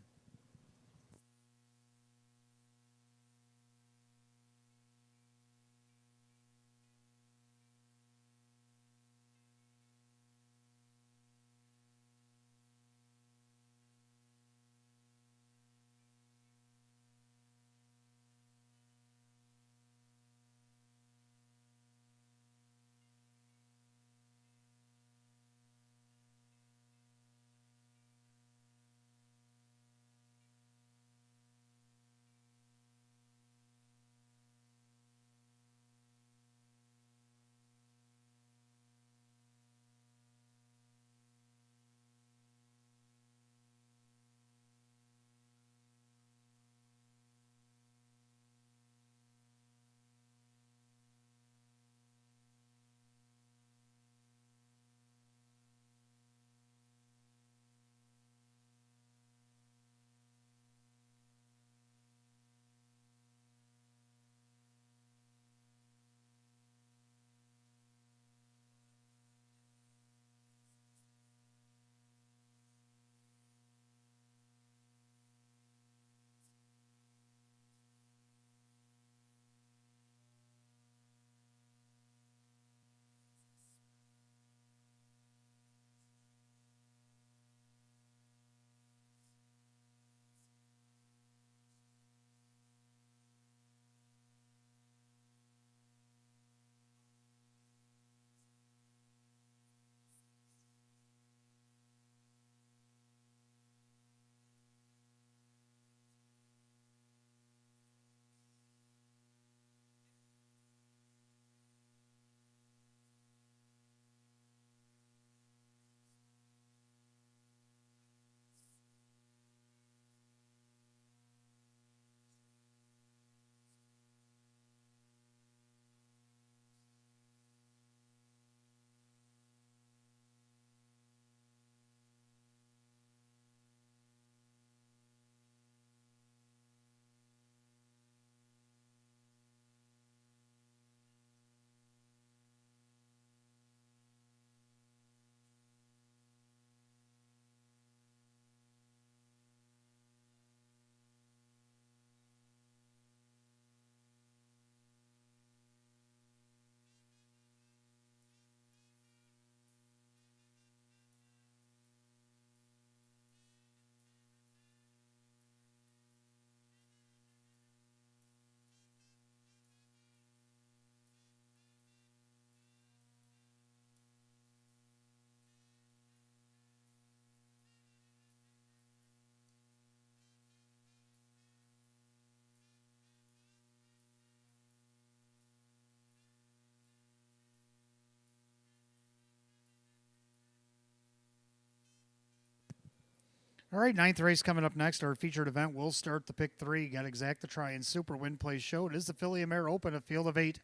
Speaker 1: All right, 9th race coming up next. Our featured event will start the pick 3. Got Exacta Try and Super Win Plays Show. It is the Philly Mare Open, a field of 8.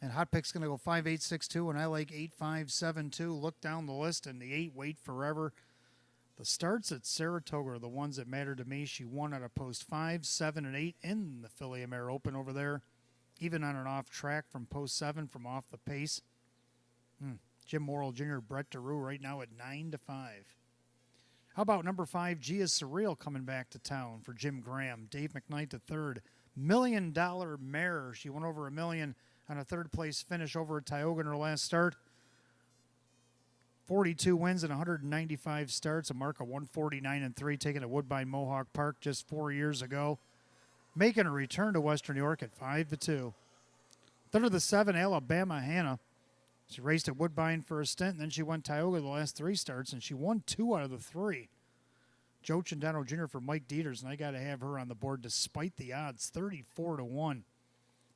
Speaker 1: And Hot Pick's going to go 5-8-6-2, and I like 8-5-7-2. Look down the list, and the 8 Wait Forever. The starts at Saratoga are the ones that matter to me. She won at a post 5, 7, and 8 in the Philly Mare Open over there. Even on an off track from post 7 from off the pace. Jim Morrill Jr., Brett DeRue right now at 9-5. How about number 5, G is Surreal coming back to town for Jim Graham. Dave McKnight the third. $1 Million mare. She went over $1 million on a third place finish over at Tioga in her last start. 42 wins and 195 starts, a mark of 149-3, taken at Woodbine Mohawk Park just 4 years ago. Making a return to Western New York at 5-2. Third of the 7, Alabama Hannah. She raced at Woodbine for a stint, and then she went Tioga the last 3 starts, and she won 2 out of the 3. Joe Chandano Jr. for Mike Dieters, and I got to have her on the board despite the odds, 34-1.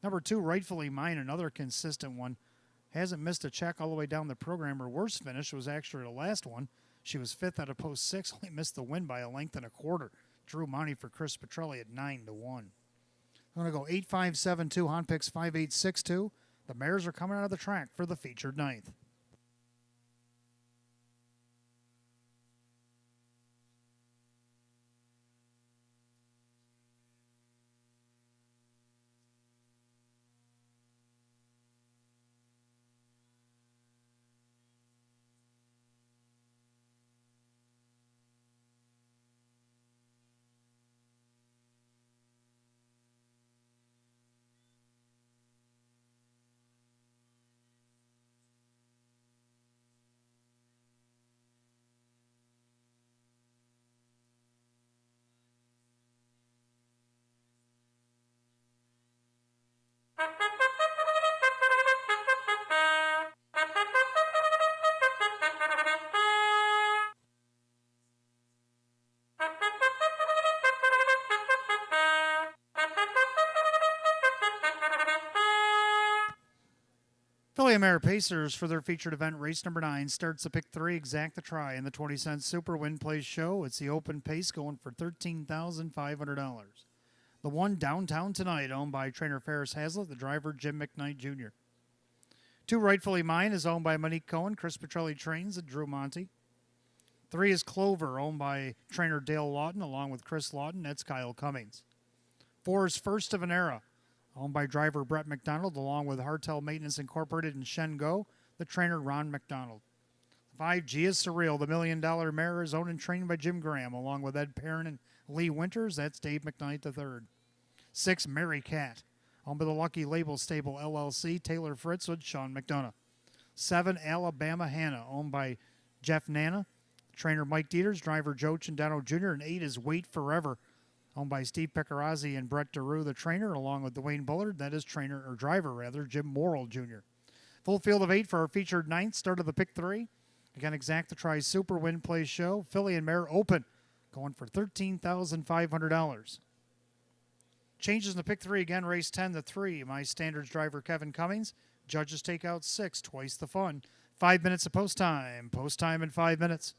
Speaker 1: Number 2, Rightfully Mine, another consistent one. Hasn't missed a check all the way down the program. Her worst finish was actually the last one. She was 5th out of post 6, only missed the win by a length and a quarter. Drew money for Chris Petrelli at 9-1. I'm going to go 8-5-7-2, Hon picks 5-8-6-2. The mares are coming out of the track for the featured 9th. Philly Mare Pacers for their featured event, race number 9, starts a pick 3, Exact the Try in the 20-cent Super Win Place Show. It's the open pace going for $13,500. The 1, Downtown Tonight, owned by trainer Ferris Hazlitt, the driver Jim McKnight Jr. 2, Rightfully Mine, is owned by Monique Cohen. Chris Petrelli trains at Drew Monty. 3 is Clover, owned by trainer Dale Lawton, along with Chris Lawton. That's Kyle Cummings. 4 is First of an Era, owned by driver Brett McDonald, along with Hartel Maintenance Incorporated and Shengo, the trainer Ron McDonald. 5, G is Surreal, the $1 Million mare, is owned and trained by Jim Graham, along with Ed Perrin and Lee Winters. That's Dave McKnight III. 6, Mary Cat, owned by the Lucky Label Stable LLC, Taylor Fritz with Sean McDonough. 7, Alabama Hannah, owned by Jeff Nana, trainer Mike Dieters, driver Joe Chandano Jr., and 8 is Wait Forever, owned by Steve Pecorazzi and Brett DeRue, the trainer, along with Dwayne Bullard. That is driver Jim Morrill Jr. Full field of 8 for our featured 9th. Start of the pick 3. Again, Exact to Try Super Win Play Show. Philly and Mare Open, going for $13,500. Changes in the pick 3 again, race 10-3. My standards driver Kevin Cummings. Judges take out 6, twice the fun. 5 minutes of post time. Post time in 5 minutes.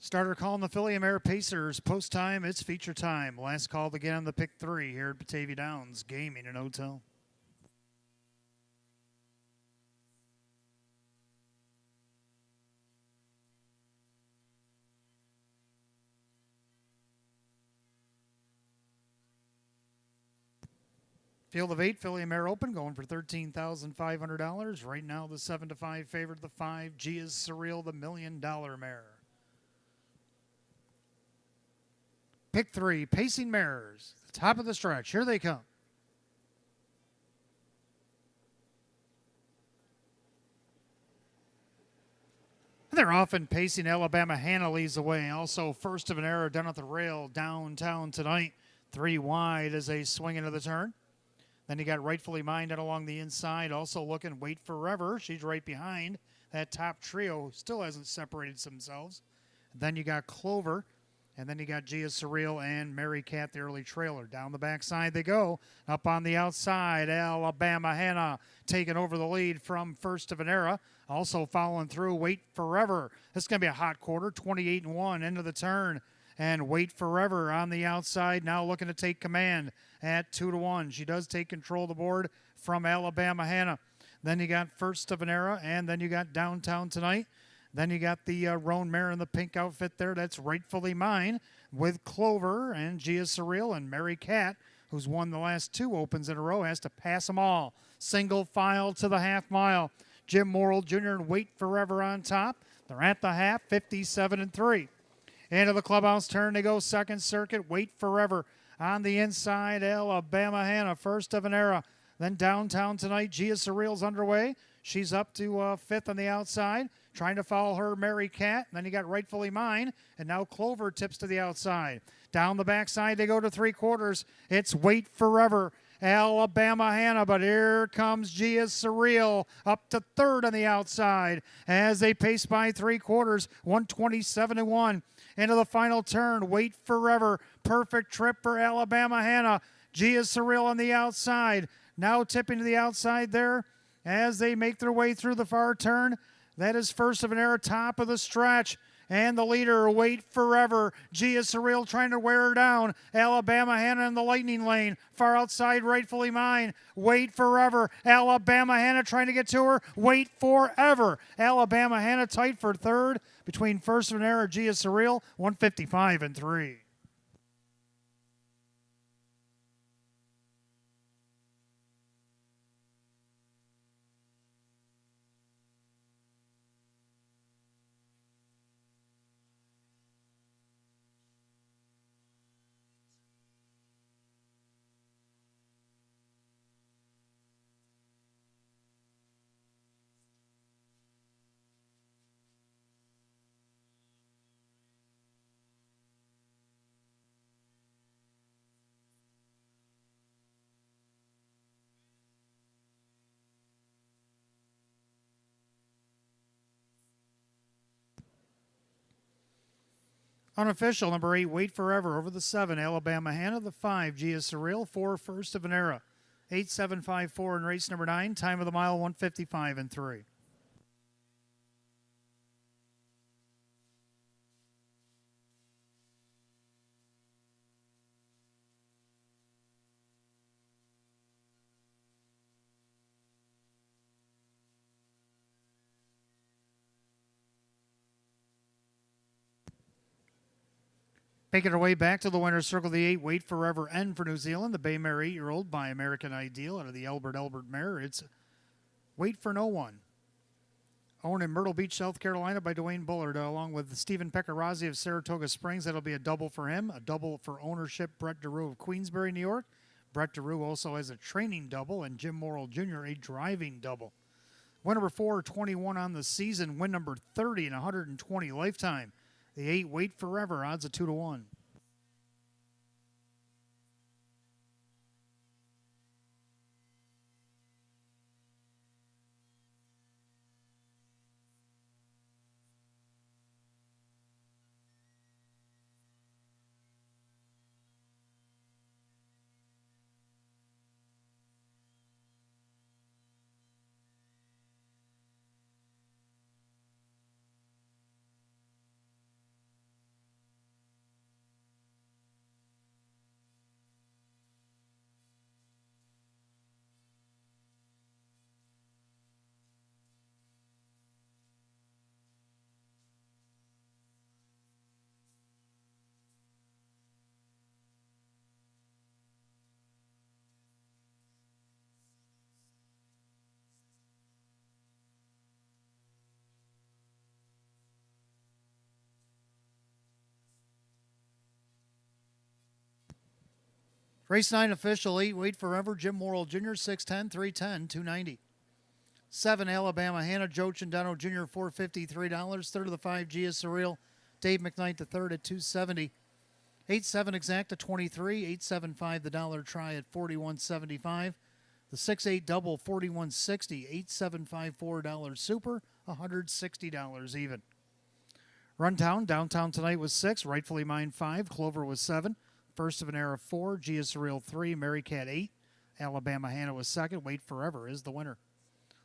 Speaker 1: Starter call in the Philly Mare Pacers. Post time, it's feature time. Last call again on the pick 3 here at Batavia Downs Gaming and Hotel. Field of 8, Philly Mare Open, going for $13,500. Right now, the 7-5 favorite, the 5, G is Surreal, the $1 Million Mare. Pick 3, Pacing Mares. The top of the stretch. Here they come. They're often pacing. Alabama Hannah leads the way. Also, First of an Era down at the rail downtown tonight. 3 wide as they swing into the turn. Then you got Rightfully Mine down along the inside. Also looking Wait Forever. She's right behind that top trio. Still hasn't separated themselves. Then you got Clover. And then you got Gia Surreal and Mary Cat, the early trailer. Down the backside they go. Up on the outside, Alabama Hannah taking over the lead from First of an Era. Also following through, Wait Forever. This is going to be a hot quarter, 28-1 into the turn. And Wait Forever on the outside, now looking to take command at 2-1. She does take control of the board from Alabama Hannah. Then you got First of an Era, and then you got Downtown Tonight. Then you got the roan mare in the pink outfit there. That's Rightfully Mine with Clover and Gia Surreal and Mary Cat, who's won the last 2 opens in a row, has to pass them all. Single file to the half mile. Jim Morrill Jr. and Wait Forever on top. They're at the half, 57-3. Into the clubhouse turn, they go second circuit. Wait Forever on the inside. Alabama Hannah, First of an Era. Then Downtown Tonight, Gia Surreal's underway. She's up to 5th on the outside. Trying to follow her, Mary Cat. Then you got Rightfully Mine. And now Clover tips to the outside. Down the backside, they go to 3/4. It's Wait Forever. Alabama Hannah, but here comes Gia Surreal up to 3rd on the outside as they pace by 3/4, 127-1. Into the final turn, Wait Forever. Perfect trip for Alabama Hannah. Gia Surreal on the outside. Now tipping to the outside there as they make their way through the far turn. That is First of an Era, top of the stretch. And the leader, Wait Forever. Gia Surreal trying to wear her down. Alabama Hannah in the lightning lane. Far outside, Rightfully Mine. Wait Forever. Alabama Hannah trying to get to her. Wait Forever. Alabama Hannah tight for 3rd. Between First of an Era, Gia Surreal, 155-3. Unofficial, number 8, Wait Forever. Over the 7, Alabama Hannah. The 5, Gia Surreal. 4, First of an Era. 8-7-5-4 in race number 9. Time of the mile, 155-3. Making her way back to the winner's circle, the 8, Wait Forever, N for New Zealand. The Bay Mare 8-year-old by American Ideal out of the Albert mare. It's Wait for No One. Owned in Myrtle Beach, South Carolina by Dwayne Bullard, along with Stephen Pecorazzi of Saratoga Springs. That'll be a double for him. A double for ownership, Brett DeRue of Queensbury, New York. Brett DeRue also has a training double, and Jim Morrill Jr. a driving double. Win number 4, 21 on the season. Win number 30 and 120 lifetime. The 8, Wait Forever, odds of 2-1. Race 9 official, 8 Wait Forever, Jim Morrill Jr., 610, 310, 290. 7 Alabama Hannah, Joe Chendano Jr., $450, $3. Third of the 5 Gia Surreal, Dave McKnight the third at $270. 8-7 Exacta 23, 8-7-5 the dollar try at $41.75. The 6-8 double $41.60, 8-7-5 $4 super, $160 even. Rundown, downtown tonight was 6, rightfully mine 5, Clover was 7, first of an era 4, Gia Surreal 3, Mary Cat 8, Alabama Hannah was second, Wait Forever is the winner.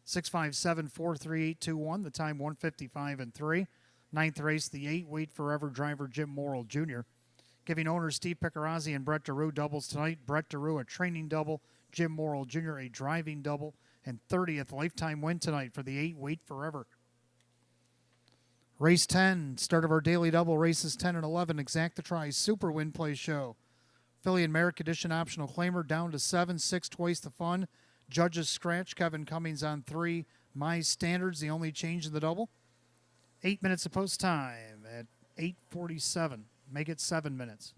Speaker 1: 6-5-7-4-3-8-2-1, the time 155 and 3. Ninth race, the 8 Wait Forever driver Jim Morrill Jr. Giving owners Steve Picarazzi and Brett DeRue doubles tonight. Brett DeRue a training double, Jim Morrill Jr. a driving double, and 30th lifetime win tonight for the 8 Wait Forever. Race 10, start of our daily double, races 10 and 11, Exacta Tries Super Win Play Show. Philly and Merrick Edition optional claimer down to 7, 6 twice the fun. Judges scratch, Kevin Cummings on 3. My Standards, the only change in the double. 8 minutes of post time at 8:47. Make it 7 minutes.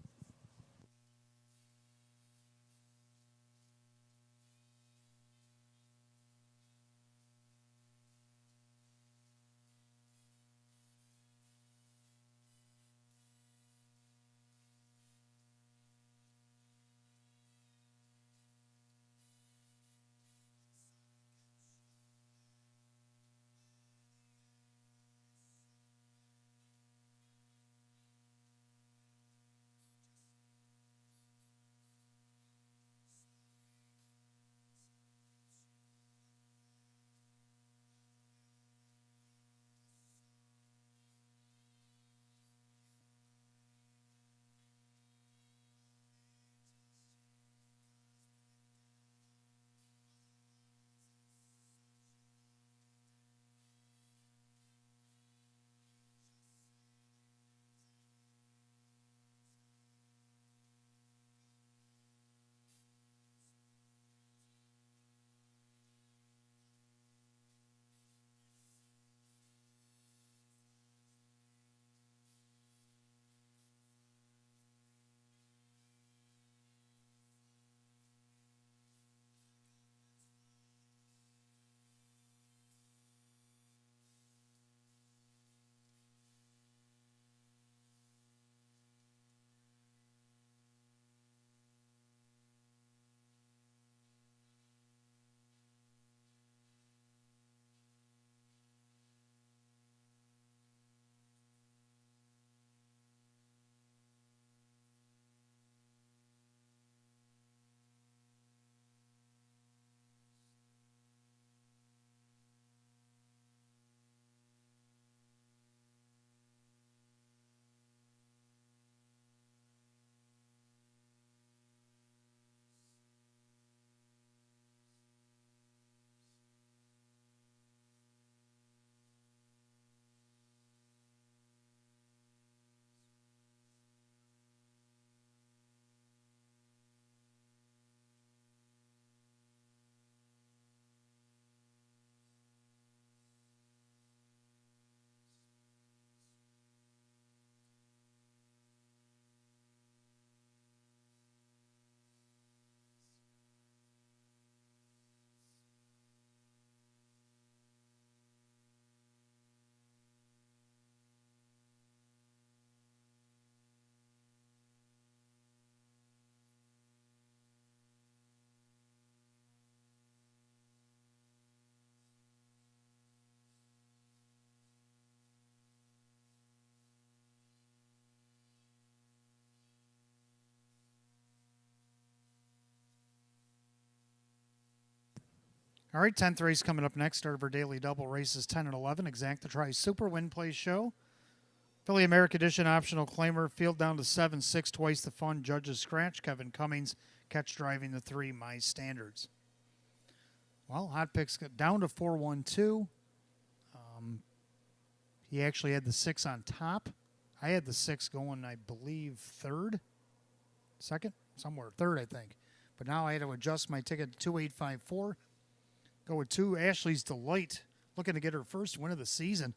Speaker 1: All right, 10th race coming up next. Start of our daily double, races 10 and 11. Exacta Tries Super Win Play Show. Philly America Edition optional claimer. Field down to 7, 6 twice the fun. Judges scratch. Kevin Cummings catch driving the 3. My Standards. Well, Hot Picks got down to 4-1-2. He actually had the 6 on top. I had the 6 going, I believe, second, somewhere, third, I think. But now I had to adjust my ticket to 2854. Go with 2, Ashley's Delight, looking to get her first win of the season.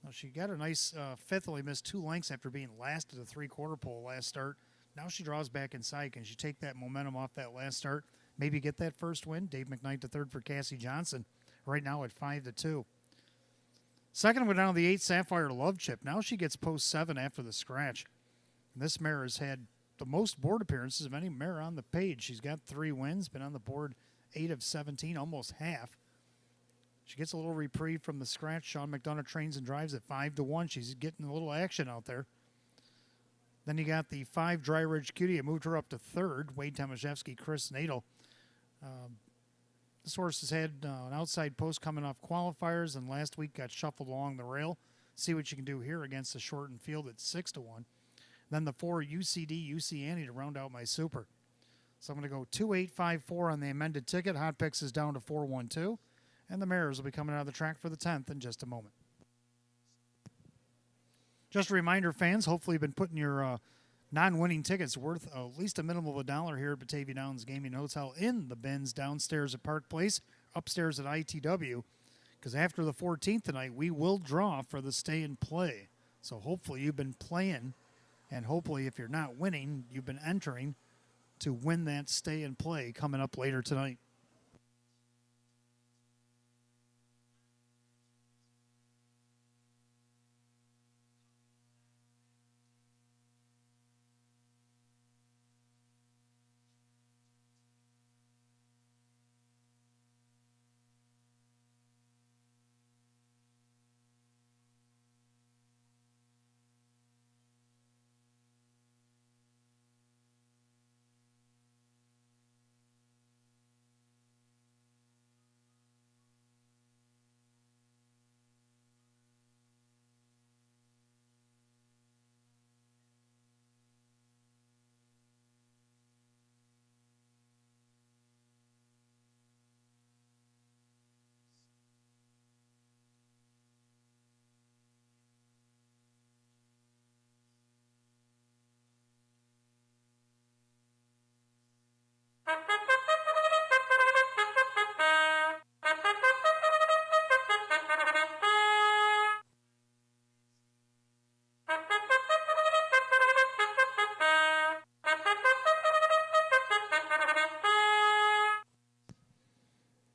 Speaker 1: Well, she got a nice fifth, only missed 2 lengths after being last at the 3/4 pole last start. Now she draws back inside. Can she take that momentum off that last start? Maybe get that first win. Dave McKnight to third for Cassie Johnson. Right now at 5-2. Second went down to the 8 Sapphire Love Chip. Now she gets post 7 after the scratch. And this mare has had the most board appearances of any mare on the page. She's got 3 wins, been on the board 8 of 17, almost half. She gets a little reprieve from the scratch. Sean McDonough trains and drives at 5-1. She's getting a little action out there. Then you got the 5 Dry Ridge Cutie. It moved her up to third. Wade Tomaszewski, Chris Nadel. This horse has had an outside post coming off qualifiers, and last week got shuffled along the rail. See what you can do here against the shortened field at 6-1. Then the 4 UCD, UC Annie to round out my super. So I'm going to go 2-8-5-4 on the amended ticket. Hot Picks is down to 4-1-2. And the mares will be coming out of the track for the 10th in just a moment. Just a reminder, fans, hopefully you've been putting your non-winning tickets worth at least a minimum of $1 here at Batavia Downs Gaming Hotel in the bins downstairs at Park Place, upstairs at ITW. Because after the 14th tonight, we will draw for the stay and play. So hopefully you've been playing, and hopefully if you're not winning, you've been entering to win that stay and play coming up later tonight.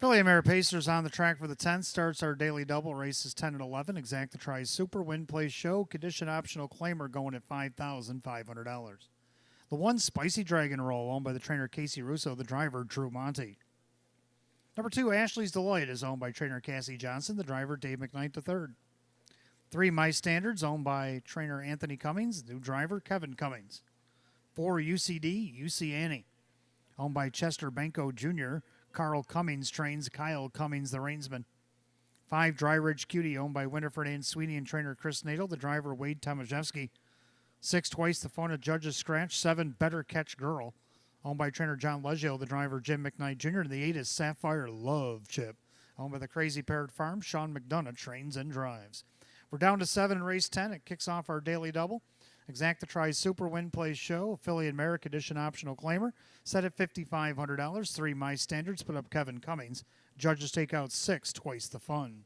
Speaker 1: Philly Mare Pacers on the track for the 10th. Starts our daily double. Races 10 and 11. Exacta Tries Super Win Play Show. Condition optional claimer going at $5,500. The 1 Spicy Dragon Roll owned by the trainer Casey Russo. The driver Drew Monte. Number 2 Ashley's Delight is owned by trainer Cassie Johnson. The driver Dave McKnight III. 3 My Standards owned by trainer Anthony Cummings. The new driver Kevin Cummings. 4 UCD UC Annie owned by Chester Benko Jr. Carl Cummings trains Kyle Cummings, the reinsman. 5 Dry Ridge Cutie, owned by Winifred Ann Sweeney and trainer Chris Nadel. The driver, Wade Tomaszewski. 6 Twice the Phone at Judge's Scratch. 7 Better Catch Girl, owned by trainer John Leggio. The driver, Jim McKnight Jr. And the 8 is Sapphire Love Chip, owned by the Crazy Parrot Farm. Sean McDonough trains and drives. We're down to 7 in race 10. It kicks off our daily double. Exacta Tries Super Win Plays Show, Affiliate Merrick Edition optional claimer, set at $5,500. 3 My Standards, put up Kevin Cummings. Judges take out 6 Twice the Fun.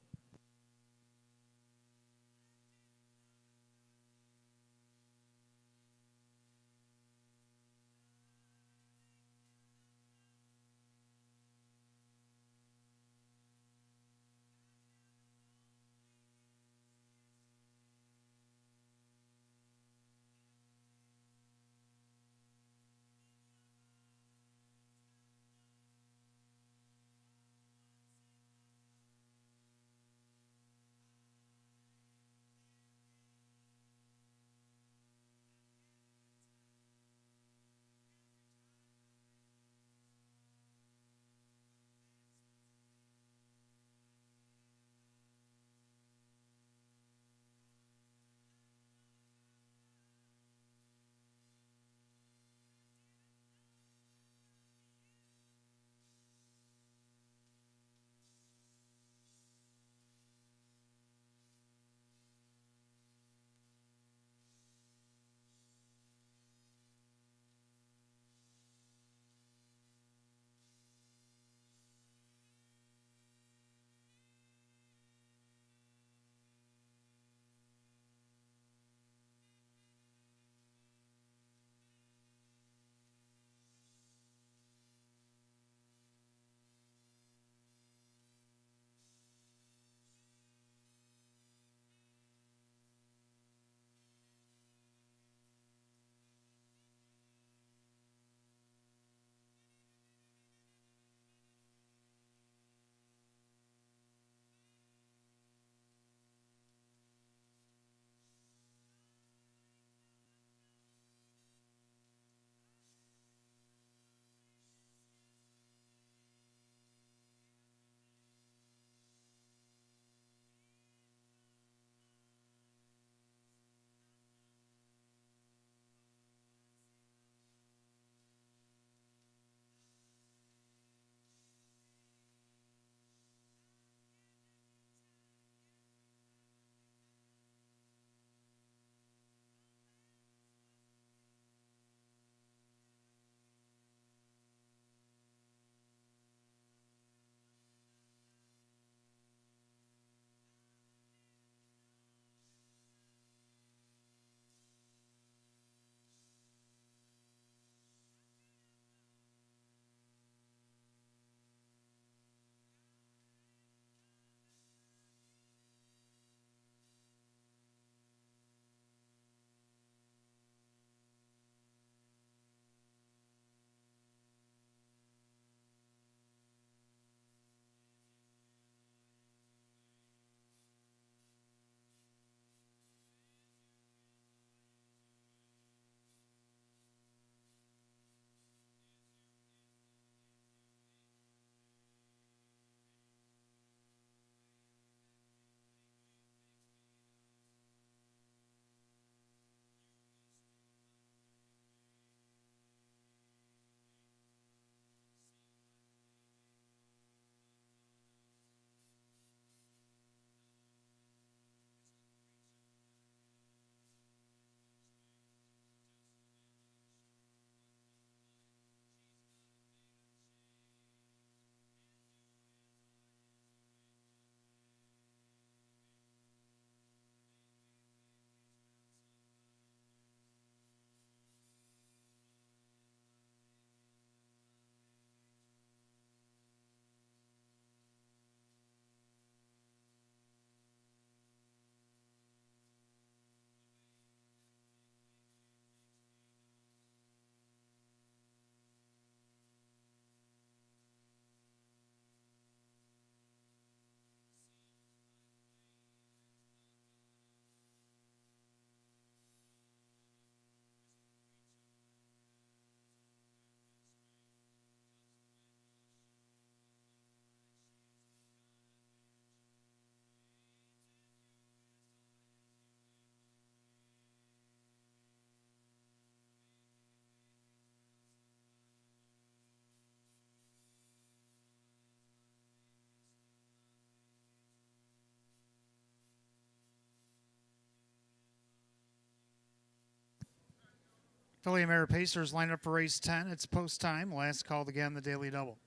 Speaker 1: Filly and Mare Pacers line up for race 10. It's post time. Last call again, the Daily Double.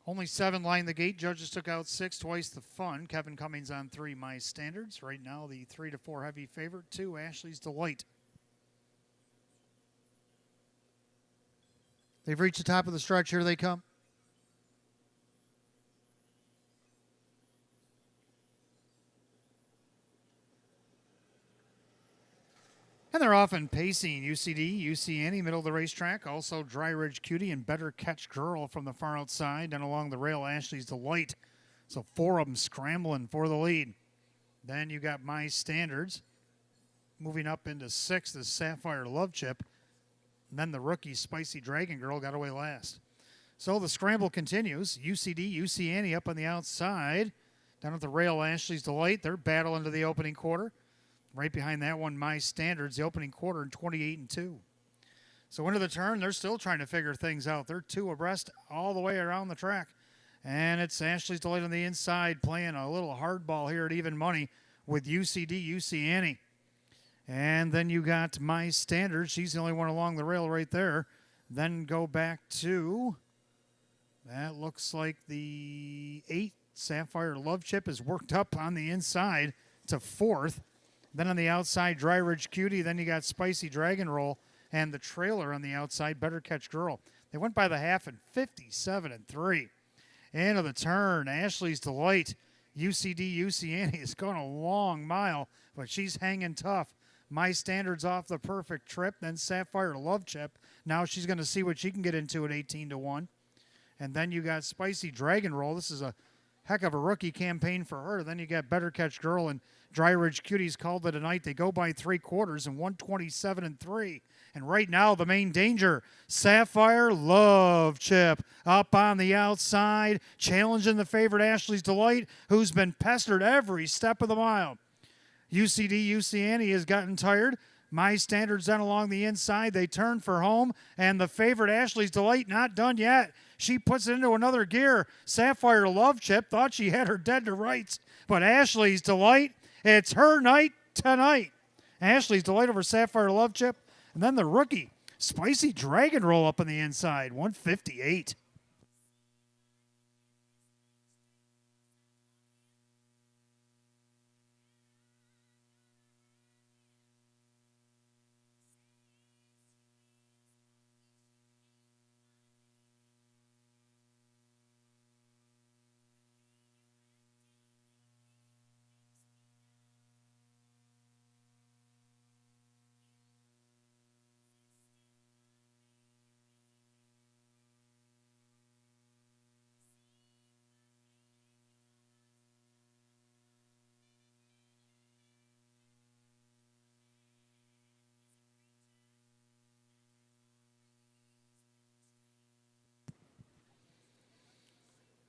Speaker 1: Only 7 line the gate. Judges took out 6, twice the fun. Kevin Cummings on 3, My Standards. Right now, the 3 to 4 heavy favorite, 2, Ashley's Delight. They've reached the top of the stretch. Here they come. And they're off and pacing. UCD, UC Annie, middle of the racetrack. Also Dry Ridge Cutie and Better Catch Girl from the far outside. And along the rail, Ashley's Delight. So 4 of them scrambling for the lead. Then you got My Standards. Moving up into 6th is Sapphire Love Chip. And then the rookie Spicy Dragon Girl got away last. So the scramble continues. UCD, UC Annie up on the outside. Down at the rail, Ashley's Delight. They're battling to the opening quarter. Right behind that one, My Standards, the opening quarter in 28-2. So into the turn, they're still trying to figure things out. They're 2 abreast all the way around the track. And it's Ashley's Delight on the inside playing a little hardball here at even money with UCD, UC Annie. And then you got My Standards. She's the only one along the rail right there. Then go back to, that looks like the 8, Sapphire Love Chip is worked up on the inside to 4th. Then on the outside, Dry Ridge Cutie. Then you got Spicy Dragon Roll and the trailer on the outside, Better Catch Girl. They went by the half in 57-3. Into the turn, Ashley's Delight. UCD, UC Annie is going a long mile, but she's hanging tough. My Standards off the perfect trip. Then Sapphire Love Chip. Now she's going to see what she can get into at 18-1. And then you got Spicy Dragon Roll. This is a heck of a rookie campaign for her. Then you got Better Catch Girl and Dry Ridge Cuties called it a night. They go by 3 quarters and 127-3. And right now, the main danger, Sapphire Love Chip up on the outside, challenging the favorite Ashley's Delight, who's been pestered every step of the mile. UCD, UC Annie has gotten tired. My Standards then along the inside. They turn for home, and the favorite Ashley's Delight not done yet. She puts it into another gear. Sapphire Love Chip thought she had her dead to rights, but Ashley's Delight, it's her night tonight. Ashley's Delight over Sapphire Love Chip, and then the rookie, Spicy Dragon Roll up on the inside, 158.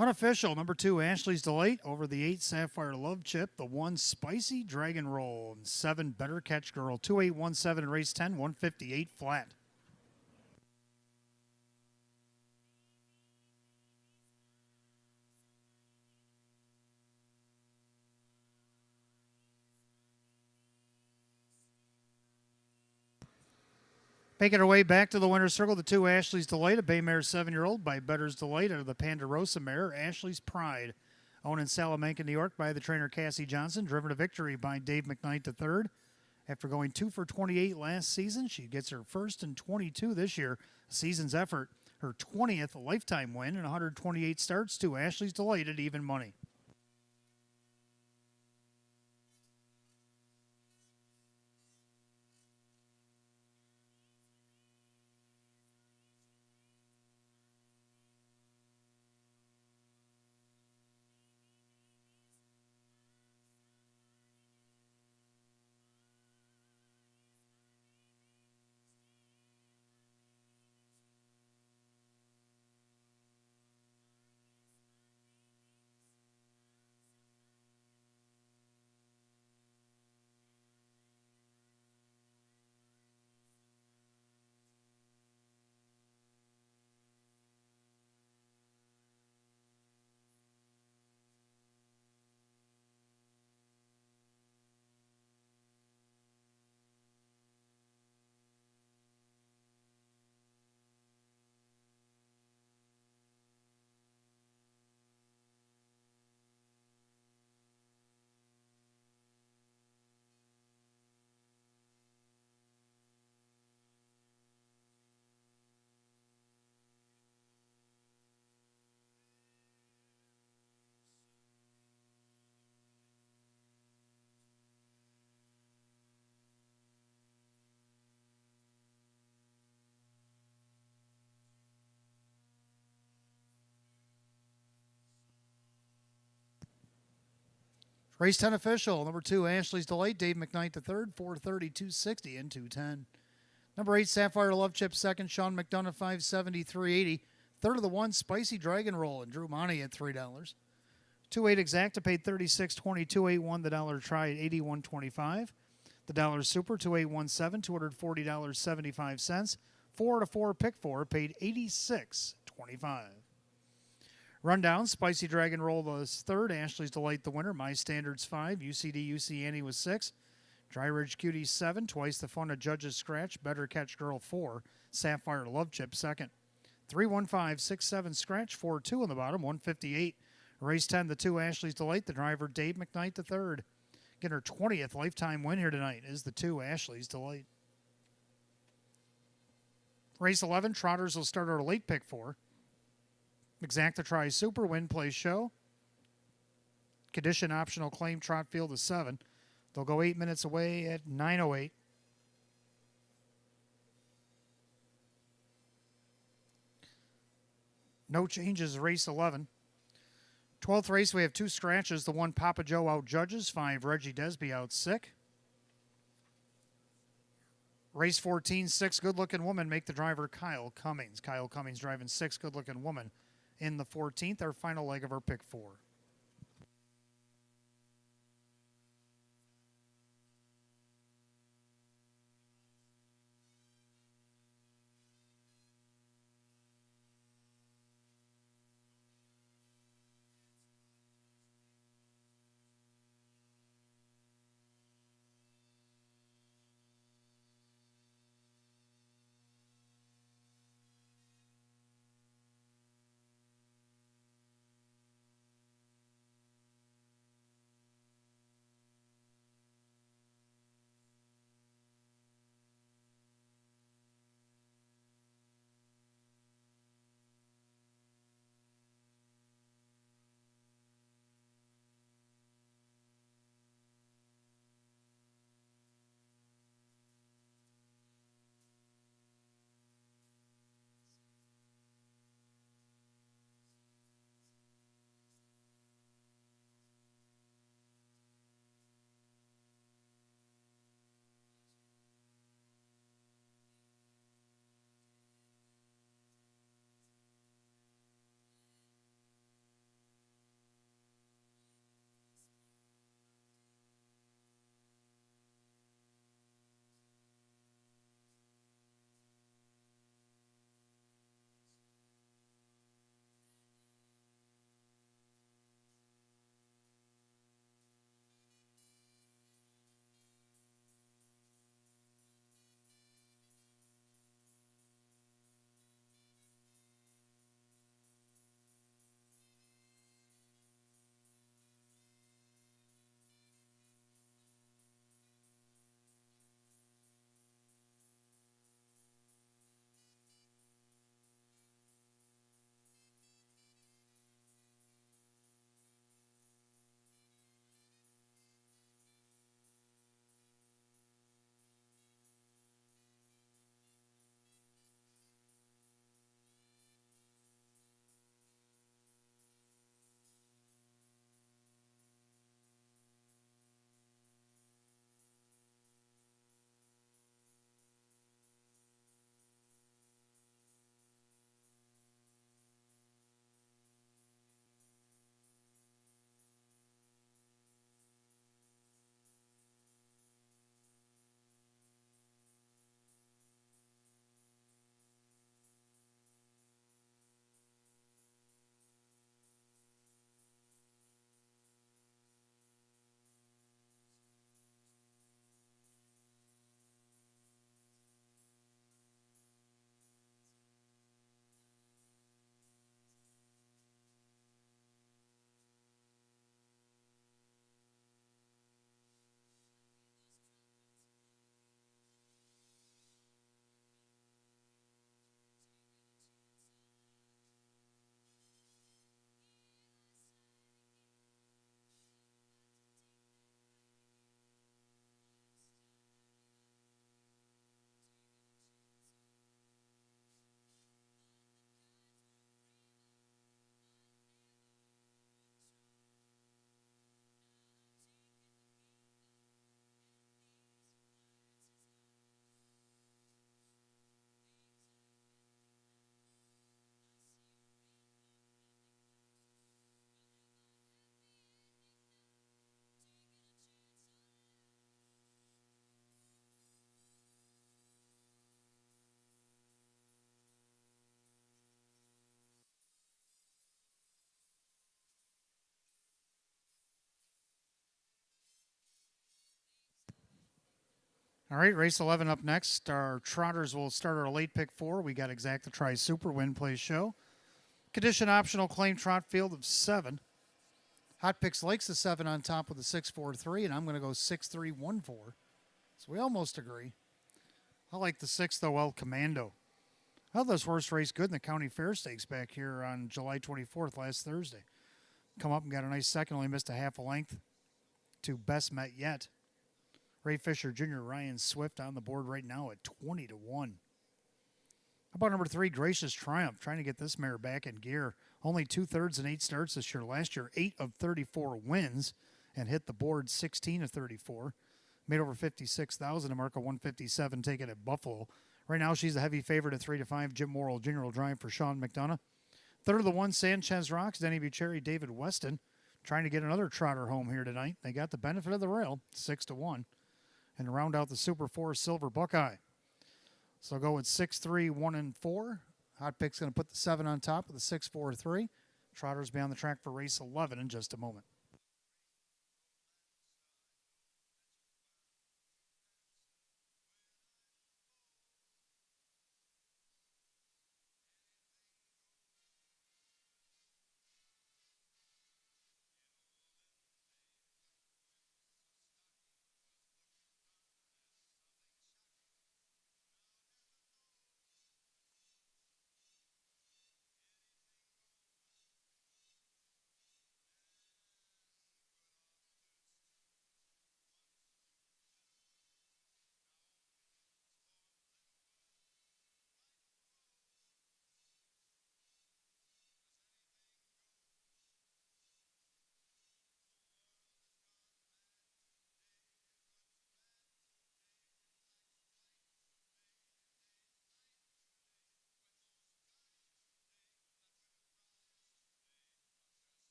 Speaker 1: Unofficial, number 2, Ashley's Delight over the 8, Sapphire Love Chip, the 1, Spicy Dragon Roll, and 7, Better Catch Girl. 2817 in race 10, 158 flat. Making her way back to the winner's circle, the 2, Ashley's Delight, a bay mare 7-year-old by Better's Delight out of the Ponderosa mare, Ashley's Pride. Owned in Salamanca, New York by the trainer Cassie Johnson, driven to victory by Dave McKnight III. After going 2 for 28 last season, she gets her first and 22 this year, a season's effort. Her 20th lifetime win in 128 starts, to Ashley's Delight at even money. Race 10 official. Number 2, Ashley's Delight, Dave McKnight the third, 430, 260, and 210. Number 8, Sapphire Love Chip second, Sean McDonough 570, 380. Third of the 1, Spicy Dragon Roll, and Drew Monty at $3. 2-8 Exacta paid 36.20. 2-8 won the dollar try at 81.25. The dollar super 2-8-1-7, $240.75. 4-4 pick 4 paid 86.25. Rundown, Spicy Dragon Roll was third, Ashley's Delight the winner, My Standards 5, UCD UC Annie was 6, Dry Ridge Cutie 7, Twice the Fun of Judge's Scratch, Better Catch Girl 4, Sapphire Love Chip second. 3-1-5-6-7 Scratch, 4-2 on the bottom, 158. Race 10, the 2, Ashley's Delight, the driver Dave McKnight the third. Getting her 20th lifetime win here tonight is the 2, Ashley's Delight. Race 11, Trotters will start our late pick 4. Exacta Try Super, Win Play Show. Condition Optional Claim Trot Field is 7. They'll go 8 minutes away at 9:08. No changes, race 11. 12th race, we have 2 scratches. The 1, Papa Joe out judges. 5, Reggie Desby out sick. Race 14, 6 Good-Looking Woman make the driver Kyle Cummings. Kyle Cummings driving 6 Good-Looking Woman in the 14th, our final leg of our pick 4. All right, race 11 up next. Our trotters will start our late pick 4. We got Exact the Try Super Win Play Show. Condition optional claim trot field of 7. Hot Picks likes the 7 on top with a 6-4-3, and I'm going to go 6-3-1-4. So we almost agree. I like the 6, though, El Commando. I thought this horse raced good in the County Fair Stakes back here on July 24th, last Thursday. Come up and got a nice second, only missed a half a length to Best Met Yet. Ray Fisher Jr., Ryan Swift on the board right now at 20-1. How about number 3, Gracious Triumph, trying to get this mare back in gear. Only 2/3 and 8 starts this year. Last year, 8 of 34 wins and hit the board 16 of 34. Made over 56,000 to mark a 157 taken at Buffalo. Right now, she's a heavy favorite at 3-5. Jim Morrill Jr. will drive for Sean McDonough. Third of the 1, Sanchez Rocks, Denny Bucherri, David Weston, trying to get another trotter home here tonight. They got the benefit of the rail, 6-1. And to round out the Super 4, Silver Buckeye. So I'll go with 6-3-1-4. Hot Pick's going to put the 7 on top with a 6-4-3. Trotters be on the track for race 11 in just a moment.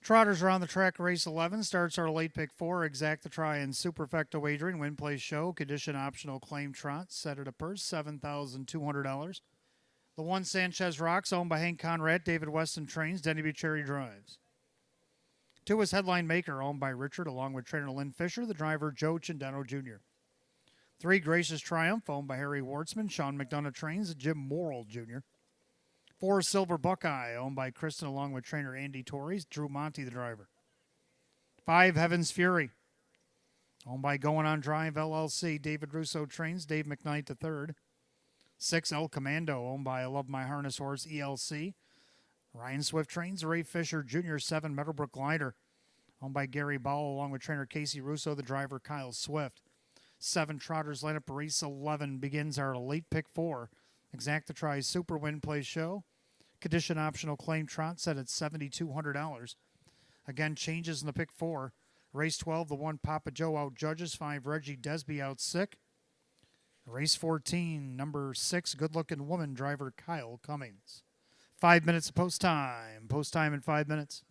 Speaker 1: Trotters are on the track. Race 11 starts our late pick 4. Exact the Try and Superfecta wagering. Win Play Show. Condition optional claim trot. Set at a purse, $7,200. The 1, Sanchez Rocks, owned by Hank Conrad. David Weston trains. Denny Bucherri drives. 2 is Headline Maker, owned by Richard, along with trainer Lynn Fisher. The driver, Joe Chindano Jr. 3, Gracious Triumph, owned by Harry Wartzman. Sean McDonough trains. Jim Morrill Jr. 4, Silver Buckeye, owned by Kristen, along with trainer Andy Torres. Drew Monty, the driver. 5, Heaven's Fury, owned by Going On Drive LLC. David Russo trains. Dave McKnight the third. 6, El Commando, owned by I Love My Harness Horse ELC. Ryan Swift trains. Ray Fisher Jr. 7, Meadowbrook Glider, owned by Gary Bowell, along with trainer Casey Russo, the driver Kyle Swift. 7 Trotters lineup. Race 11 begins our late pick 4. Exact the Try Super Win Play Show. Condition optional claim trot set at $7,200. Again, changes in the pick 4. Race 12, the 1, Papa Joe out judges. 5, Reggie Desby out sick. Race 14, number 6, good-looking woman, driver Kyle Cummings. 5 minutes of post time. Post time in 5 minutes.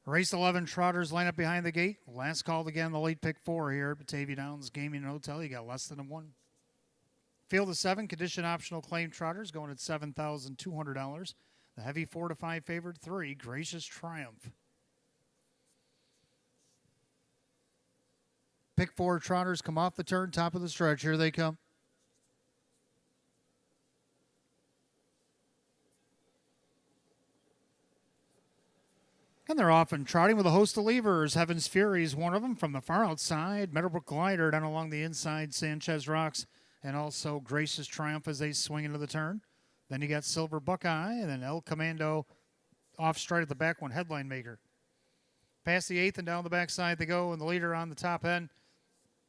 Speaker 1: Race 11 Trotters line up behind the gate. Last call again, the late pick 4 here at Batavia Downs Gaming and Hotel. You got less than a 1. Field of 7, condition optional claim Trotters going at $7,200. The heavy 4 to 5 favored 3, Gracious Triumph. Pick 4 Trotters come off the turn, top of the stretch. Here they come. And they're off and trotting with a host of levers. Heaven's Fury is one of them from the far outside. Meadowbrook Glider down along the inside. Sanchez Rocks and also Gracious Triumph as they swing into the turn. Then you got Silver Buckeye and then El Commando off straight at the back one, Headline Maker. Past the 8th and down the backside they go, and the leader on the top end,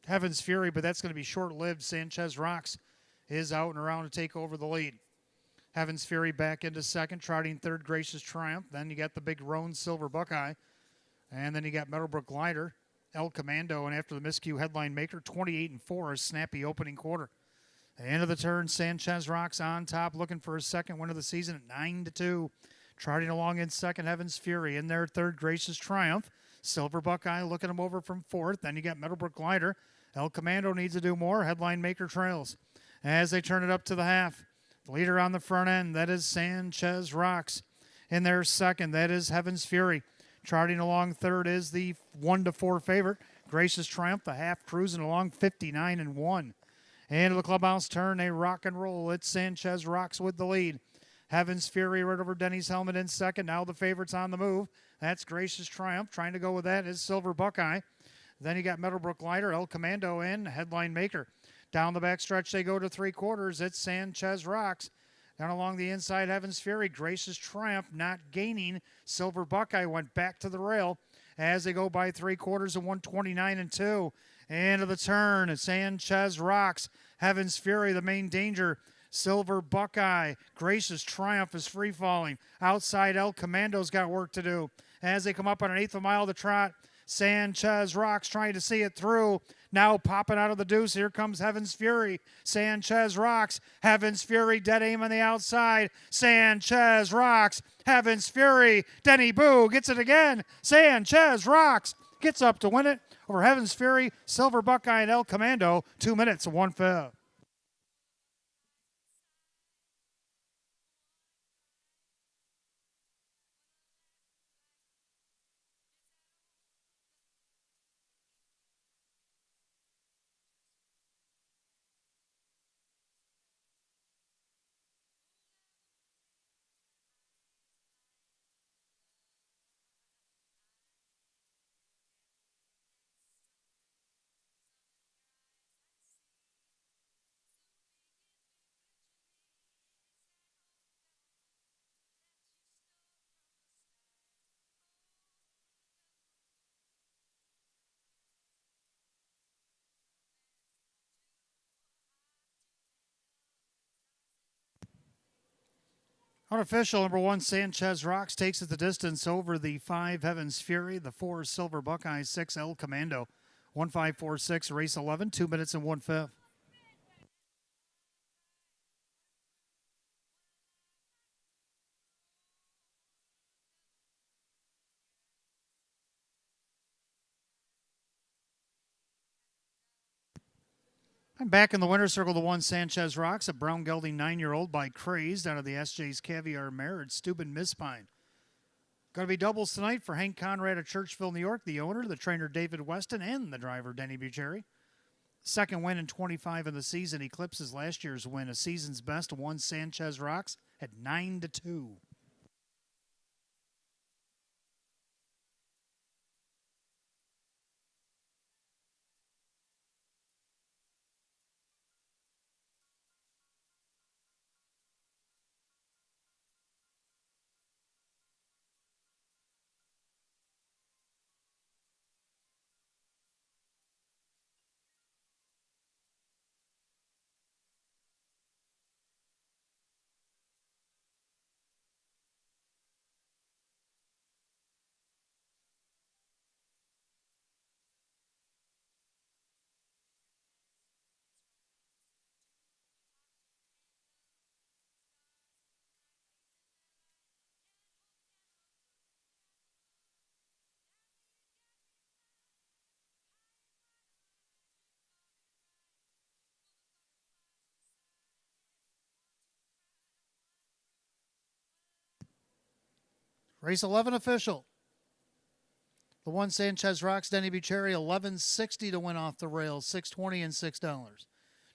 Speaker 1: Heaven's Fury, but that's going to be short-lived. Sanchez Rocks is out and around to take over the lead. Heaven's Fury back into second, trotting third, Gracious Triumph. Then you got the big Roan Silver Buckeye. And then you got Meadowbrook Glider, El Commando, and after the miscue, Headline Maker, 28-4, a snappy opening quarter. End of the turn, Sanchez Rocks on top, looking for his second win of the season at 9-2. Trotting along in second, Heaven's Fury. In there, third, Gracious Triumph. Silver Buckeye looking him over from fourth. Then you got Meadowbrook Glider. El Commando needs to do more. Headline Maker trails. As they turn it up to the half, the leader on the front end, that is Sanchez Rocks. In there, second, that is Heaven's Fury. Trotting along third is the 1-4 favorite, Gracious Triumph. The half cruising along 59-1. Into the clubhouse turn, they rock and roll. It's Sanchez Rocks with the lead. Heaven's Fury right over Denny's helmet in second. Now the favorite's on the move. That's Gracious Triumph. Trying to go with that is Silver Buckeye. Then you got Meadowbrook Glider, El Commando in, Headline Maker. Down the back stretch, they go to 3/4. It's Sanchez Rocks. Down along the inside, Heaven's Fury, Gracious Triumph not gaining. Silver Buckeye went back to the rail as they go by 3/4 and 129-2. Into the turn, it's Sanchez Rocks. Heaven's Fury, the main danger. Silver Buckeye, Gracious Triumph is free falling. Outside, El Commando's got work to do. As they come up on an 1/8 of a mile to trot, Sanchez Rocks trying to see it through. Now popping out of the deuce. Here comes Heaven's Fury. Sanchez Rocks. Heaven's Fury. Dead aim on the outside. Sanchez Rocks. Heaven's Fury. Denny Boo gets it again. Sanchez Rocks gets up to win it over Heaven's Fury, Silver Buckeye, and El Commando. 2 minutes and 1/5. Unofficial, number 1, Sanchez Rocks takes it the distance over the 5, Heaven's Fury, the 4, Silver Buckeye, 6, El Commando. 1:5:46, race 11, 2 minutes and 1/5. I'm back in the winner's circle, the 1, Sanchez Rocks, a brown gelding 9-year-old by Crazed out of the SJ's Caviar Mare at Steuben Mispine. Going to be doubles tonight for Hank Conrad of Churchville, New York, the owner, the trainer David Weston, and the driver Denny Bucheri. Second win in 25 of the season eclipses last year's win, a season's best, 1, Sanchez Rocks at 9-2. Race 11 official. The 1 Sanchez Rocks, Denny Bucherry, 1160 to win off the rails, $6.20 and $6.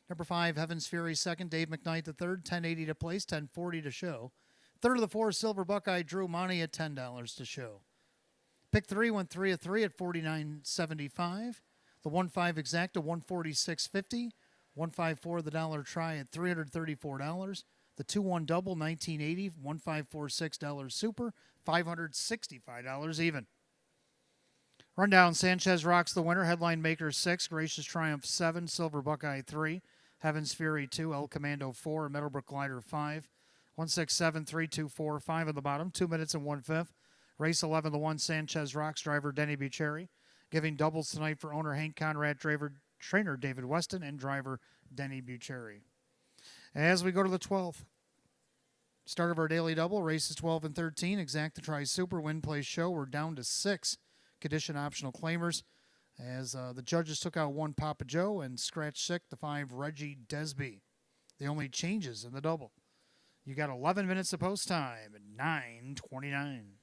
Speaker 1: Number 5, Heaven's Fury, second. Dave McKnight, the third, $10.80 to place, $10.40 to show. Third of the 4, Silver Buckeye, Drew Monty at $10 to show. Pick 3 went 3 of 3 at $49.75. The 1-5 Exacta, $146.50. 154 the dollar try at $334. The 2-1 double, $19.80. 1546 super, $565 even. Rundown: Sanchez Rocks the winner. Headline Maker 6, Gracious Triumph 7, Silver Buckeye 3, Heaven's Fury 2, El Commando 4, Meadowbrook Glider 5. 167, 3, 2, 4, 5 on the bottom. 2 minutes and 1/5. Race 11, the 1 Sanchez Rocks, driver Denny Bucherry. Giving doubles tonight for owner Hank Conrad, driver trainer David Weston, and driver Denny Bucherry. As we go to the 12th, start of our daily double, races 12 and 13, Exacta Tri Super, Win Play Show. We're down to 6 condition optional claimers as the judges took out 1 Papa Joe and scratched 6 the 5 Reggie Desby. The only changes in the double. You got 11 minutes of post time at 9:29.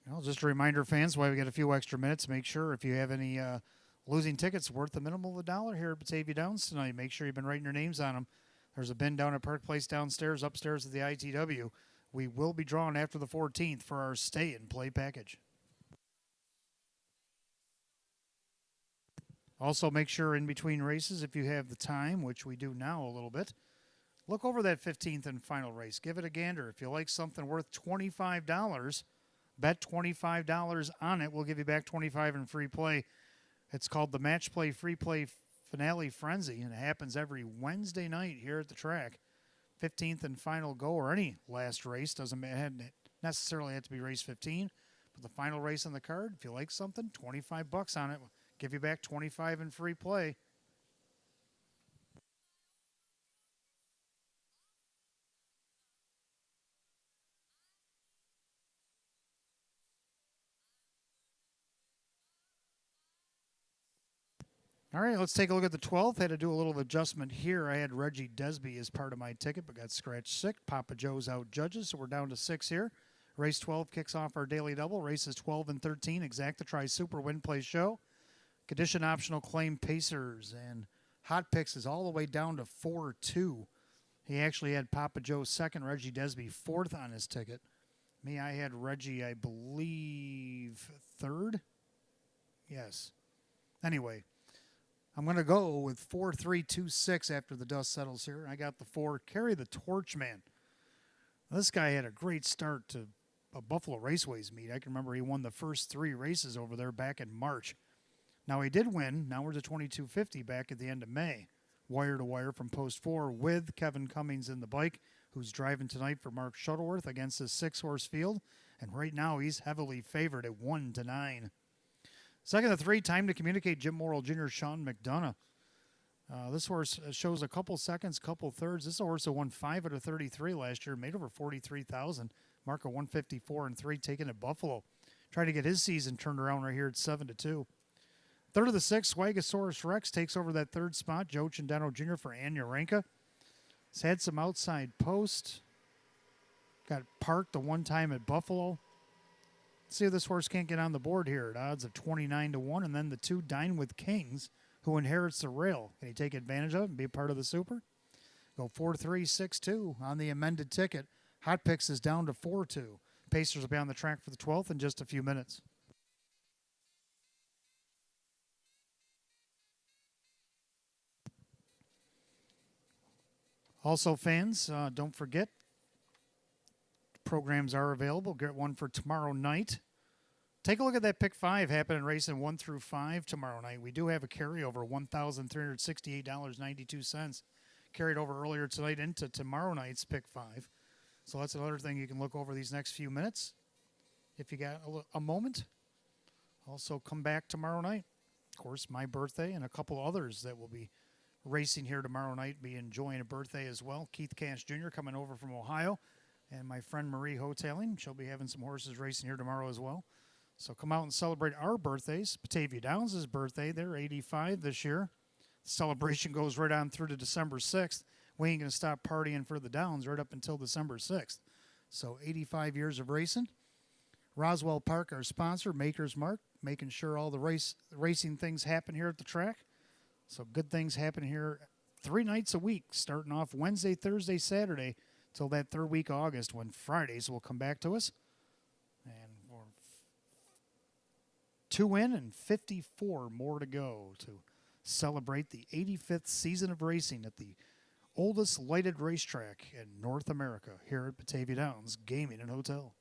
Speaker 1: Well, just a reminder, fans, why we got a few extra minutes. Make sure if you have any losing tickets worth the minimum of $1 here at Batavia Downs tonight, make sure you've been writing your names on them. There's a bin down at Park Place downstairs, upstairs at the ITW. We will be drawing after the 14th for our stay and play package. Also, make sure in between races, if you have the time, which we do now a little bit, look over that 15th and final race. Give it a gander. If you like something worth $25, bet $25 on it. We'll give you back $25 in free play. It's called the Match Play Free Play Finale Frenzy, and it happens every Wednesday night here at the track. 15th and final go, or any last race. Doesn't necessarily have to be race 15, but the final race on the card, if you like something, $25 on it. We'll give you back $25 in free play. All right, let's take a look at the 12th. Had to do a little adjustment here. I had Reggie Desby as part of my ticket, but got scratched 6. Papa Joe's out judges, so we're down to 6 here. Race 12 kicks off our daily double. Races 12 and 13, Exacta Tri Super Win Play Show. Condition optional claim Pacers. And Hot Picks is all the way down to 4-2. He actually had Papa Joe second, Reggie Desby fourth on his ticket. Me, I had Reggie, I believe, third? Yes. Anyway, I'm going to go with 4-3-2-6 after the dust settles here. I got the 4, Carry the Torch Man. This guy had a great start to a Buffalo Raceways meet. I can remember he won the first 3 races over there back in March. Now he did win. Now we're to 2250 back at the end of May. Wire to wire from post 4 with Kevin Cummings in the bike, who's driving tonight for Mark Shuttleworth against his 6-horse field. And right now he's heavily favored at 1-9. Second to 3, Time to Communicate, Jim Morrill Jr., Sean McDonough. This horse shows a couple seconds, couple thirds. This is a horse that won 5 out of 33 last year, made over $43,000. Mark a 154-3, taken at Buffalo. Trying to get his season turned around right here at 7-2. Third of the 6, Swagosaurus Rex takes over that third spot. Joe Chendano Jr. for Anya He's had some outside post. Got parked the one time at Buffalo. Let's see if this horse can't get on the board here at odds of 29-1. And then the 2, Dine with Kings, who inherits the rail. Can he take advantage of it and be a part of the Super? Go 4-3-6-2 on the amended ticket. Hot Picks is down to 4-2. Pacers will be on the track for the 12th in just a few minutes. Also, fans, don't forget, programs are available. Get one for tomorrow night. Take a look at that pick 5 happening racing 1 through 5 tomorrow night. We do have a carryover, $1,368.92. Carried over earlier tonight into tomorrow night's pick 5. So that's another thing you can look over these next few minutes if you got a moment. Also, come back tomorrow night. Of course, my birthday and a couple others that will be racing here tomorrow night be enjoying a birthday as well. Keith Cash Jr. coming over from Ohio, and my friend Marie Hoteling. She'll be having some horses racing here tomorrow as well. So come out and celebrate our birthdays. Batavia Downs' birthday. They're 85 this year. The celebration goes right on through to December 6th. We ain't going to stop partying for the Downs right up until December 6th. So 85 years of racing. Roswell Park, our sponsor, Maker's Mark, making sure all the racing things happen here at the track. So good things happen here 3 nights a week, starting off Wednesday, Thursday, Saturday, till that third week of August when Fridays will come back to us. And we're 2 in and 54 more to go to celebrate the 85th season of racing at the oldest lighted racetrack in North America here at Batavia Downs Gaming and Hotel.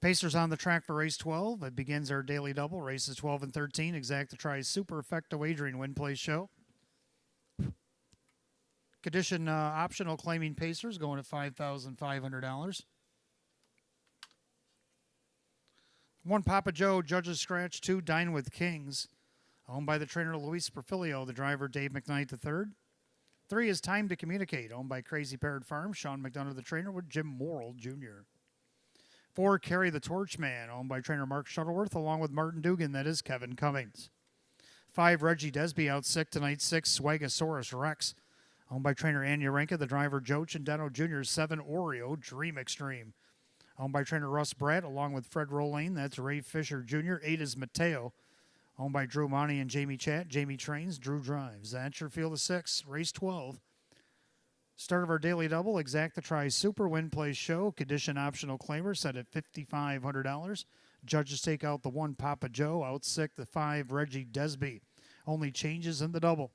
Speaker 1: Pacers on the track for race 12. It begins our daily double. Races 12 and 13. Exact the tries super effective wagering win play show. Condition optional claiming Pacers going at $5,500. One Papa Joe, Judges Scratch. Two Dine with Kings, owned by the trainer Luis Perfilio, the driver Dave McKnight III. Three is Time to Communicate, owned by Crazy Parrot Farm, Sean McDonough the trainer with Jim Morrill Jr. Four Carry the Torch Man, owned by trainer Mark Shuttleworth, along with Martin Dugan, that is Kevin Cummings. Five Reggie Desby out sick tonight. Six Swagosaurus Rex, owned by trainer Ann Urenka, the driver Joe Chendeno Jr. Seven Oreo Dream Extreme, owned by trainer Russ Brad, along with Fred Rolane, that's Ray Fisher Jr. Eight is Mateo, owned by Drew Monty and Jamie Chat. Jamie trains, Drew drives. That's your field of six, race 12. Start of our daily double, Exact the Try Super Win Play Show. Condition optional claimer set at $5,500. Judges take out the one Papa Joe, out sick the five Reggie Desby. Only changes in the double.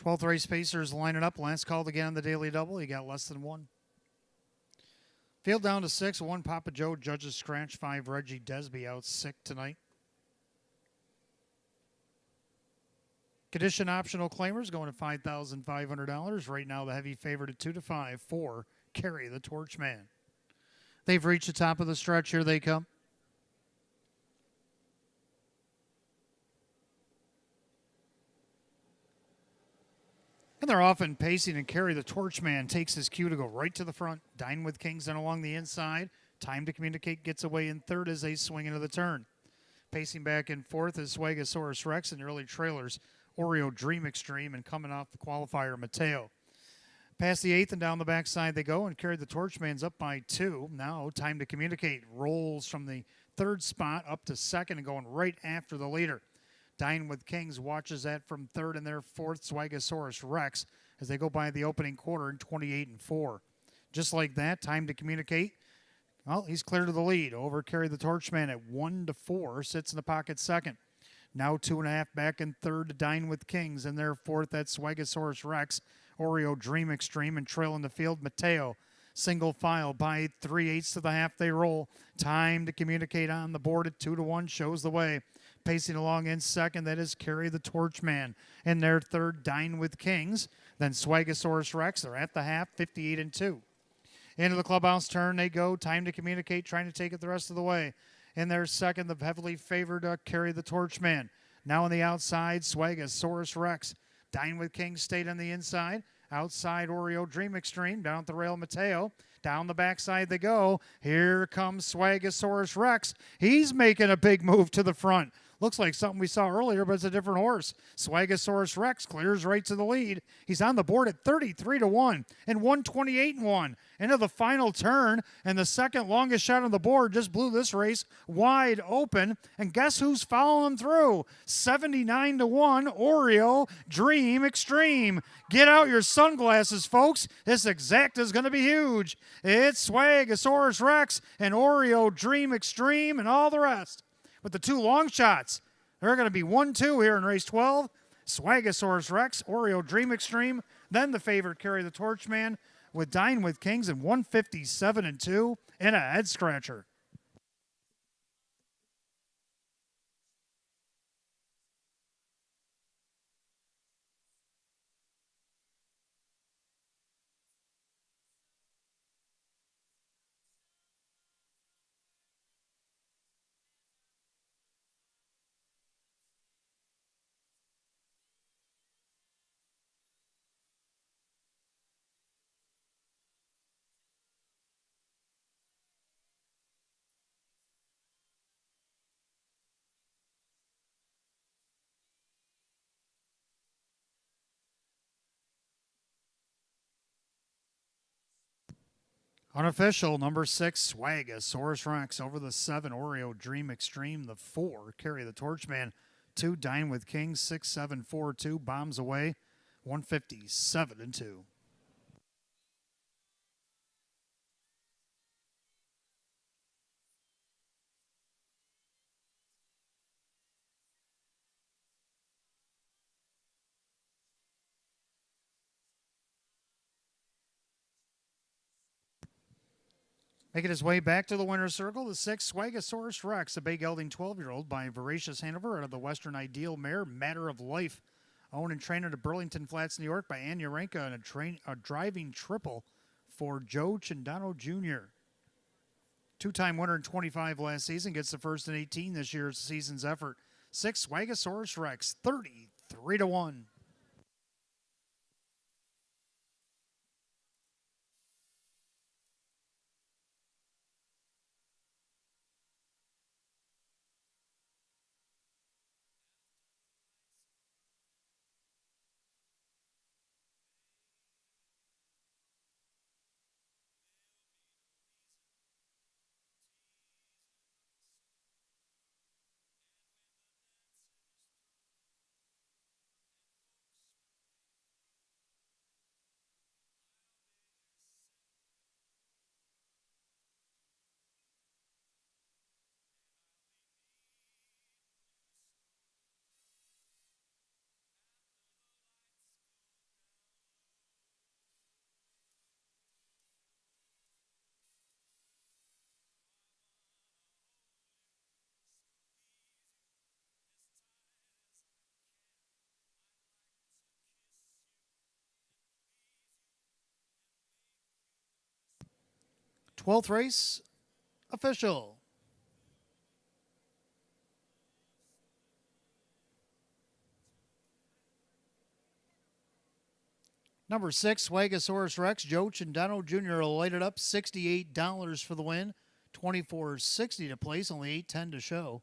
Speaker 1: 12th race pacers lining up. Last called again on the daily double. You got less than one. Field down to 6. 1 Papa Joe. Judges scratch. 5 Reggie Desby out sick tonight. Condition optional claimers going to $5,500. Right now the heavy favorite at 2 to 5. 4 Carry the Torch Man. They've reached the top of the stretch. Here they come. And they're often pacing, and Carry the Torch Man takes his cue to go right to the front. Dine with Kings and along the inside. Time to Communicate gets away in third as they swing into the turn. Pacing back and forth is Swagosaurus Rex and the early trailers. Oreo Dream Extreme and coming off the qualifier Mateo. Past the 8th and down the backside they go, and Carry the Torchman's up by 2. Now Time to Communicate rolls from the 3rd spot up to 2nd and going right after the leader. Dine with Kings watches that from 3rd and their 4th Swagosaurus Rex as they go by the opening quarter in 28 and 4. Just like that, Time to Communicate. Well, he's clear to the lead. Over Carry the Torchman at 1 to 4, sits in the pocket 2nd. Now 2.5 back in 3rd to Dine with Kings, and their 4th at Swagosaurus Rex. Oreo Dream Extreme and trail in the field Mateo. Single file by 3/8 to the half they roll. Time to Communicate on the board at 2 to 1 shows the way. Pacing along in 2nd, that is Carry the Torchman. In their 3rd, Dine with Kings. Then Swagosaurus Rex, they're at the half, 58 and 2. Into the clubhouse turn they go. Time to Communicate, trying to take it the rest of the way. In their 2nd, the heavily favored Carry the Torchman. Now on the outside, Swagosaurus Rex. Dine with Kings stayed on the inside. Outside, Oreo Dream Extreme. Down at the rail, Mateo. Down the backside they go. Here comes Swagosaurus Rex. He's making a big move to the front. Looks like something we saw earlier, but it's a different horse. Swagosaurus Rex clears right to the lead. He's on the board at 33 to 1 and 128 and 1. Into the final turn, and the second longest shot on the board just blew this race wide open. And guess who's following him through? 79 to 1, Oreo Dream Extreme. Get out your sunglasses, folks. This exacta is going to be huge. It's Swagosaurus Rex and Oreo Dream Extreme and all the rest. With the 2 long shots, they're going to be 1-2 here in race 12. Swagosaurus Rex, Oreo Dream Extreme, then the favorite Carry the Torchman with Dine with Kings and 157 and 2 and a head scratcher. Unofficial, number 6, Swagosaurus Rex. Over the 7, Oreo Dream Extreme. The 4, Carry the Torchman. 2, Dine with Kings. 6, 7, 4, 2, bombs away. 157 and 2. Making his way back to the winner's circle, the 6, Swagosaurus Rex, a big gelding 12-year-old by Voracious Hanover out of the Western Ideal mare, Matter of Life. Owned and trained at Burlington Flats, New York by Ann Urenka, and a driving triple for Joe Chindano Jr. 2-time winner in 25 last season, gets the first in 18 this year's season's effort. 6, Swagosaurus Rex, 33 to 1. 12th race, official. Number 6, Swagosaurus Rex. Joe Chandano Jr. lighted up $68 for the win. $24.60 to place, only $8.10 to show.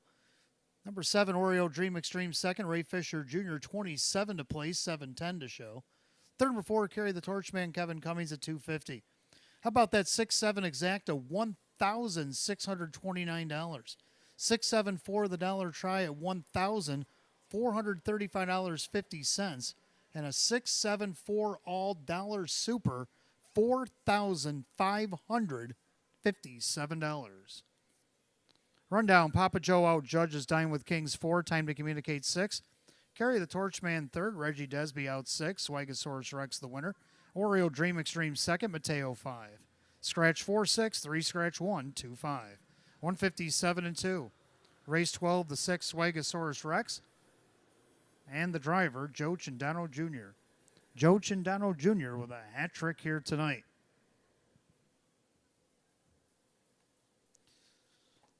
Speaker 1: Number 7, Oreo Dream Extreme second. Ray Fisher Jr. $27 to place, $7.10 to show. Third number 4, Carry the Torchman Kevin Cummings at $250. How about that 6-7 Exacta, $1,629. 6-7-4 the dollar try at $1,435.50. And a 6-7-4 all dollar super, $4,557. Rundown: Papa Joe out judges Dine with Kings 4, Time to Communicate 6. Carry the Torchman third, Reggie Desby out 6, Swagosaurus Rex the winner. Oreo Dream Extreme second, Mateo 5. Scratch 4-6, 3 scratch 1, 2-5. 157 and 2. Race 12, the 6, Swagosaurus Rex. And the driver, Joe Chandano Jr. Joe Chandano Jr. with a hat trick here tonight.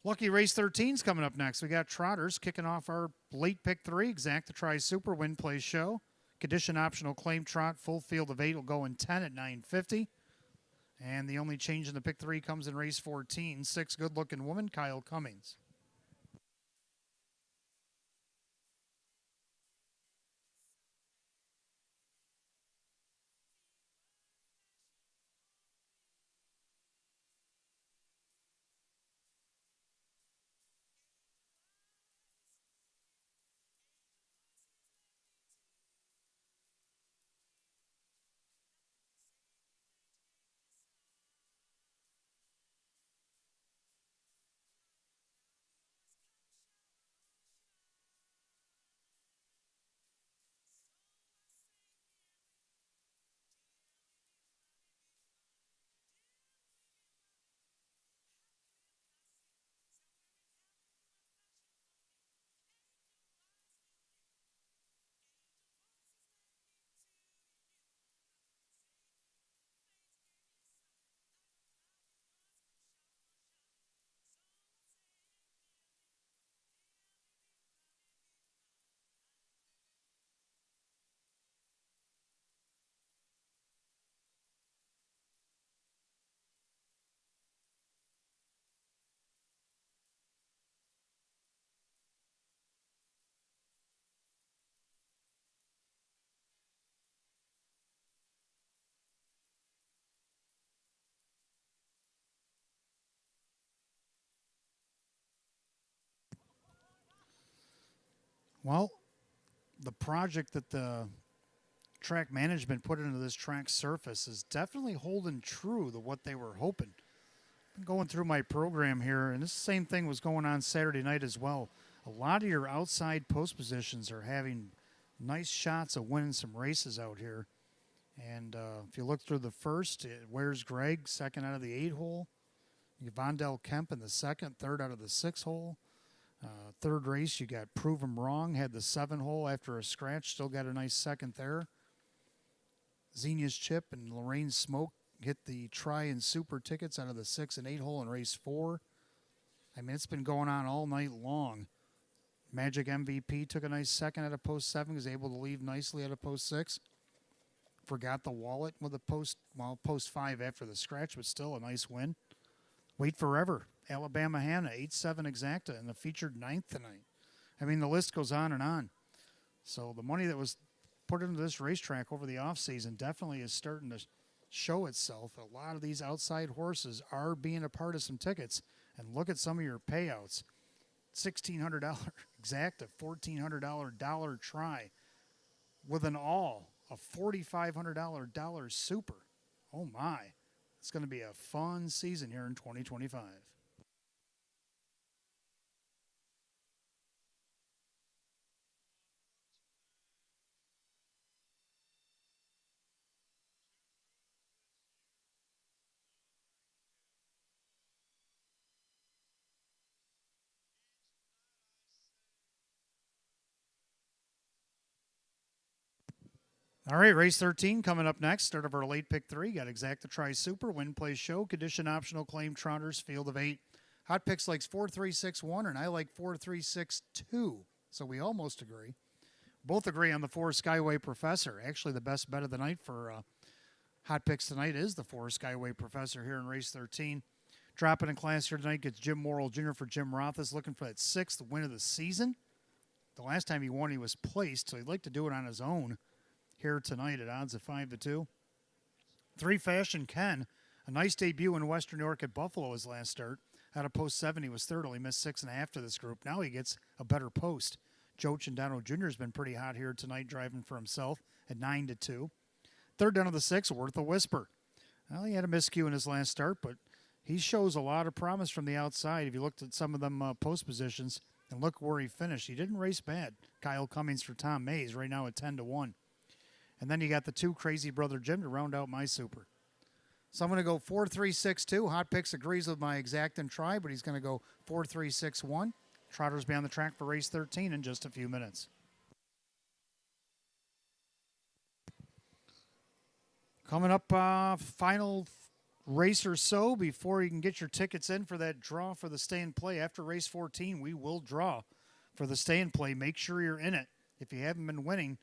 Speaker 1: Lucky Race 13's coming up next. We got Trotters kicking off our late pick 3. Exacta Tri Super Win Play Show. Condition optional claim trot. Full field of 8 will go in 10 at $9.50. And the only change in the pick 3 comes in race 14. 6 Good Looking Woman, Kyle Cummings. Well, the project that the track management put into this track surface is definitely holding true to what they were hoping. I'm going through my program here, and this same thing was going on Saturday night as well. A lot of your outside post positions are having nice shots of winning some races out here. And if you look through the first, Where's Greg, second out of the 8 hole. Vondell Kemp in the second, third out of the 6 hole. Third race, you got Prove 'em Wrong, had the 7 hole after a scratch, still got a nice second there. Xenia's Chip and Lorraine Smoke hit the Tri and Super tickets out of the 6 and 8 hole in race 4. I mean, it's been going on all night long. Magic MVP took a nice second out of post 7, was able to leave nicely out of post 6. Forgot the wallet with a post 5 after the scratch, but still a nice win. Wait Forever, Alabama Hannah, 8-7 Exacta, and the featured 9th tonight. I mean, the list goes on and on. So the money that was put into this racetrack over the offseason definitely is starting to show itself. A lot of these outside horses are being a part of some tickets. And look at some of your payouts. $1,600 Exacta, $1,400 dollar try with an all, a $4,500 dollar super. Oh my. It's going to be a fun season here in 2025. All right, race 13 coming up next. Start of our late pick three. Got Exacta Tri Super, Win Play Show, Condition Optional Claim Trotters, Field of 8. Hot Picks likes 4361, and I like 4362. So we almost agree. Both agree on the 4 Skyway Professor. Actually, the best bet of the night for Hot Picks tonight is the 4 Skyway Professor here in race 13. Dropping in class here tonight gets Jim Morrill Jr. for Jim Rothis, looking for that 6th win of the season. The last time he won, he was placed, so he'd like to do it on his own here tonight at odds of 5-2. 3 Fashion Ken, a nice debut in Western New York at Buffalo his last start. Out of post 7, he was third, only missed 6.5 to this group. Now he gets a better post. Joe Chandano Jr. has been pretty hot here tonight, driving for himself at 9-2. Third down of the 6, Worth a Whisper. Well, he had a miscue in his last start, but he shows a lot of promise from the outside. If you looked at some of them post positions and look where he finished, he didn't race bad. Kyle Cummings for Tom Mays right now at 10-1. And then you got the 2 Crazy Brother Jim to round out my super. So I'm going to go 4-3-6-2. Hot Picks agrees with my exact and try, but he's going to go 4-3-6-1. Trotters be on the track for race 13 in just a few minutes. Coming up, final race or so before you can get your tickets in for that draw for the stay and play. After race 14, we will draw for the stay and play. Make sure you're in it. If you haven't been winning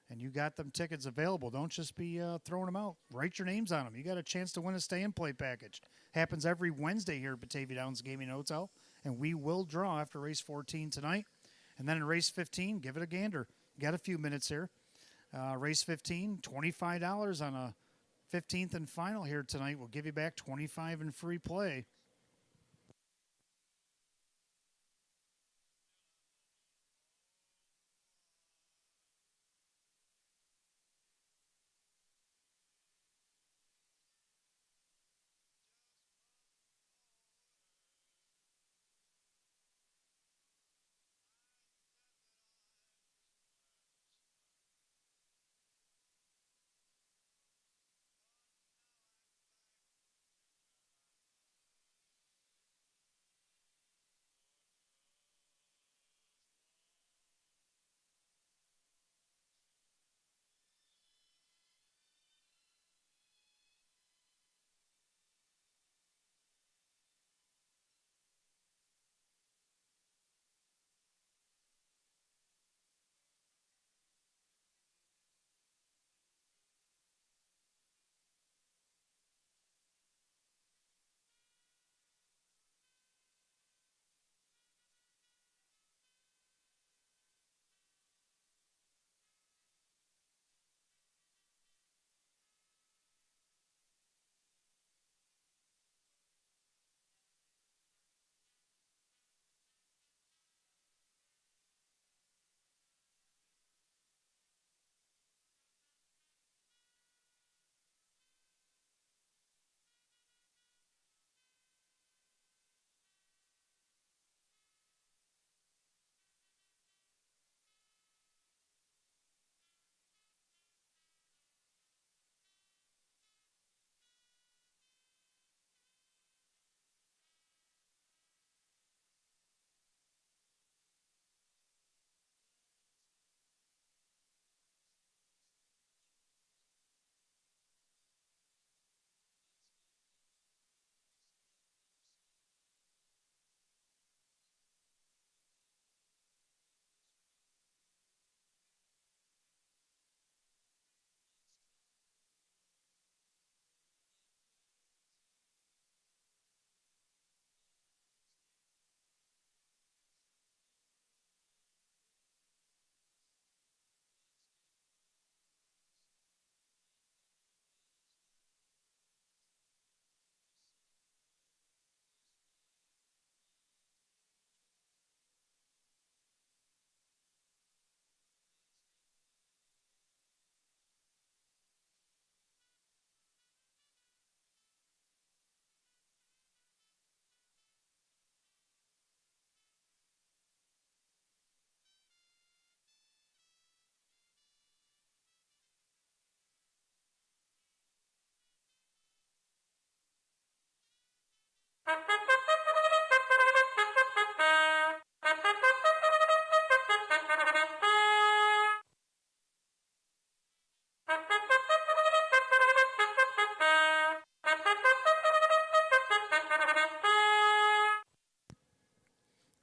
Speaker 1: and you got them tickets available, don't just be throwing them out. Write your names on them. You got a chance to win a stay and play package. Happens every Wednesday here at Batavia Downs Gaming Hotel, and we will draw after race 14 tonight. And then in race 15, give it a gander. Got a few minutes here. Race 15, $25 on a 15th and final here tonight. We'll give you back $25 in free play.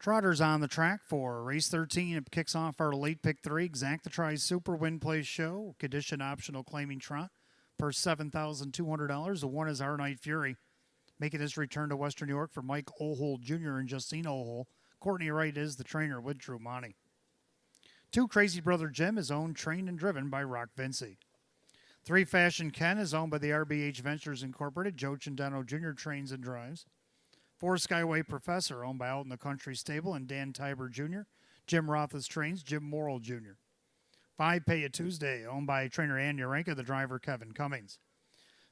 Speaker 1: Trotters on the track for race 13. It kicks off our late pick 3. Exacta Tries Super Win Place Show. Condition optional claiming trot. Per $7,200. The one is Our Night Fury. Making his return to Western New York for Mike Ohold Jr. and Justine Ohold. Courtney Wright is the trainer with Drew Monty. 2 Crazy Brother Jim is owned, trained, and driven by Rock Vinci. 3 Fashion Ken is owned by the RBH Ventures Incorporated. Joe Cindano Jr. trains and drives. 4 Skyway Professor, owned by Out in the Country Stable and Dan Tiber Jr. Jim Roth's trains, Jim Morrill Jr. 5 Pay It Tuesday, owned by trainer Ann Urenka, the driver Kevin Cummings.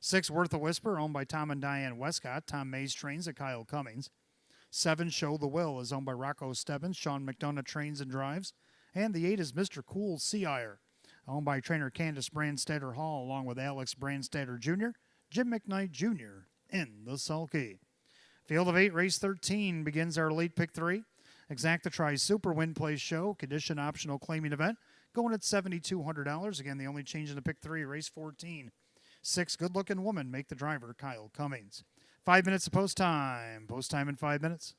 Speaker 1: 6 Worth a Whisper, owned by Tom and Diane Westcott. Tom Mays trains at Kyle Cummings. 7 Show the Will is owned by Rocco Stebbins. Sean McDonough trains and drives. And the 8 is Mr. Cool Seaire, owned by trainer Candace Brandstatter Hall, along with Alex Brandstatter Jr., Jim McKnight Jr. in the sulky. Field of 8, race 13 begins our late pick 3. Exacta Tries Super Win Place Show, condition optional claiming event, going at $7,200. Again, the only change in the pick 3, race 14. 6 Good Looking Woman make the driver Kyle Cummings. 5 minutes of post time. Post time in 5 minutes.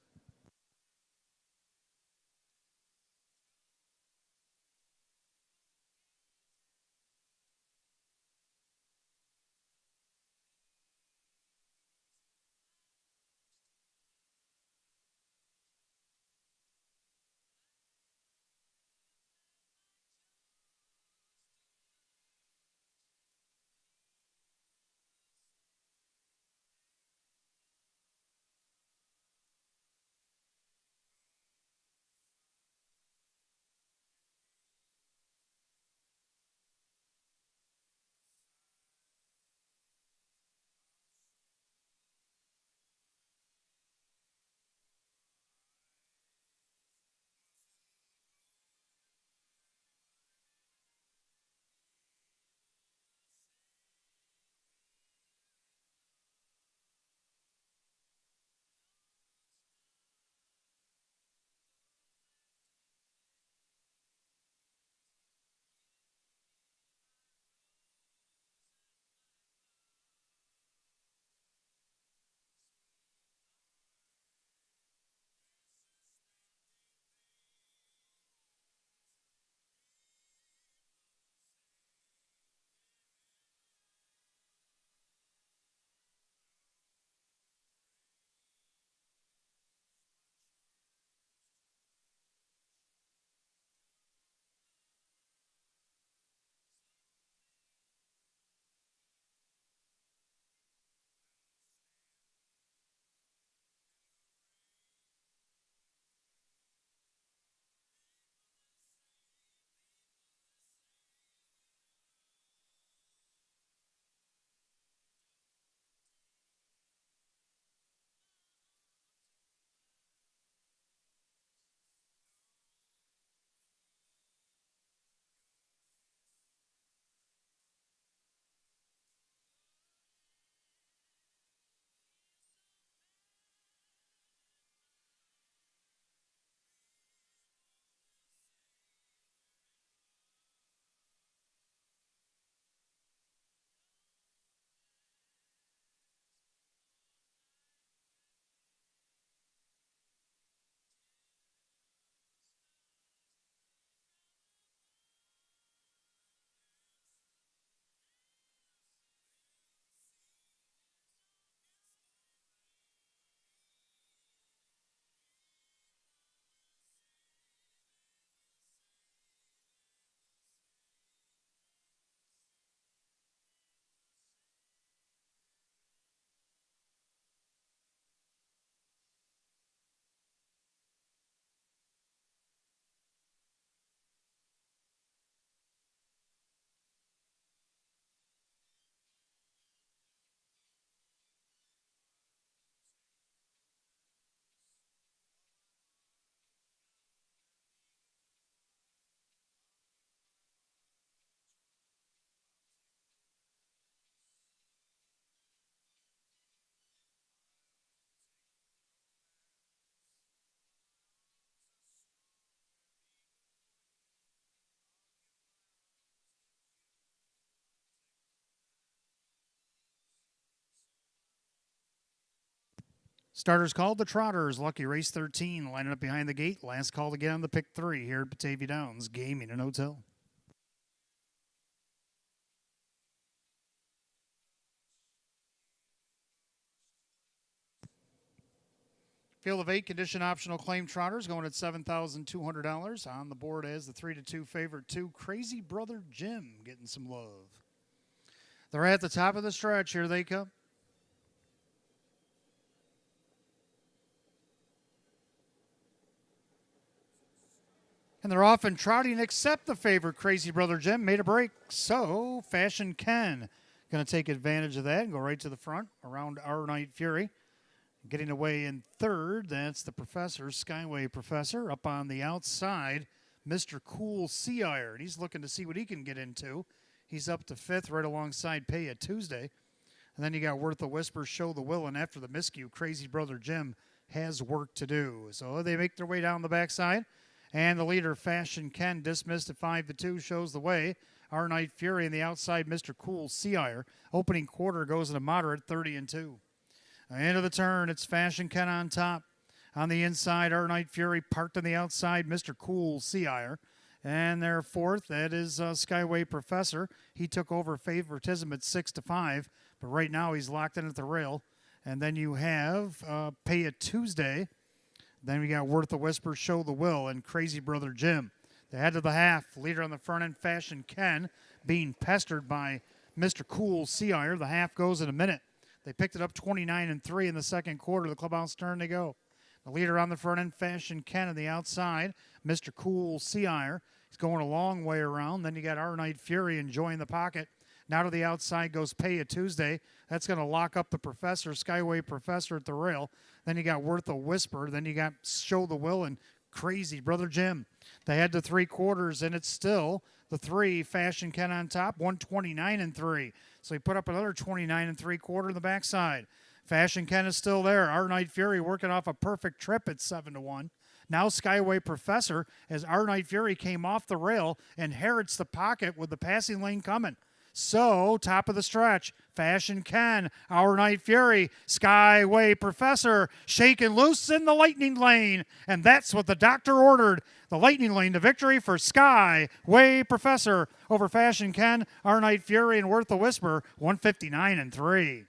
Speaker 1: Starters called the Trotters. Lucky race 13, lining up behind the gate. Last call to get on the pick 3 here at Batavia Downs Gaming and Hotel. Field of 8 condition optional claim trotters going at $7,200. On the board as the 3-2 favorite 2 Crazy Brother Jim getting some love. They're at the top of the stretch. Here they come. And they're off and trotting except the favorite Crazy Brother Jim made a break. So Fashion Ken going to take advantage of that and go right to the front around Our Night Fury. Getting away in third, that's the Professor, Skyway Professor. Up on the outside, Mr. Cool Sea Iron. He's looking to see what he can get into. He's up to fifth right alongside Pay It Tuesday. And then you got Worth a Whisper, Show the Will, and after the miscue, Crazy Brother Jim has work to do. So they make their way down the backside. And the leader, Fashion Ken, dismissed at 5-2, shows the way. Our Night Fury and the outside, Mr. Cool Sea Iron. Opening quarter goes at a moderate 30-2. End of the turn, it's Fashion Ken on top. On the inside, Our Night Fury parked on the outside, Mr. Cool Sea Iron. And their fourth, that is Skyway Professor. He took over favoritism at 6-5, but right now he's locked in at the rail. And then you have Pay It Tuesday. Then we got Worth a Whisper, Show the Will, and Crazy Brother Jim. The head of the half, leader on the front end, Fashion Ken, being pestered by Mr. Cool Sea Iron. The half goes in a minute. They picked it up 29-3 in the second quarter. The clubhouse turn they go. The leader on the front end, Fashion Ken, on the outside, Mr. Cool Sea Iron. He's going a long way around. Then you got Our Night Fury enjoying the pocket. Now to the outside goes Pay It Tuesday. That's going to lock up the Professor, Skyway Professor at the rail. Then you got Worth a Whisper. Then you got Show the Will and Crazy Brother Jim. They had the three quarters, and it's still the 3, Fashion Ken on top, 129-3. So he put up another 29-3/4 in the backside. Fashion Ken is still there. Our Night Fury working off a perfect trip at 7-1. Now Skyway Professor, as Our Night Fury came off the rail, inherits the pocket with the passing lane coming. So, top of the stretch, Fashion Ken, Our Night Fury, Skyway Professor, shaking loose in the lightning lane. And that's what the doctor ordered. The lightning lane to victory for Skyway Professor over Fashion Ken, Our Night Fury, and Worth a Whisper, 159-3.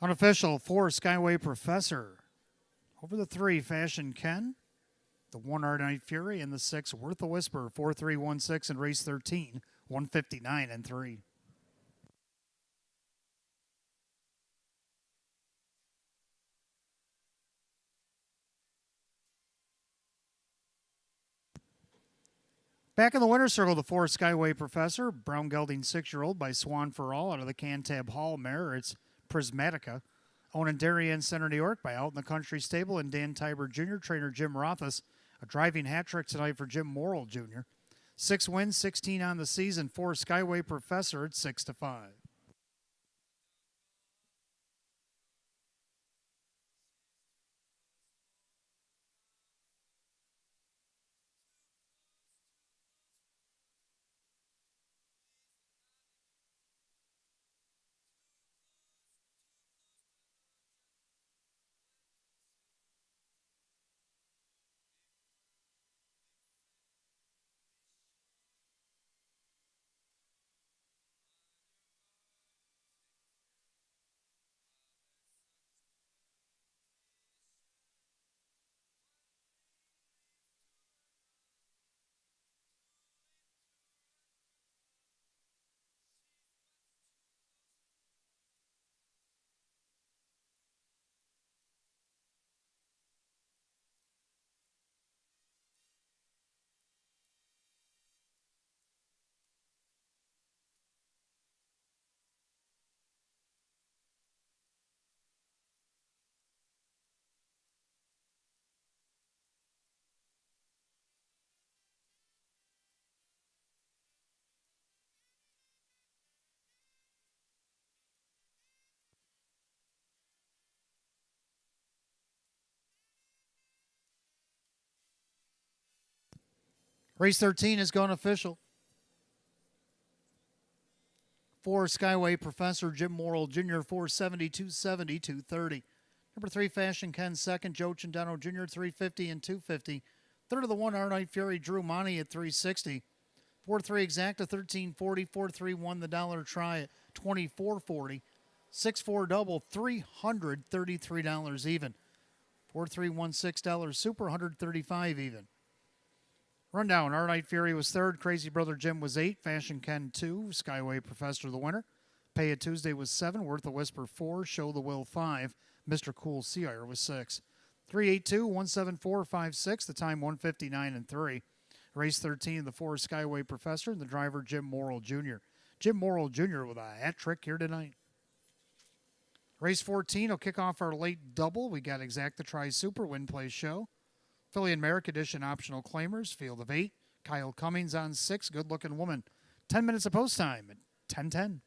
Speaker 1: Unofficial 4, Skyway Professor. Over the 3, Fashion Ken. The 1, Our Night Fury, and the 6, Worth a Whisper, 4-3-1-6 in race 13, 159-3. Back in the winner's circle, the 4, Skyway Professor, brown gelding 6-year-old by Swan for All out of the Cantab Hall mare. It's Prismatica. Owned in Darien Center, New York by Out in the Country Stable and Dan Tiber Jr., trainer Jim Rothus. A driving hat trick tonight for Jim Morrill Jr. 6 wins, 16 on the season, 4, Skyway Professor at 6-5. Race 13 has gone official. 4 Skyway Professor Jim Morrill Jr. 470, 270, 230. Number 3 Fashion Ken second. Joe Chendano Jr. 350 and 250. Third of the 1 Our Night Fury Drew Monty at 360. 4-3 Exacta 1340. 4-3 won the dollar try at 2440. 6-4 double $333 even. 4-3 won $6 super 135 even. Rundown, Our Night Fury was 3rd, Crazy Brother Jim was 8, Fashion Ken 2, Skyway Professor the winner. Pay It Tuesday was 7, Worth a Whisper 4, Show the Will 5, Mr. Cool Seaire was 6. 382, 174, 56, the time 159 and 3. Race 13, the 4 Skyway Professor, and the driver Jim Morrill Jr. Jim Morrill Jr. with a hat trick here tonight. Race 14 will kick off our late double. We got Exacta Tri Super Win Play Show. Philly and Merrick Edition optional claimers, field of 8. Kyle Cummings on 6, good-looking woman. 10 minutes of post time at 10:10.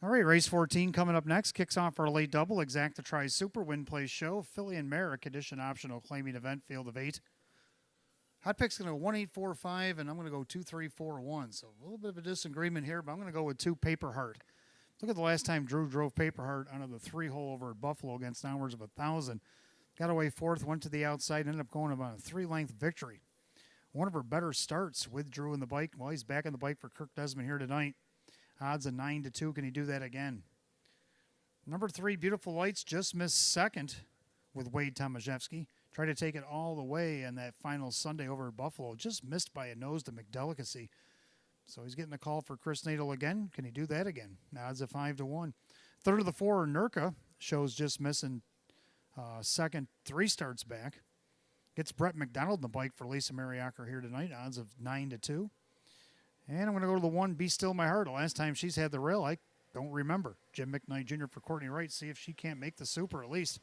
Speaker 1: All right, race 14 coming up next. Kicks off our late double. Exacta Tri Super Win Play Show. Philly and Merrick Edition optional claiming event, field of 8. Hot pick's going to go 1-8-4-5, and I'm going to go 2-3-4-1. So a little bit of a disagreement here, but I'm going to go with 2 Paper Heart. Look at the last time Drew drove Paper Heart onto the 3-hole over at Buffalo against downwards of 1,000. Got away fourth, went to the outside, ended up going about a 3-length victory. One of her better starts with Drew in the bike. Well, he's back on the bike for Kirk Desmond here tonight. Odds of 9-2. Can he do that again? Number 3, Beautiful Lights, just missed second with Wade Tomaszewski. Tried to take it all the way in that final Sunday over at Buffalo. Just missed by a nose to McDelicacy. So he's getting a call for Chris Nadel again. Can he do that again? Odds of 5-1. Third of the 4, Nurka, shows just missing second, 3 starts back. Gets Brett McDonald in the bike for Lisa Mariacker here tonight. Odds of 9-2. And I'm going to go to the 1, Be Still My Heart. The last time she's had the rail, I don't remember. Jim McKnight Jr. for Courtney Wright. See if she can't make the Super at least.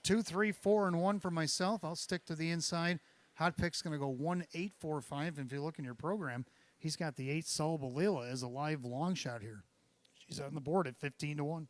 Speaker 1: 2, 3, 4, and 1 for myself. I'll stick to the inside. Hot Pick's going to go 1, 8, 4, 5. And if you look in your program, he's got the 8 Sulba Leila as a live long shot here. She's on the board at 15-1.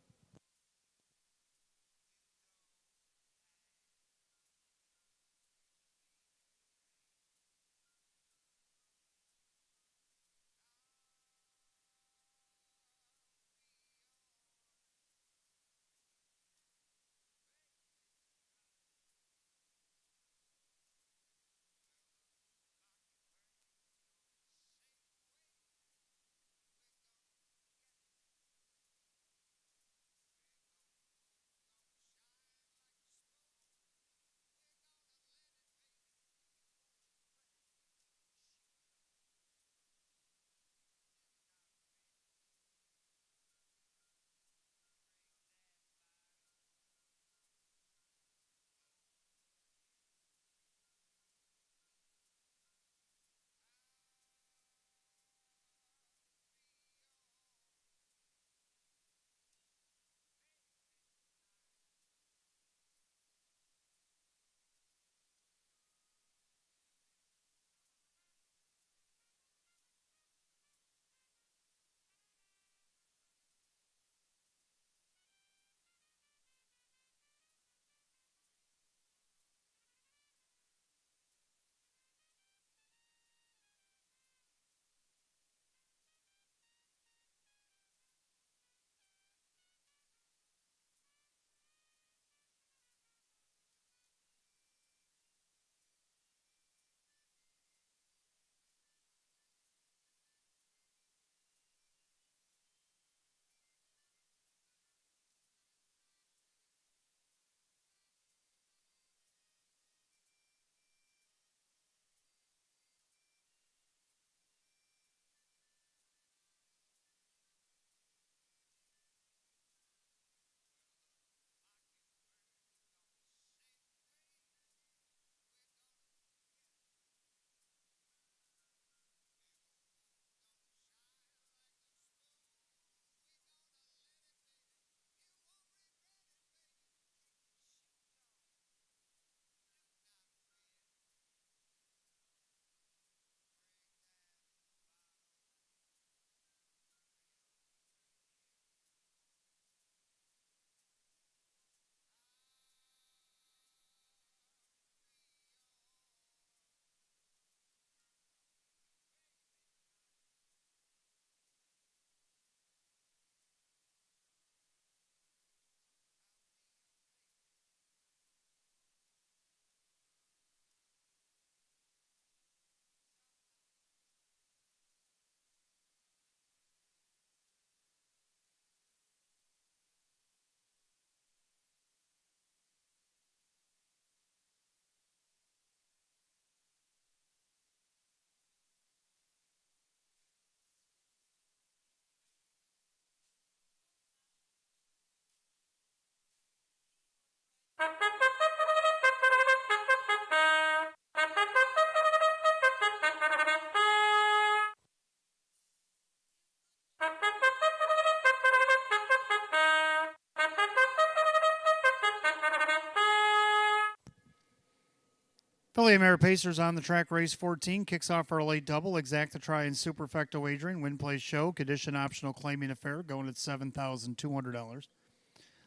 Speaker 1: Philly Mare Pacers on the track, race 14. Kicks off our late double. Exacta Try and Superfecta wagering. Win, play, show. Condition optional claiming affair going at $7,200.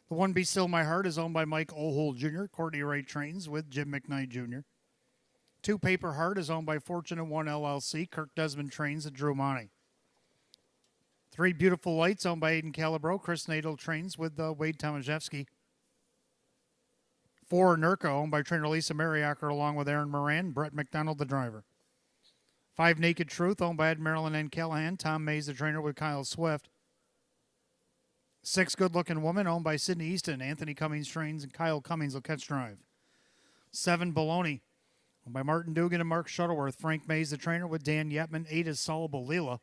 Speaker 1: The 1, Be Still My Heart is owned by Mike Ohold Jr. Courtney Wright trains with Jim McKnight Jr. 2, Paper Heart is owned by Fortunate One LLC. Kirk Desmond trains at Drew Monty. 3 Beautiful Lights, owned by Aiden Calabro. Chris Nadel trains with Wade Tomaszewski. 4 Nurka, owned by trainer Lisa Mariacker, along with Aaron Moran, Brett McDonald, the driver. 5 Naked Truth, owned by Ed Marilyn and Callahan. Tom Mays, the trainer, with Kyle Swift. 6 Good Looking Woman, owned by Sydney Easton. Anthony Cummings trains, and Kyle Cummings will catch drive. 7 Baloney, owned by Martin Dugan and Mark Shuttleworth. Frank Mays, the trainer, with Dan Yetman. 8 is Solable Leela,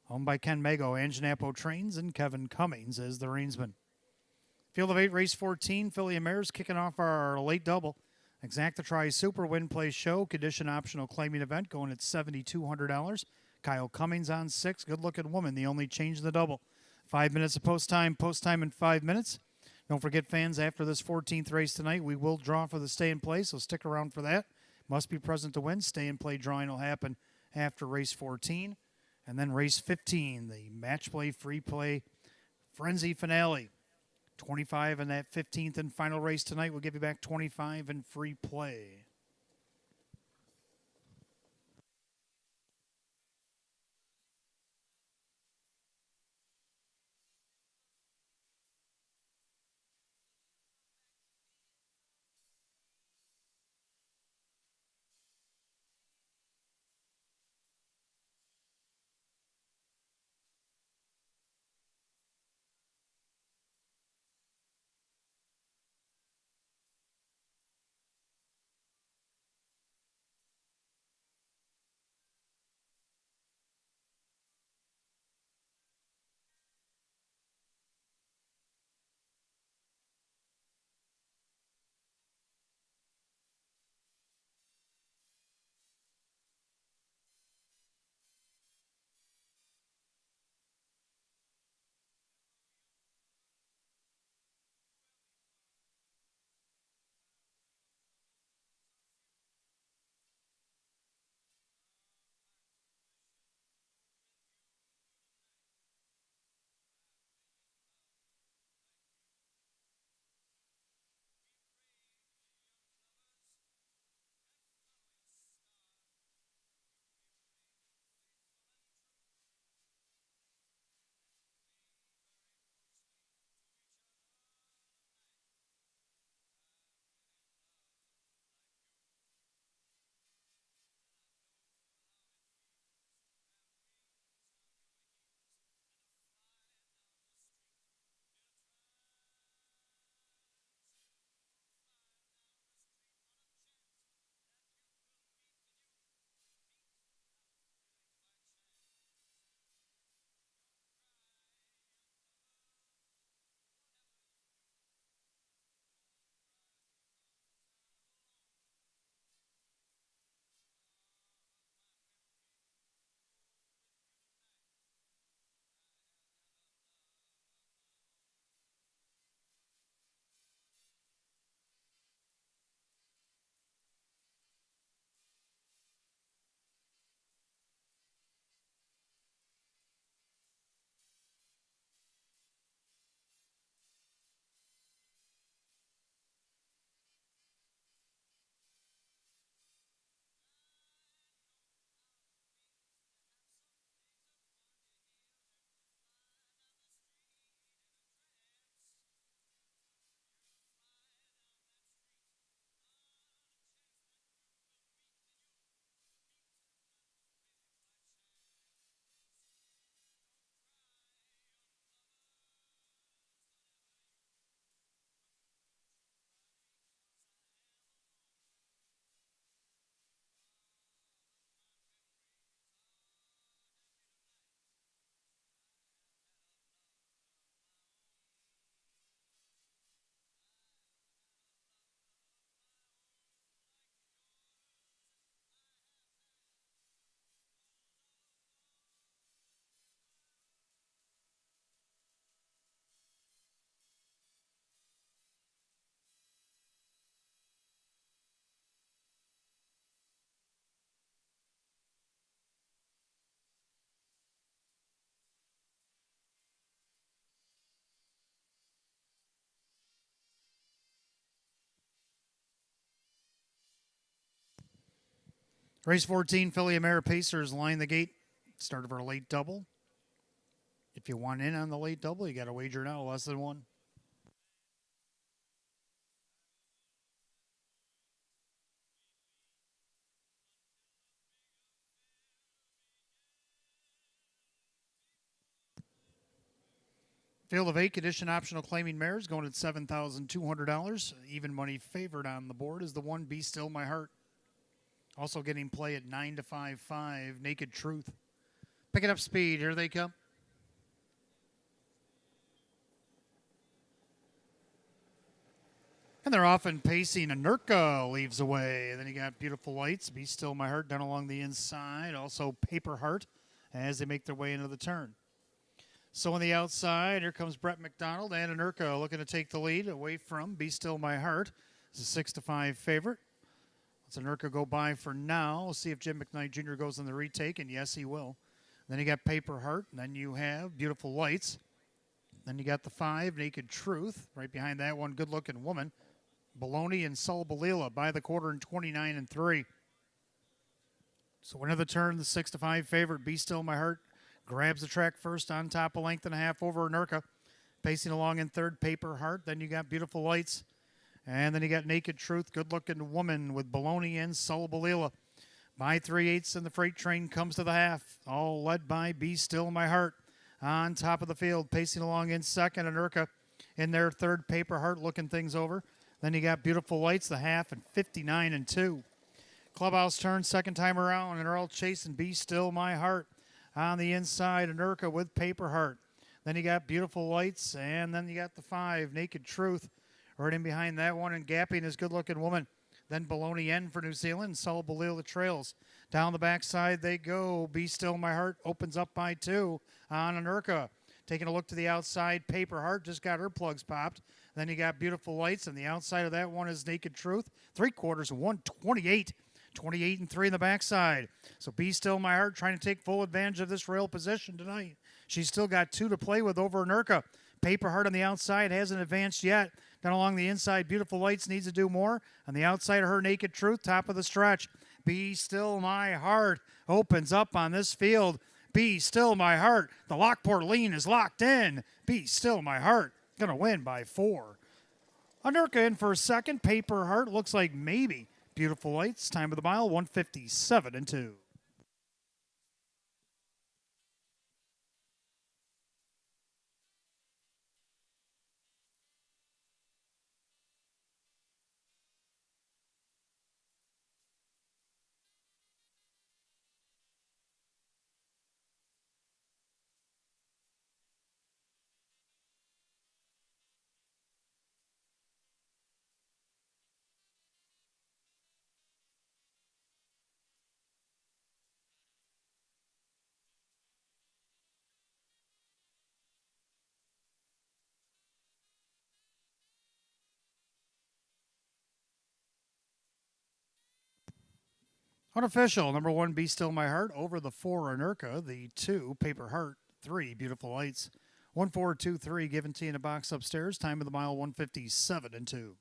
Speaker 1: owned by Ken Mago. Anjanapo trains, and Kevin Cummings is the reinsman. Field of 8, race 14, Philly and Mares, kicking off our late double. Exacta Tri Super Win Play Show, condition optional claiming event, going at $7,200. Kyle Cummings on 6, Good Looking Woman, the only change in the double. 5 minutes of post time in 5 minutes. Don't forget, fans, after this 14th race tonight, we will draw for the stay and play, so stick around for that. Must be present to win. Stay and play drawing will happen after race 14. And then race 15, the match play, free play, frenzy finale. 25 in that 15th and final race tonight. We'll give you back 25 in free play. Race 14, Philly and Mare Pacers line the gate. Start of our late double. If you want in on the late double, you got to wager now, less than one. Field of 8, condition optional claiming mares going at $7,200. Even money favored on the board is the one Be Still My Heart. Also getting play at 9 to 5-5, Naked Truth. Picking up speed, here they come. And they're often pacing. Anurka leaves away. And then you got Beautiful Lights, Be Still My Heart down along the inside. Also Paper Heart as they make their way into the turn. So on the outside, here comes Brett McDonald and Anurka looking to take the lead away from Be Still My Heart. It's a 6 to 5 favorite. Let's Anurka go by for now. We'll see if Jim McKnight Jr. goes on the retake, and yes, he will. Then you got Paper Heart, and then you have Beautiful Lights. Then you got the 5, Naked Truth. Right behind that one, Good Looking Woman. Baloney and Sulbalila by the quarter in 29 and 3. So into the turn, the 6 to 5 favorite, Be Still My Heart, grabs the track first on top, a length and a half over Anurka. Pacing along in third, Paper Heart. Then you got Beautiful Lights. And then you got Naked Truth, Good Looking Woman with Baloney and Sulbalila. By 3/8, and the freight train comes to the half, all led by Be Still My Heart. On top of the field, pacing along in second, Anurka in their third, Paper Heart looking things over. Then you got Beautiful Lights, the half, and 59 and 2. Clubhouse turn second time around, and they're all chasing Be Still My Heart. On the inside, Anurka with Paper Heart. Then you got Beautiful Lights, and then you got the 5, Naked Truth. Right in behind that one, and gapping is Good Looking Woman. Then Baloney N for New Zealand, Sulbalila trails. Down the backside they go. Be Still My Heart opens up by 2 on Anurka. Taking a look to the outside, Paper Heart just got her plugs popped. Then you got Beautiful Lights, and the outside of that one is Naked Truth. 3/4, 128. 28 and 3 in the backside. So Be Still My Heart trying to take full advantage of this rail position tonight. She's still got 2 to play with over Anurka. Paper Heart on the outside hasn't advanced yet. Down along the inside, Beautiful Lights needs to do more. On the outside of her, Naked Truth, top of the stretch. Be Still My Heart opens up on this field. Be Still My Heart. The Lockport lean is locked in. Be Still My Heart. Going to win by 4. Anurka in for a second. Paper Heart looks like maybe. Beautiful Lights, time of the mile, 157 and 2. Unofficial, number 1, Be Still My Heart, over the 4, Anurka, the 2, Paper Heart, 3, Beautiful Lights. 1-4-2-3, given to you in a box upstairs, time of the mile, 157 and 2.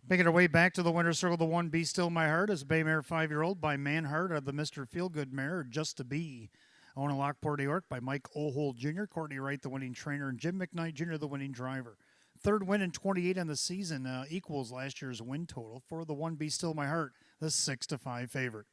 Speaker 1: Making our way back to the winner's circle, the 1, Be Still My Heart, is Baymare 5-year-old by Manhart of the Mr. Feelgood mare, Just to Be. Owned in Lockport, New York by Mike Ohold Jr., Courtney Wright, the winning trainer, and Jim McKnight Jr., the winning driver. Third win in 28 on the season, equals last year's win total for the 1, Be Still My Heart, the 6 to 5 favorite.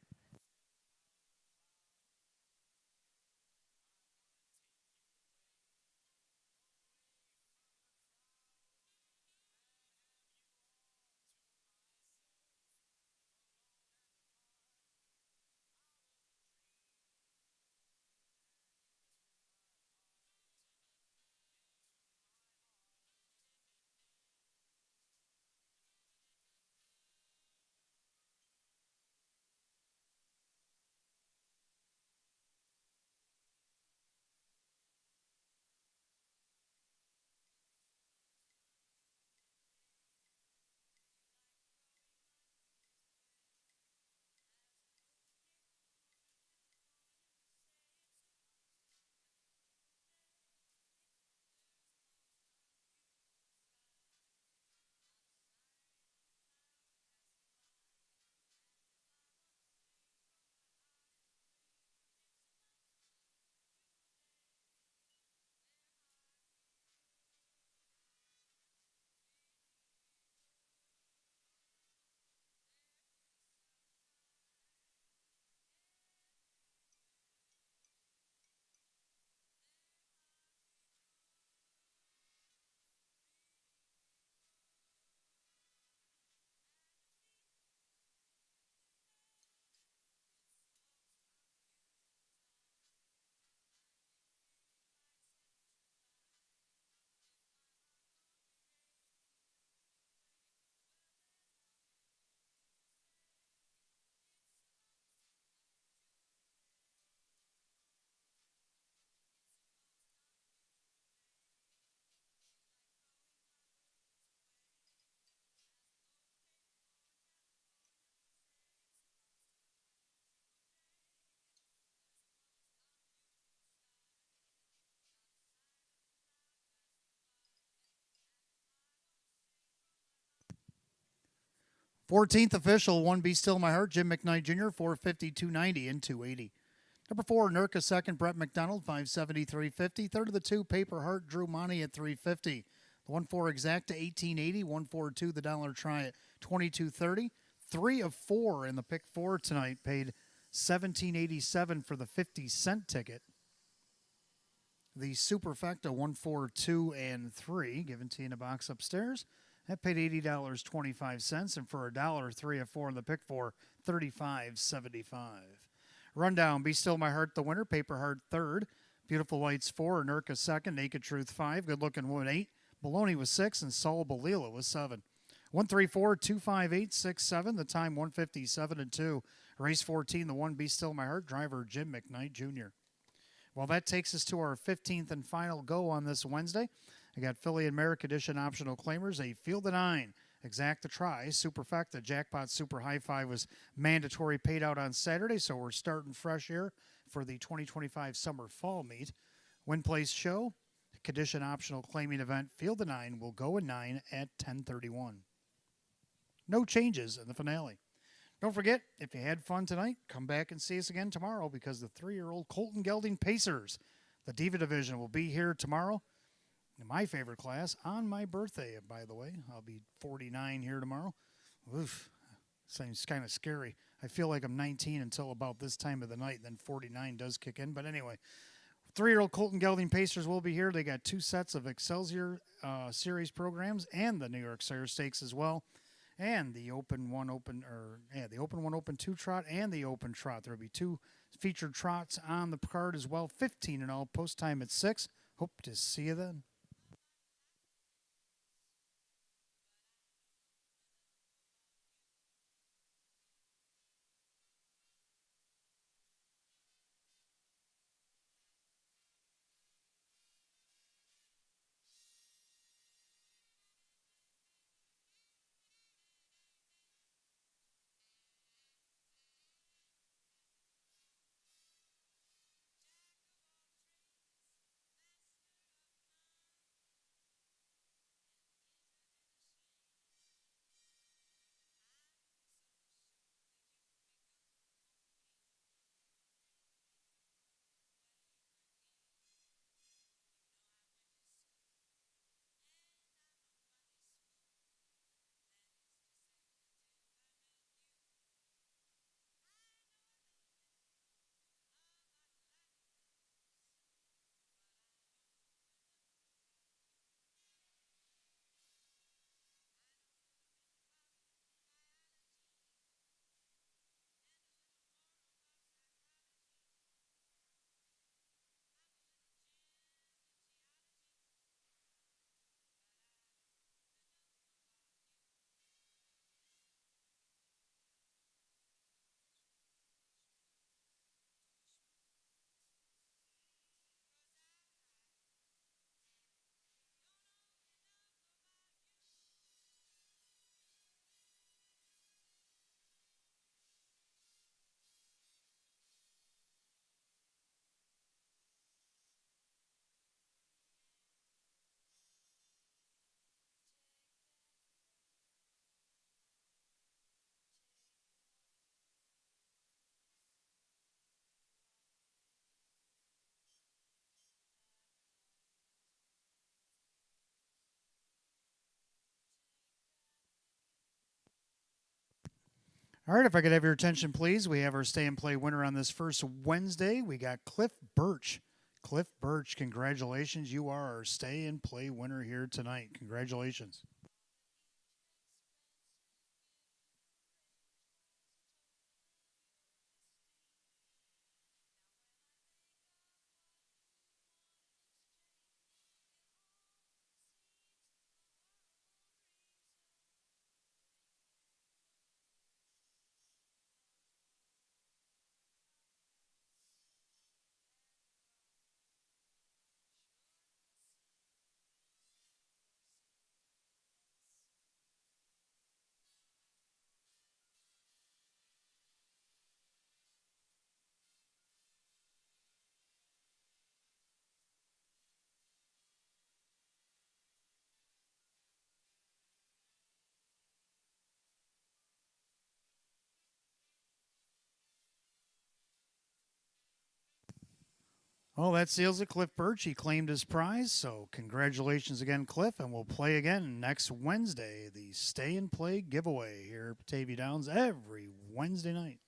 Speaker 1: 14th official, One Be Still My Heart, Jim McKnight Jr., 450, 290, and 280. Number 4, Nurka second, Brett McDonald, 570, 350. Third of the 2, Paper Heart, Drew Monty at 350. The 1-4 Exacta, 1880. 1-4-2, the Dollar Try at 2230. 3 of 4 in the pick 4 tonight paid 1787 for the 50-cent ticket. The Superfecta 1-4-2 and 3 given to you in a box upstairs. That paid $80.25, and for $1, 3 of 4 in the pick 4, $35.75. Rundown: Be Still My Heart, the winner. Paper Heart, third. Beautiful Lights, 4. Nurka, second. Naked Truth, 5. Good Looking Woman, 8. Baloney was 6, and Saul Balila was 7. 134, 258, 6, 7. The time 157 and 2. Race 14, the 1 Be Still My Heart. Driver Jim McKnight Jr. Well, that takes us to our 15th and final go on this Wednesday. I got Philly and Merrick Edition optional claimers, a Field of 9, Exacta Try, Superfecta, Jackpot Super Hi-Fi was mandatory paid out on Saturday, so we're starting fresh here for the 2025 Summer Fall Meet. Win Place Show, Condition optional claiming event, Field of 9 will go in 9 at 10:31. No changes in the finale. Don't forget, if you had fun tonight, come back and see us again tomorrow because the 3-year-old Colton Gelding Pacers, the Diva Division, will be here tomorrow. In my favorite class, on my birthday, by the way. I'll be 49 here tomorrow. Oof, seems kind of scary. I feel like I'm 19 until about this time of the night, then 49 does kick in. But anyway, 3-year-old Colton Gelding Pacers will be here. They got 2 sets of Excelsior Series programs and the New York Sire Stakes as well. And the Open 1 Open, the Open 1 Open 2 trot and the Open trot. There will be 2 featured trots on the card as well. 15 in all. Post time at 6. Hope to see you then. All right, if I could have your attention, please. We have our stay and play winner on this first Wednesday. We got Cliff Birch. Cliff Birch, congratulations. You are our stay and play winner here tonight. Congratulations. Well, that seals it. Cliff Birch, he claimed his prize. So congratulations again, Cliff. And we'll play again next Wednesday. The Stay and Play giveaway here at Batavia Downs every Wednesday night.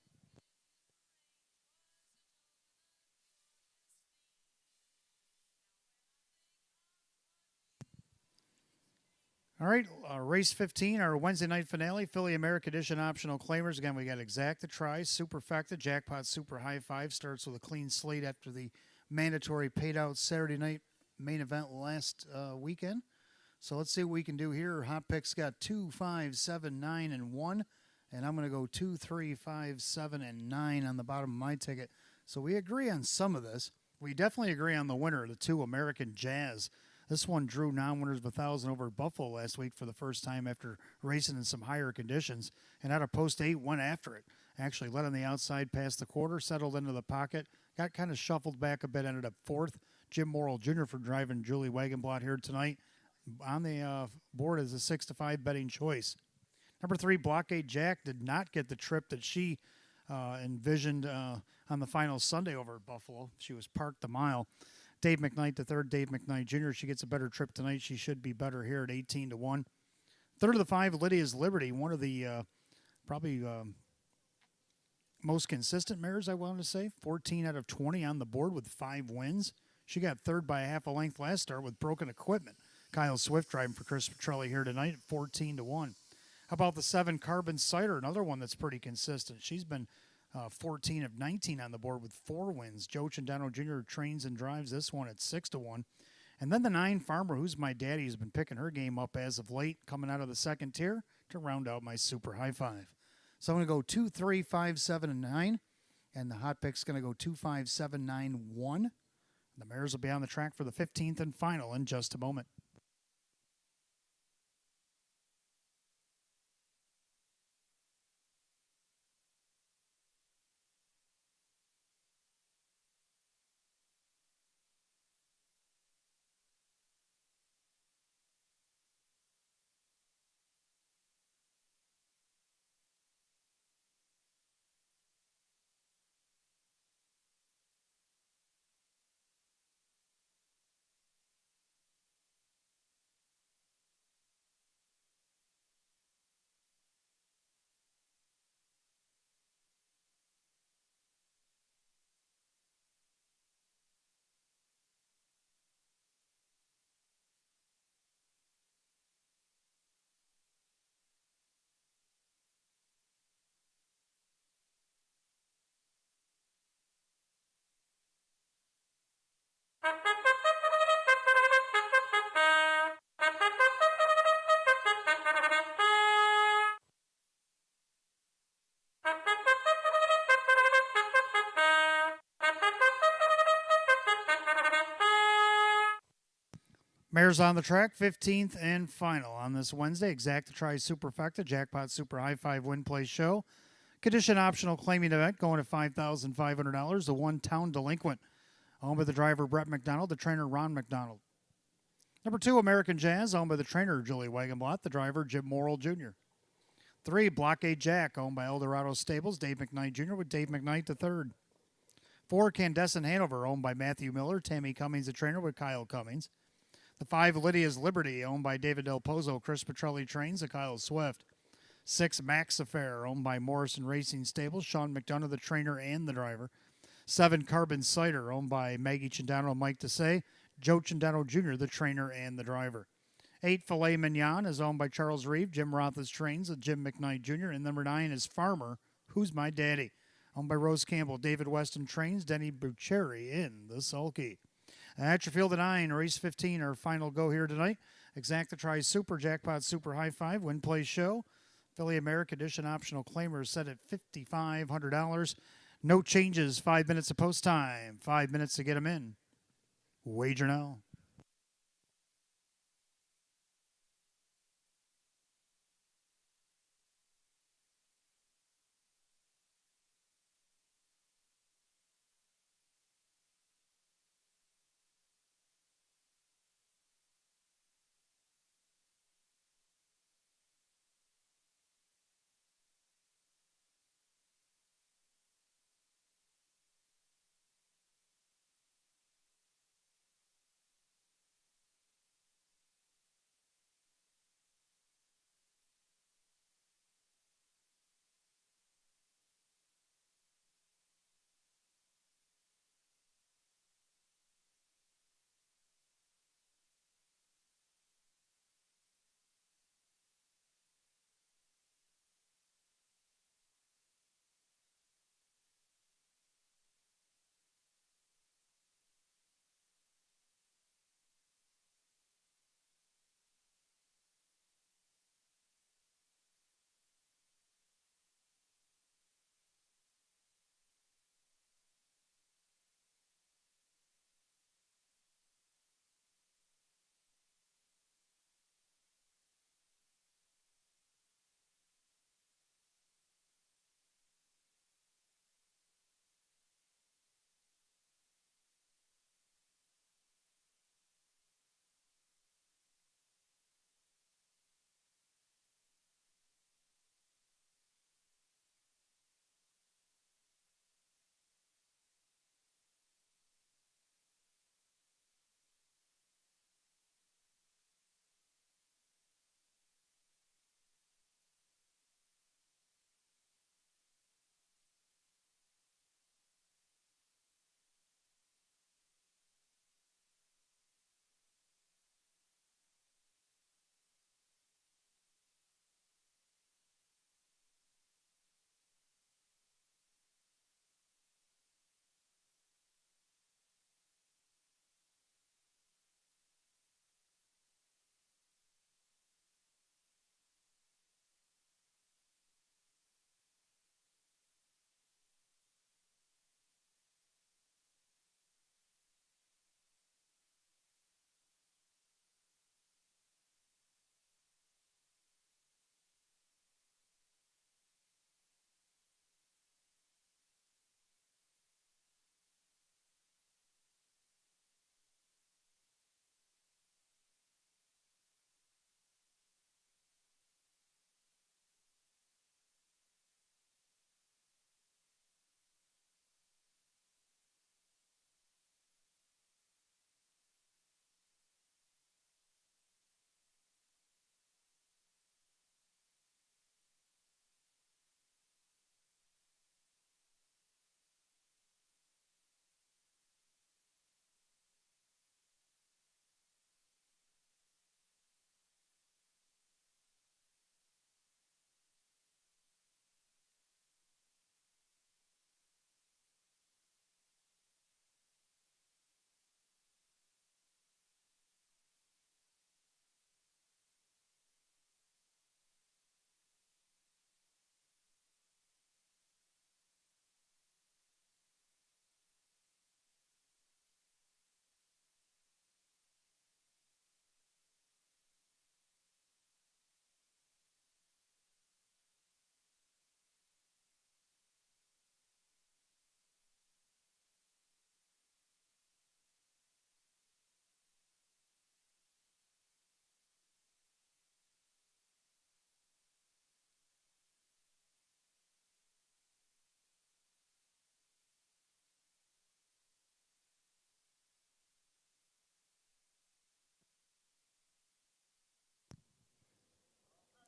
Speaker 1: All right, race 15, our Wednesday night finale, Philly America Edition optional claimers. Again, we got Exacta Try, Superfecta, Jackpot Super High Five. Starts with a clean slate after the mandatory paid out Saturday night main event last weekend. So let's see what we can do here. Hot Picks got 2, 5, 7, 9, and 1. And I'm going to go 2, 3, 5, 7, and 9 on the bottom of my ticket. So we agree on some of this. We definitely agree on the winner, the 2 American Jazz. This one drew non-winners of 1,000 over Buffalo last week for the first time after racing in some higher conditions, and out of post 8 went after it. Actually led on the outside past the quarter, settled into the pocket, got kind of shuffled back a bit, ended up 4th. Jim Morrill Jr. for driving Julie Wagenblatt here tonight. On the board is a 6-5 betting choice. Number 3, Blockade Jack did not get the trip that she envisioned on the final Sunday over at Buffalo. She was parked a mile. Dave McKnight, the third, Dave McKnight Jr. She gets a better trip tonight. She should be better here at 18-1. Third of the 5, Lydia's Liberty, one of the probably most consistent mares, I want to say. 14 out of 20 on the board with 5 wins. She got third by a half a length last start with broken equipment. Kyle Swift driving for Chris Petrelli here tonight at 14-1. How about the 7, Carbon Cider, another one that's pretty consistent. She's been 14 of 19 on the board with 4 wins. Joe Chandano Jr. trains and drives this one at 6-1. And then the 9, Farmer, who's my daddy, has been picking her game up as of late, coming out of the second tier to round out my super high 5. So I'm going to go 2, 3, 5, 7, and 9. And the hot pick's going to go 2, 5, 7, 9, 1. The mares will be on the track for the 15th and final in just a moment. Mares on the track, 15th and final on this Wednesday. Exacta Try Superfecta, Jackpot Super High 5 Win Play Show. Condition optional claiming event going at $5,500. The 1 Town Delinquent, owned by the driver Brett McDonald, the trainer Ron McDonald. Number 2, American Jazz, owned by the trainer Julie Wagenblatt, the driver Jim Morrill Jr. 3, Blockade Jack, owned by Eldorado Stables, Dave McKnight Jr. with Dave McKnight III. 4, Candescent Hanover, owned by Matthew Miller, Tammy Cummings, the trainer with Kyle Cummings. The 5, Lydia's Liberty, owned by David Del Pozo, Chris Petrelli trains, and Kyle Swift. 6, Max Affair, owned by Morrison Racing Stables, Sean McDonough, the trainer and the driver. 7, Carbon Cider, owned by Maggie Chandano and Mike Desai, Joe Chandano Jr., the trainer and the driver. 8, Filet Mignon is owned by Charles Reeve, Jim Roth's trains, with Jim McKnight Jr. And number 9 is Farmer, Who's My Daddy, owned by Rose Campbell, David Weston trains, Denny Bucheri in the sulky. At your field of 9, race 15, our final go here tonight. Exacta Try Super Jackpot Super High 5 Win Play Show. Philly America Edition optional claimer set at $5,500. No changes. 5 minutes of post time. 5 minutes to get them in. Wager now.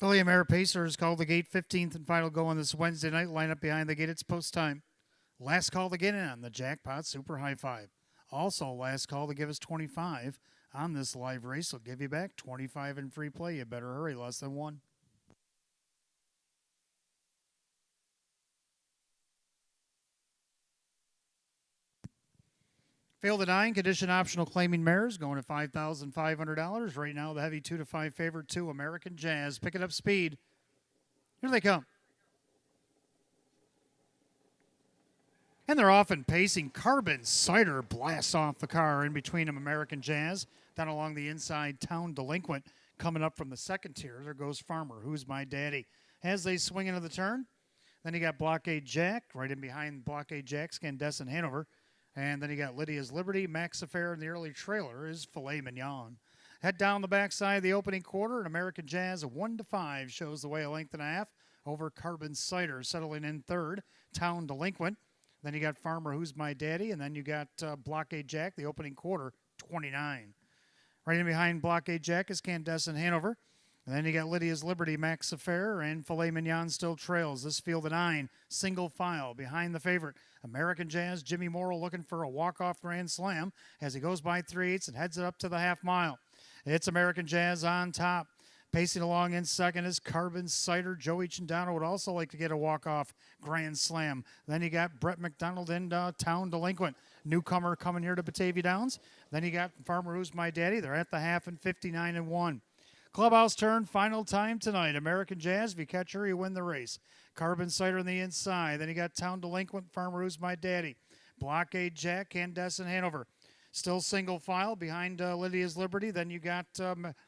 Speaker 1: William Air Pacers call the gate 15th and final go on this Wednesday night. Line up behind the gate. It's post time. Last call to get in on the Jackpot Super High Five. Also, last call to give us 25 on this live race. We'll give you back 25 in free play. You better hurry, less than one. Field of 9, condition optional claiming mares going at $5,500. Right now, the heavy 2 to 5 favorite 2, American Jazz. Picking up speed. Here they come. And they're off and pacing. Carbon Cider blasts off the car in between them, American Jazz. Down along the inside, Town Delinquent coming up from the second tier. There goes Farmer, Who's My Daddy. As they swing into the turn, then you got Blockade Jack. Right in behind Blockade Jack, Scandescent Hanover. And then you got Lydia's Liberty, Max Affair, and the early trailer is Filet Mignon. Head down the backside of the opening quarter, and American Jazz, 1 to 5, shows the way a length and a half over Carbon Cider, settling in third. Town Delinquent. Then you got Farmer, Who's My Daddy, and then you got Blockade Jack, the opening quarter, 29. Right in behind Blockade Jack is Candescent Hanover. And then you got Lydia's Liberty, Max Affair, and Filet Mignon still trails. This field of 9, single file behind the favorite. American Jazz, Jimmy Morrill looking for a walk-off grand slam as he goes by 3/8 and heads it up to the half mile. It's American Jazz on top. Pacing along in second is Carbon Cider. Joey Chandano would also like to get a walk-off grand slam. Then you got Brett McDonald and Town Delinquent. Newcomer coming here to Batavia Downs. Then you got Farmer, Who's My Daddy. They're at the half and 59-1. Clubhouse turn, final time tonight. American Jazz, if you catch her, you win the race. Carbon Cider on the inside. Then you got Town Delinquent, Farmer, Who's My Daddy. Blockade Jack, Candescent Hanover. Still single file behind Lydia's Liberty. Then you got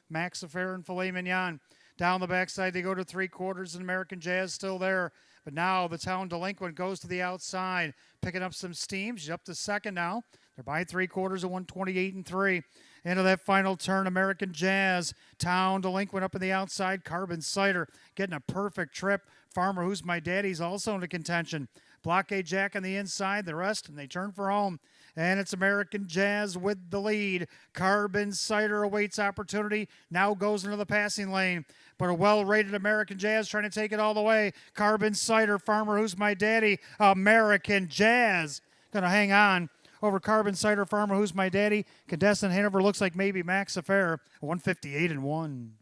Speaker 1: Max Affair and Filet Mignon. Down the backside, they go to 3/4, and American Jazz still there. But now the Town Delinquent goes to the outside, picking up some steam. She's up to second now. They're by 3/4 at 128-3. Into that final turn, American Jazz. Town Delinquent up in the outside. Carbon Cider getting a perfect trip. Farmer, Who's My Daddy's also into contention. Blockade Jack on the inside. The rest, and they turn for home. And it's American Jazz with the lead. Carbon Cider awaits opportunity. Now goes into the passing lane. But a well-rated American Jazz trying to take it all the way. Carbon Cider, Farmer, Who's My Daddy. American Jazz going to hang on over Carbon Cider, Farmer, Who's My Daddy. Candescent Hanover looks like maybe Max Affair. 158-1.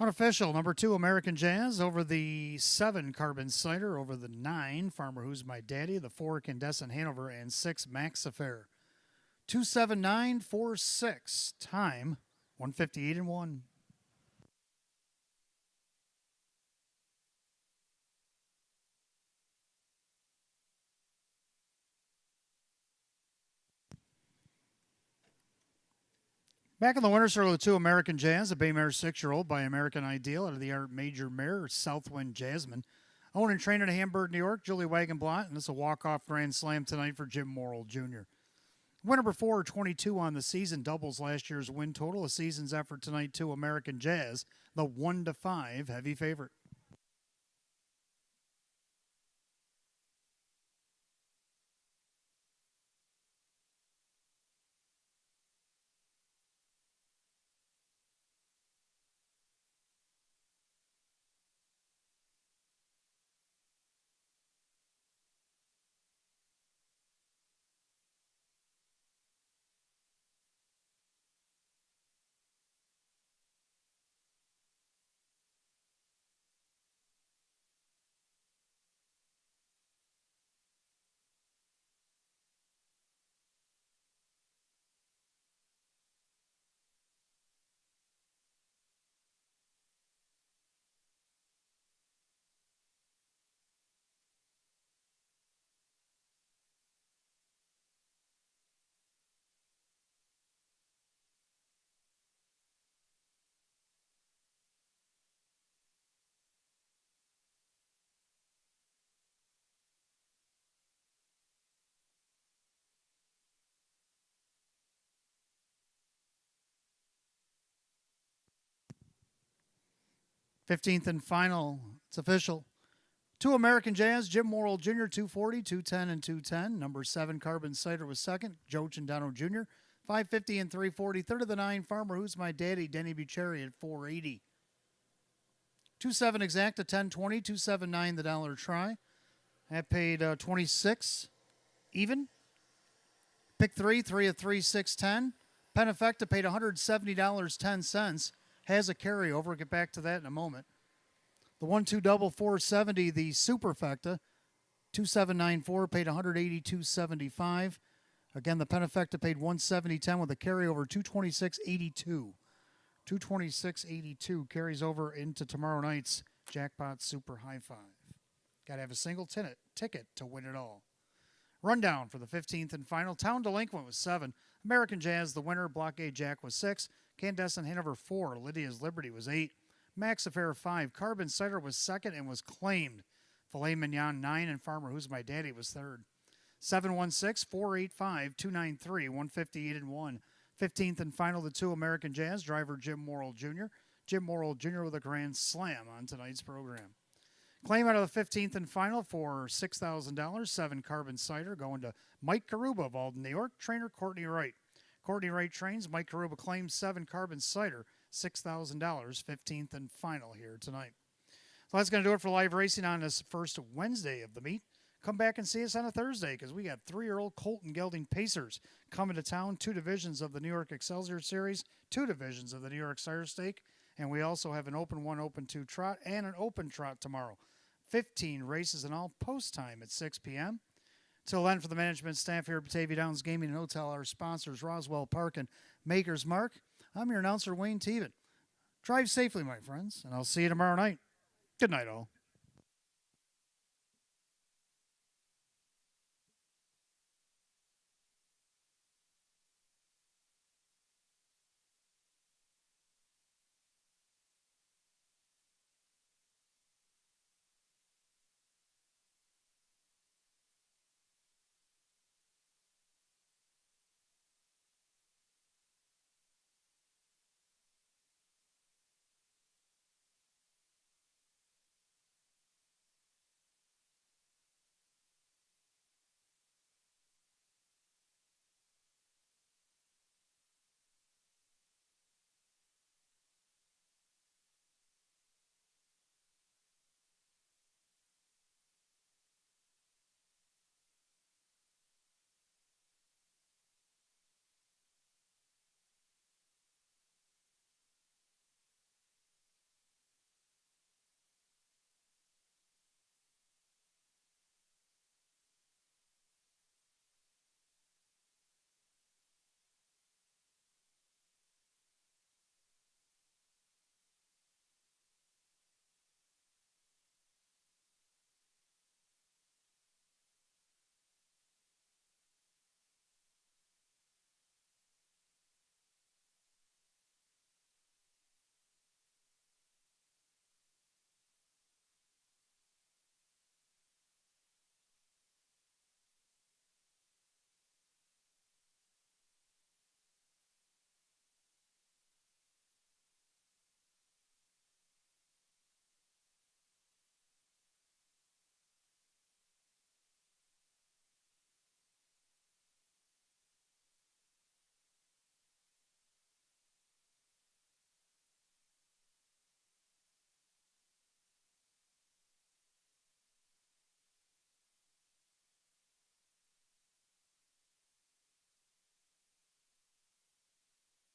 Speaker 1: Unofficial, number 2, American Jazz over the 7, Carbon Cider, over the 9, Farmer, Who's My Daddy, the 4, Candescent Hanover, and 6, Max Affair. 279.46, time 158-1. Back in the winter circle, the 2, American Jazz, a Baymare 6-year-old by American Ideal out of the Art Major Mare, Southwind Jasmine. Owned and trained in Hamburg, New York, Julie Wagenblatt, and it's a walk-off grand slam tonight for Jim Morrill Jr. Winner before 22 on the season, doubles last year's win total. A season's effort tonight, 2, American Jazz, the 1 to 5 heavy favorite. 15th and final. It's official. 2 American Jazz, Jim Morrill Jr., 240, 210, and 210. Number 7, Carbon Cider was second. Joe Chandano Jr., 550 and 340. Third of the 9, Farmer Who's My Daddy, Denny Bucherri at 480. 2-7 exact, 10-20, 279 the dollar try. That paid 26 even. Pick 3, 3 of 3, 610. Penefecta paid $170.10. Has a carryover. We'll get back to that in a moment. The 1-2 double 470, the Superfecta, 2794 paid $182.75. Again, the Penefecta paid $170.10 with a carryover $226.82. $226.82 carries over into tomorrow night's Jackpot Super High Five. Got to have a single ticket to win it all. Rundown for the 15th and final. Town Delinquent was 7. American Jazz, the winner. Blockade Jack was 6. Candescent Hanover 4. Lydia's Liberty was 8. Max Affair 5. Carbon Cider was second and was claimed. Filet Mignon 9. And Farmer Who's My Daddy was third. 716, 485, 293, 158 and 1. 15th and final, the 2 American Jazz. Driver Jim Morrill Jr. Jim Morrill Jr. with a grand slam on tonight's program. Claim out of the 15th and final for $6,000. 7 Carbon Cider going to Mike Karuba of Alden, New York. Trainer Courtney Wright. Courtney Wright trains. Mike Karuba claims 7 Carbon Cider. $6,000. 15th and final here tonight. So that's going to do it for live racing on this first Wednesday of the meet. Come back and see us on a Thursday because we got 3-year-old Colton Gelding Pacers coming to town. 2 divisions of the New York Excelsior Series, 2 divisions of the New York Sire Stake, and we also have an Open 1, Open 2 trot and an Open trot tomorrow. 15 races in all, post time at 6 p.m. Till then, for the management staff here at Batavia Downs Gaming and Hotel, our sponsors, Roswell Park and Maker's Mark, I'm your announcer, Wayne Teven. Drive safely, my friends, and I'll see you tomorrow night. Good night, all.